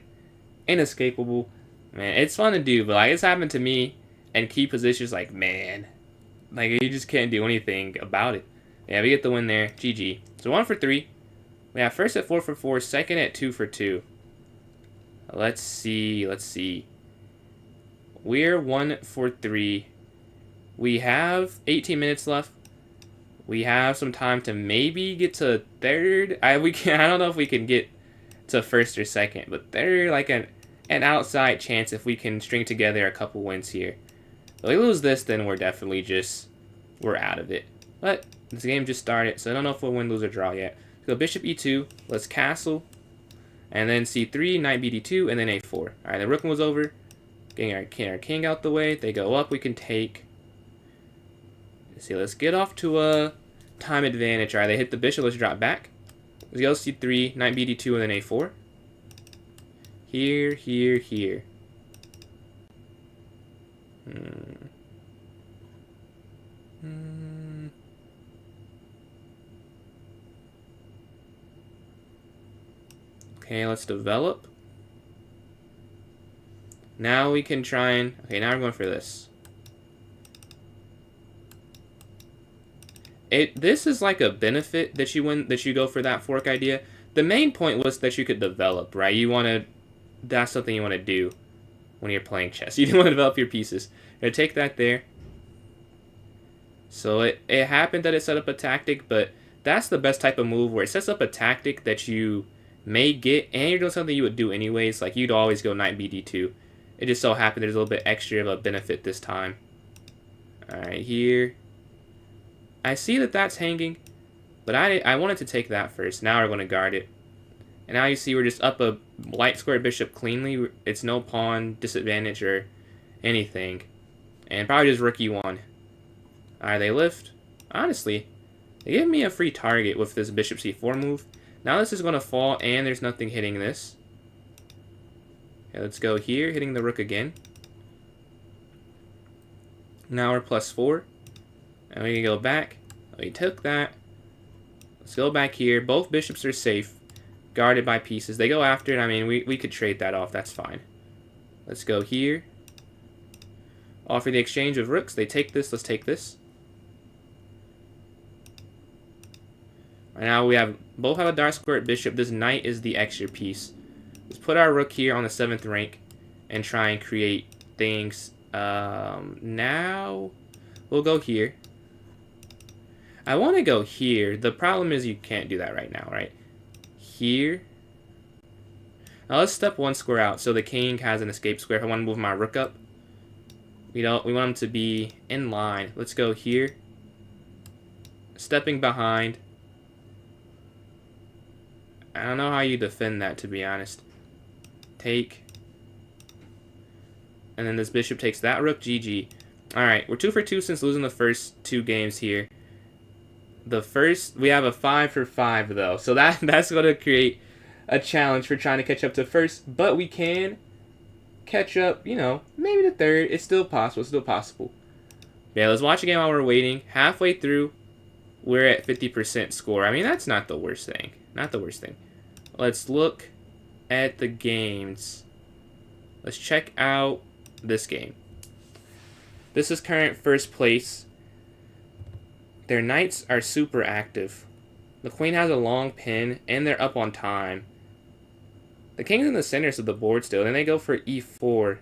Inescapable. Man, it's fun to do, but like it's happened to me, and key positions, like, man. Like, you just can't do anything about it. Yeah, we get the win there. GG. So 1 for 3. We have first at 4 for 4, second at 2 for 2. Let's see. We're 1 for 3. We have 18 minutes left. We have some time to maybe get to third. I don't know if we can get to first or second, but they're like an outside chance if we can string together a couple wins here. If we lose this, then we're definitely we're out of it. But this game just started, so I don't know if we'll win, lose, or draw yet. So bishop e2, let's castle, and then c3, knight bd2, and then a4. All right, the rook was over. Getting our king out the way. They go up. We can take. Let's see. Let's get off to a time advantage. All right, they hit the bishop. Let's drop back. Let's go c3, knight bd2, and then a4. Here. Okay, let's develop. Now we can try and... Okay, now we're going for this. This is like a benefit that you go for that fork idea. The main point was that you could develop, right? That's something you want to do when you're playing chess. You want to develop your pieces. You're gonna take that there. So it happened that it set up a tactic, but that's the best type of move where it sets up a tactic that you may get, and you're doing something you would do anyways. Like, you'd always go knight bd2. It just so happened there's a little bit extra of a benefit this time. Alright, here. I see that that's hanging, but I wanted to take that first. Now we're going to guard it. And now you see we're just up a light square bishop cleanly. It's no pawn disadvantage or anything. And probably just rook e1. Alright, they lift. Honestly, they give me a free target with this bishop c4 move. Now this is going to fall, and there's nothing hitting this. Okay, let's go here, hitting the rook again. Now we're +4. And we can go back. We took that. Let's go back here. Both bishops are safe. Guarded by pieces. They go after it. I mean, we could trade that off. That's fine. Let's go here. Offer the exchange of rooks. They take this. Let's take this. Right now we have both have a dark squared bishop. This knight is the extra piece. Let's put our rook here on the 7th rank and try and create things. Now we'll go here. I want to go here. The problem is you can't do that right now, right? Here. Now let's step 1 square out so the king has an escape square. If I want to move my rook up, we want him to be in line. Let's go here. Stepping behind. I don't know how you defend that, to be honest. Take. And then this bishop takes that rook. GG. Alright, we're 2 for 2 since losing the first 2 games here. The first, we have a 5 for 5 though. So that's going to create a challenge for trying to catch up to first. But we can catch up, you know, maybe the third. It's still possible. It's still possible. Yeah, let's watch a game while we're waiting. Halfway through, we're at 50% score. I mean, that's not the worst thing. Not the worst thing. Let's look at the games. Let's check out this game. This is current first place. Their knights are super active. The queen has a long pin, and they're up on time. The king's in the center of the board still. Then they go for e4.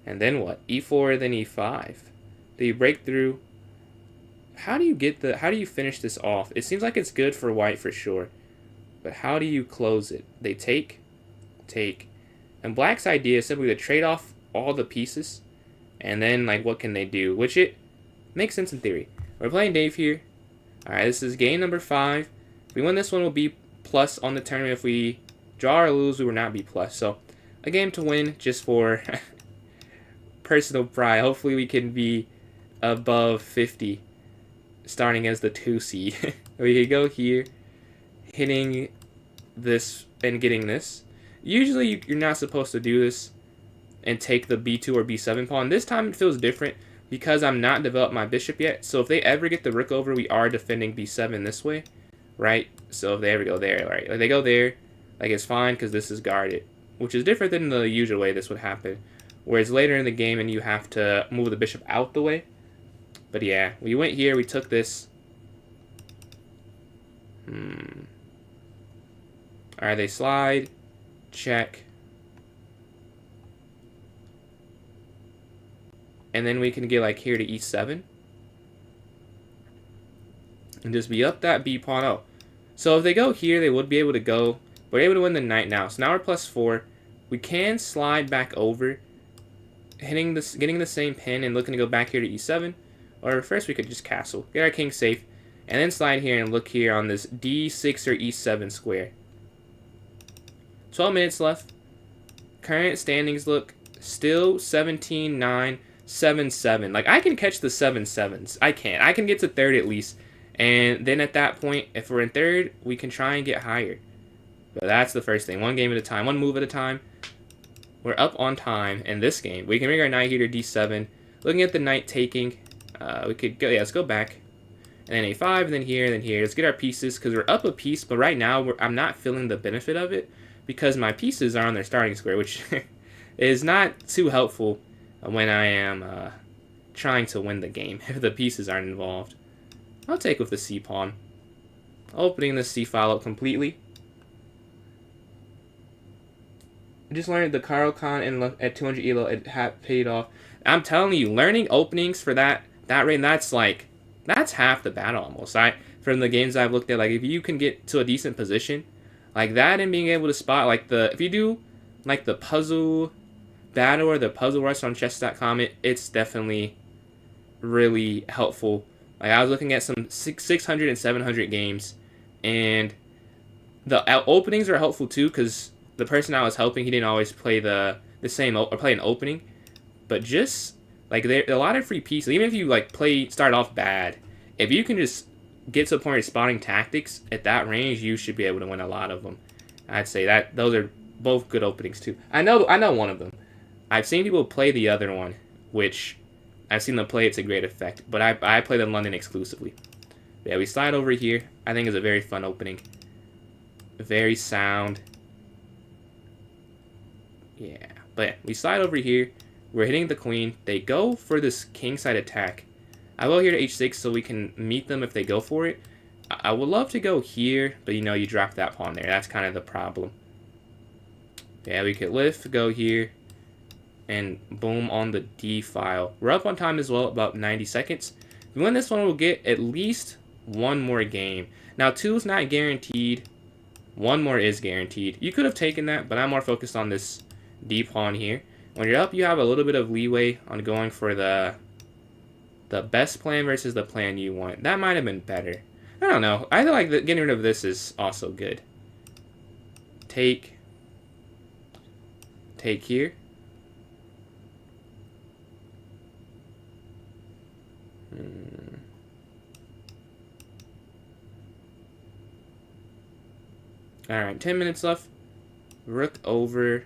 And then what? e4, then e5. Do you break through? How do you finish this off? It seems like it's good for white for sure. But how do you close it? They take. And black's idea is simply to trade off all the pieces. And then, like, what can they do? Which it makes sense in theory. We're playing Dave here. Alright, this is game number 5. If we win this one, we'll be plus on the tournament. If we draw or lose, we will not be plus. So, a game to win just for personal pride. Hopefully we can be above 50. Starting as the 2 seed. We could go here. Hitting this and getting this. Usually you're not supposed to do this and take the b2 or b7 pawn. This time it feels different because I'm not developed my bishop yet. So if they ever get the rook over, we are defending b7 this way, right? So if they ever go there, right? Like they go there, like it's fine because this is guarded, which is different than the usual way this would happen. Whereas later in the game and you have to move the bishop out the way. But yeah, we went here, we took this. Alright, they slide. Check. And then we can get like here to e7. And just be up that b pawn. Oh. So if they go here, they would be able to go. We're able to win the knight now. So now we're +4. We can slide back over. Getting the same pin and looking to go back here to e7. Or first we could just castle. Get our king safe. And then slide here and look here on this d6 or e7 square. 12 minutes left. Current standings look still 17-9, 7-7. Like, I can catch the 7-7s. I can. I can get to third at least. And then at that point, if we're in third, we can try and get higher. But that's the first thing. One game at a time. One move at a time. We're up on time in this game. We can bring our knight here to d7. Looking at the knight taking, we could go, yeah, let's go back. And then a5, and then here, and then here. Let's get our pieces, because we're up a piece. But right now, I'm not feeling the benefit of it. Because my pieces are on their starting square, which is not too helpful when I am trying to win the game, if the pieces aren't involved. I'll take with the c-pawn. Opening the c-file up completely. I just learned the Carl Khan at 200 elo, it had paid off. I'm telling you, learning openings for that rate, that's half the battle almost. From the games I've looked at, like if you can get to a decent position, like that and being able to spot, like if you do like the puzzle battle or the puzzle rush on chess.com, it's definitely really helpful. Like I was looking at some 600 and 700 games, and the openings are helpful too, because the person I was helping, he didn't always play the same or play an opening, but just like there a lot of free pieces. Even if you like start off bad, if you can just get to the point of spotting tactics at that range, you should be able to win a lot of them. I'd say that those are both good openings too. I know one of them. I've seen people play the other one, which I've seen them play it to great effect, but I play them London exclusively. But yeah, we slide over here. I think it's a very fun opening. Very sound. Yeah, but we slide over here. We're hitting the queen. They go for this kingside attack. I go here to h6 so we can meet them if they go for it. I would love to go here, but you know, you drop that pawn there. That's kind of the problem. Yeah, we could lift, go here, and boom on the D file. We're up on time as well, about 90 seconds. If we win this one, we'll get at least one more game. Now, 2 is not guaranteed. 1 more is guaranteed. You could have taken that, but I'm more focused on this D pawn here. When you're up, you have a little bit of leeway on going for the best plan versus the plan you want. That might have been better. I don't know. I feel like getting rid of this is also good. Take here. Alright, 10 minutes left. Rook over.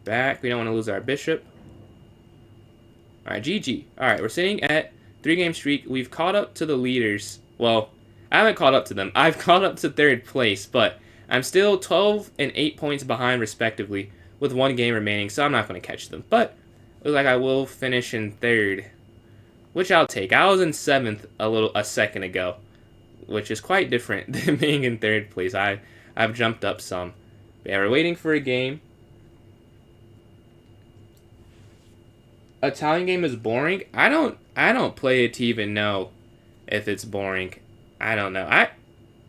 Back. We don't want to lose our bishop. Alright, GG. Alright, we're sitting at 3-game streak. We've caught up to the leaders. Well, I haven't caught up to them. I've caught up to 3rd place, but I'm still 12 and 8 points behind, respectively, with 1 game remaining, so I'm not going to catch them. But it looks like I will finish in 3rd, which I'll take. I was in 7th a second ago, which is quite different than being in 3rd place. I've jumped up some. But yeah, we're waiting for a game. Italian game is boring. I don't play it to even know if it's boring. I don't know. I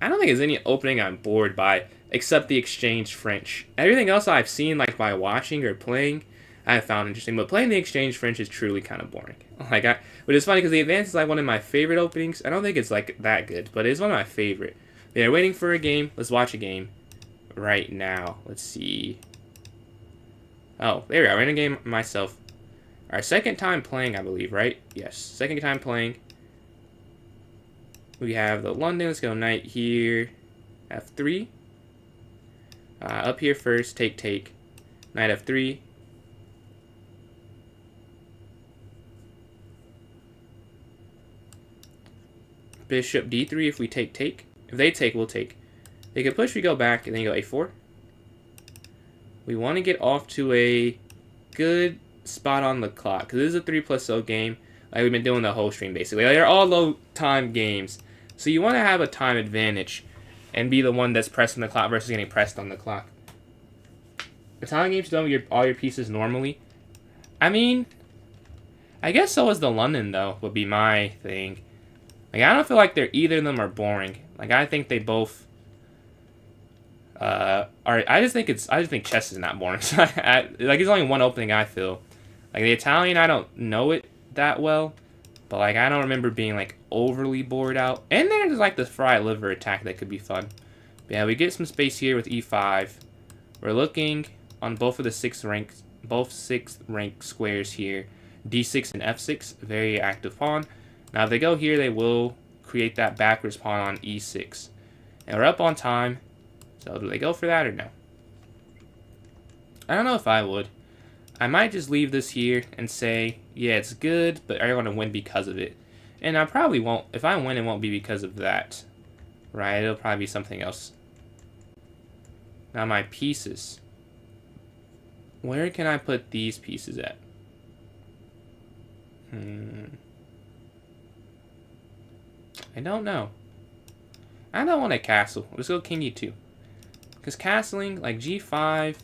don't think there's any opening I'm bored by except the exchange French. Everything else I've seen, like by watching or playing, I have found interesting. But playing the exchange French is truly kind of boring. But it's funny because the advance is like one of my favorite openings. I don't think it's like that good, but it's one of my favorite. They're waiting for a game. Let's watch a game right now. Let's see. Oh, there we are. I'm in a game myself. Our 2nd time playing, I believe, right? Yes, 2nd time playing. We have the London. Let's go knight here. F3. Up here first. Take. Knight F3. Bishop D3 if we take. If they take, we'll take. They can push, we go back, and then you go A4. We want to get off to a good spot on the clock, because this is a 3+0 game, like we've been doing the whole stream, basically. Like, they're all low-time games, so you want to have a time advantage and be the one that's pressing the clock versus getting pressed on the clock. Italian games don't all your pieces normally. I mean, I guess so is the London, though, would be my thing. Like, I don't feel like either of them are boring. Like, I think they both are. I just think chess is not boring. Like, it's only one opening I feel. Like, the Italian, I don't know it that well, but like I don't remember being like overly bored out. And there's like the fried liver attack that could be fun. But yeah, we get some space here with E5. We're looking on both of the 6th rank squares here. D6 and F6, very active pawn. Now if they go here, they will create that backwards pawn on E6. And we're up on time. So do they go for that or no? I don't know if I would. I might just leave this here and say, yeah, it's good, but I want to win because of it. And I probably won't. If I win, it won't be because of that. Right? It'll probably be something else. Now my pieces. Where can I put these pieces at? I don't know. I don't want a castle. Let's go king e2. Because castling, like g5,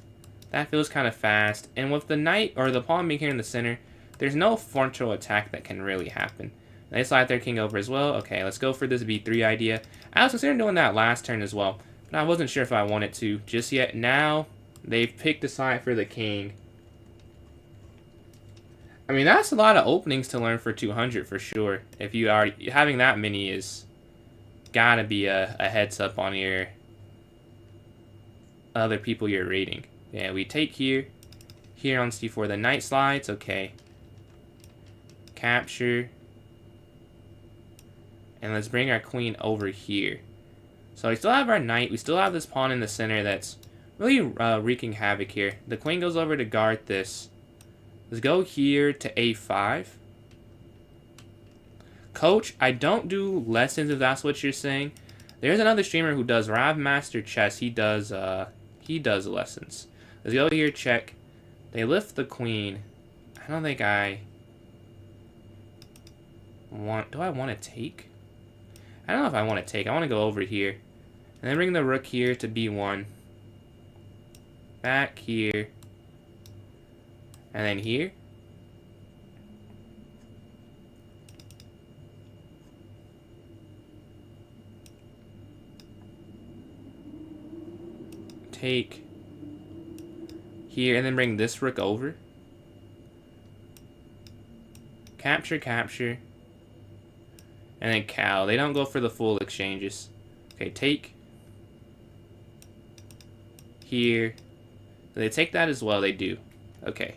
that feels kind of fast. And with the knight, or the pawn being here in the center, there's no frontal attack that can really happen. They slide their king over as well. Okay, let's go for this b3 idea. I was considering doing that last turn as well, but I wasn't sure if I wanted to just yet. Now, they've picked a side for the king. I mean, that's a lot of openings to learn for 200 for sure. If you are having that many is gotta be a heads up on your other people you're rating. Yeah, we take here on c4. The knight slides, okay. Capture. And let's bring our queen over here. So we still have our knight. We still have this pawn in the center that's really wreaking havoc here. The queen goes over to guard this. Let's go here to a5. Coach, I don't do lessons if that's what you're saying. There's another streamer who does Rav Master Chess. He does lessons. Let's go here, check. They lift the queen. I don't think I want... Do I want to take? I don't know if I want to take. I want to go over here. And then bring the rook here to b1. Back here. And then here. Take here, and then bring this rook over. Capture, capture. And then cow. They don't go for the full exchanges. Okay, take. Here. They take that as well. They do. Okay.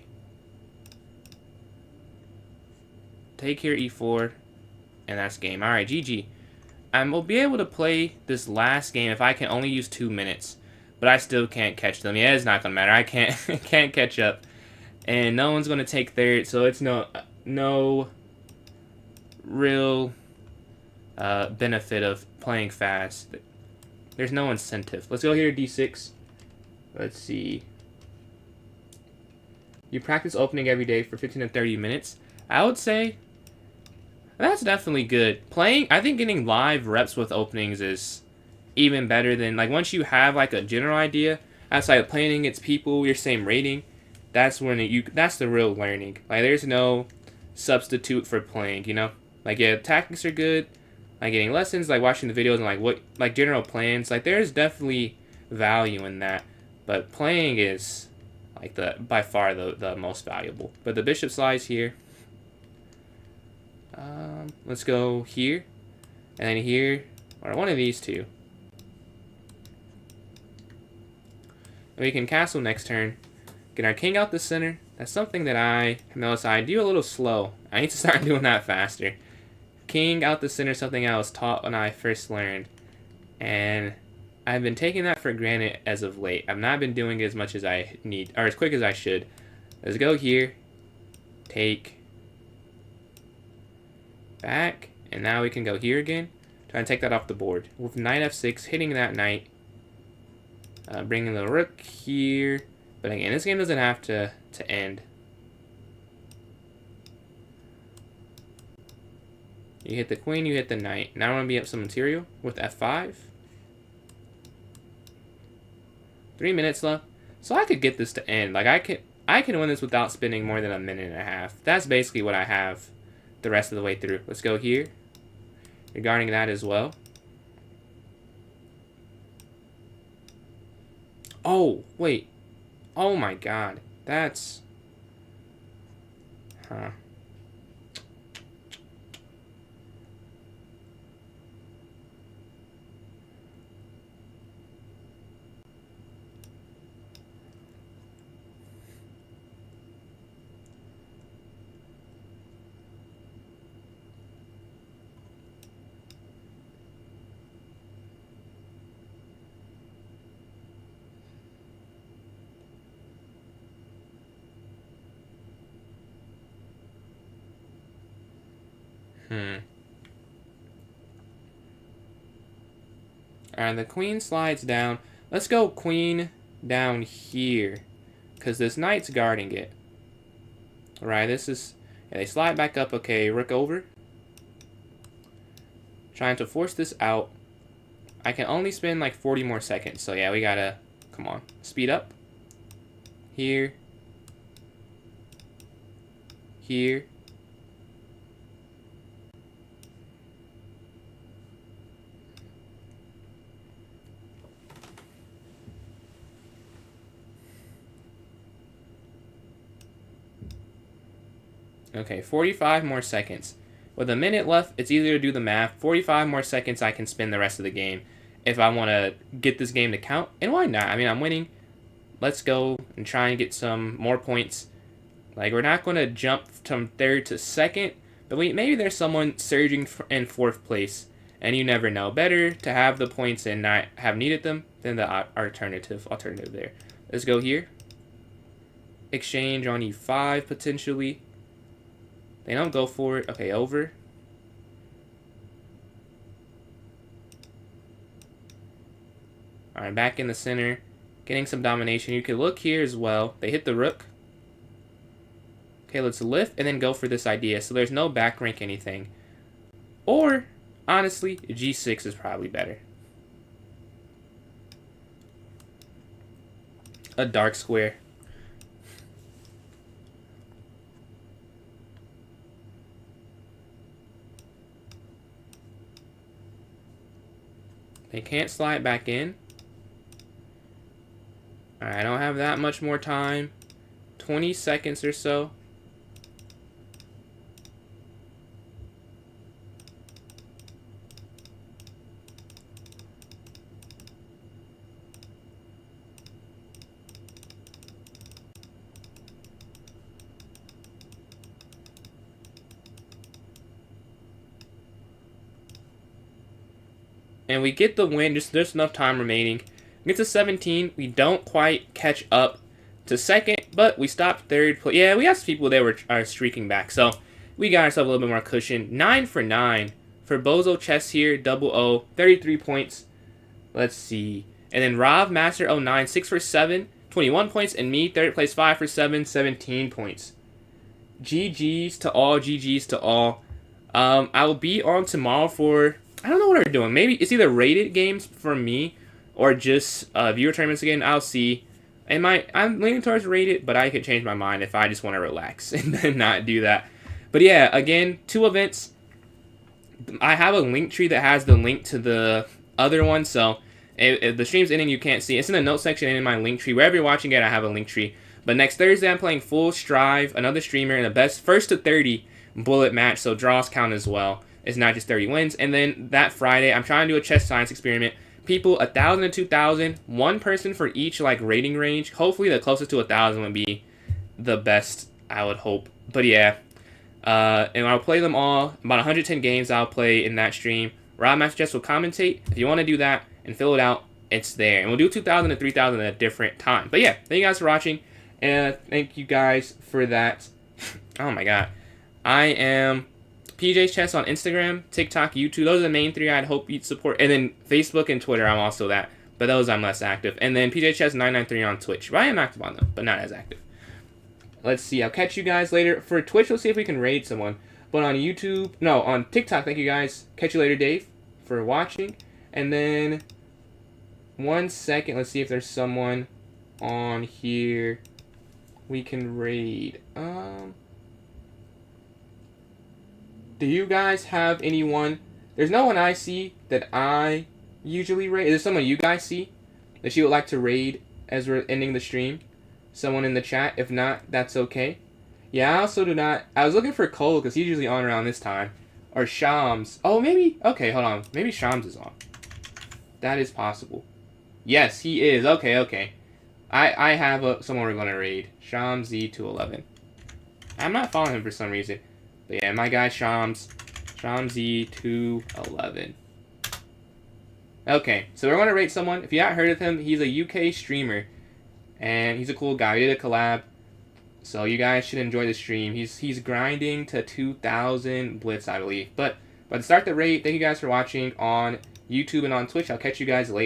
Take here, e4. And that's game. Alright, GG. We'll be able to play this last game if I can only use 2 minutes. But I still can't catch them. Yeah, it's not gonna matter. I can't catch up. And no one's gonna take third, so it's no real benefit of playing fast. There's no incentive. Let's go here to d6. Let's see. You practice opening every day for 15 to 30 minutes. I would say that's definitely good. Playing, I think getting live reps with openings is even better than, like, once you have like a general idea outside of playing against people your same rating, that's when that's the real learning. Like, there's no substitute for playing, you know? Like, yeah, tactics are good, like getting lessons, like watching the videos and like general plans, like there's definitely value in that, but playing is like by far the most valuable. But the bishop slides here. Let's go here and then here, or one of these two. We can castle next turn. Get our king out the center. That's something that I have noticed I do a little slow. I need to start doing that faster. King out the center, something I was taught when I first learned. And I've been taking that for granted as of late. I've not been doing it as much as I need, or as quick as I should. Let's go here. Take. Back. And now we can go here again. Try and take that off the board. With knight f6, hitting that knight. Bringing the rook here. But again, this game doesn't have to end. You hit the queen, you hit the knight. Now I want to be up some material with f5. 3 minutes left. So I could get this to end. Like, I can win this without spending more than a minute and a half. That's basically what I have the rest of the way through. Let's go here. Regarding that as well. Oh, wait. Oh my god. That's... Huh. Alright, the queen slides down. Let's go queen down here, because this knight's guarding it. Alright, this is... Yeah, they slide back up. Okay, rook over. Trying to force this out. I can only spend like 40 more seconds, so yeah, we gotta... Come on. Speed up. Here. Here. Okay, 45 more seconds. With a minute left, it's easier to do the math. 45 more seconds, I can spend the rest of the game if I want to get this game to count. And why not? I mean, I'm winning. Let's go and try and get some more points. Like, we're not going to jump from third to second, but maybe there's someone surging in fourth place, and you never know. Better to have the points and not have needed them than the alternative there. Let's go here. Exchange on e5, potentially. They don't go for it. Okay, over. Alright, back in the center. Getting some domination. You could look here as well. They hit the rook. Okay, let's lift and then go for this idea. So there's no back rank anything. Or honestly, G6 is probably better. A dark square. They can't slide back in. Alright, I don't have that much more time. 20 seconds or so. And we get the win, just there's enough time remaining. Get to 17, we don't quite catch up to second, but we stopped third. Yeah, we have people that are streaking back, so we got ourselves a little bit more cushion. 9 for 9 for Bozo Chess here, double O, 33 points. Let's see. And then Rob Master 09, 6 for 7, 21 points, and me, third place, 5 for 7, 17 points. GG's to all, GG's to all. I will be on tomorrow for, I don't know what we're doing. Maybe it's either rated games for me or just viewer tournaments again. I'll see. And I'm leaning towards rated, but I could change my mind if I just want to relax and then not do that. But yeah, again, 2 events. I have a link tree that has the link to the other one, so if the stream's ending, you can't see. It's in the notes section and in my link tree. Wherever you're watching it, I have a link tree. But next Thursday, I'm playing Full Strive, another streamer, in the best first to 30 bullet match, so draws count as well. It's not just 30 wins. And then that Friday, I'm trying to do a chess science experiment. People 1,000 to 2,000, one person for each like rating range. Hopefully, the closest to 1,000 would be the best, I would hope. But yeah, and I'll play them all. About 110 games I'll play in that stream. Rob Master Chess will commentate. If you want to do that and fill it out, it's there. And we'll do 2,000 to 3,000 at a different time. But yeah, thank you guys for watching. And thank you guys for that. Oh my god. I am PJ's Chess on Instagram, TikTok, YouTube. Those are the main 3 I'd hope you'd support. And then Facebook and Twitter, I'm also that. But those I'm less active. And then PJ Chess 993 on Twitch. But I am active on them, but not as active. Let's see. I'll catch you guys later. For Twitch, let's see if we can raid someone. But on YouTube, no, on TikTok, thank you guys. Catch you later, Dave, for watching. And then, 1 second. Let's see if there's someone on here we can raid. Do you guys have anyone? There's no one I see that I usually raid. Is there someone you guys see that you would like to raid as we're ending the stream? Someone in the chat? If not, that's okay. Yeah, I also do not. I was looking for Cole because he's usually on around this time. Or Shams. Oh, maybe. Okay, hold on. Maybe Shams is on. That is possible. Yes, he is. Okay, okay. I have someone we're going to raid. Shams Z211. I'm not following him for some reason. But yeah, my guy Shams. Shams Z211. Okay, so we're going to rate someone. If you haven't heard of him, he's a UK streamer. And he's a cool guy. We did a collab. So you guys should enjoy the stream. He's grinding to 2,000 Blitz, I believe. But to start the raid, thank you guys for watching on YouTube and on Twitch. I'll catch you guys later.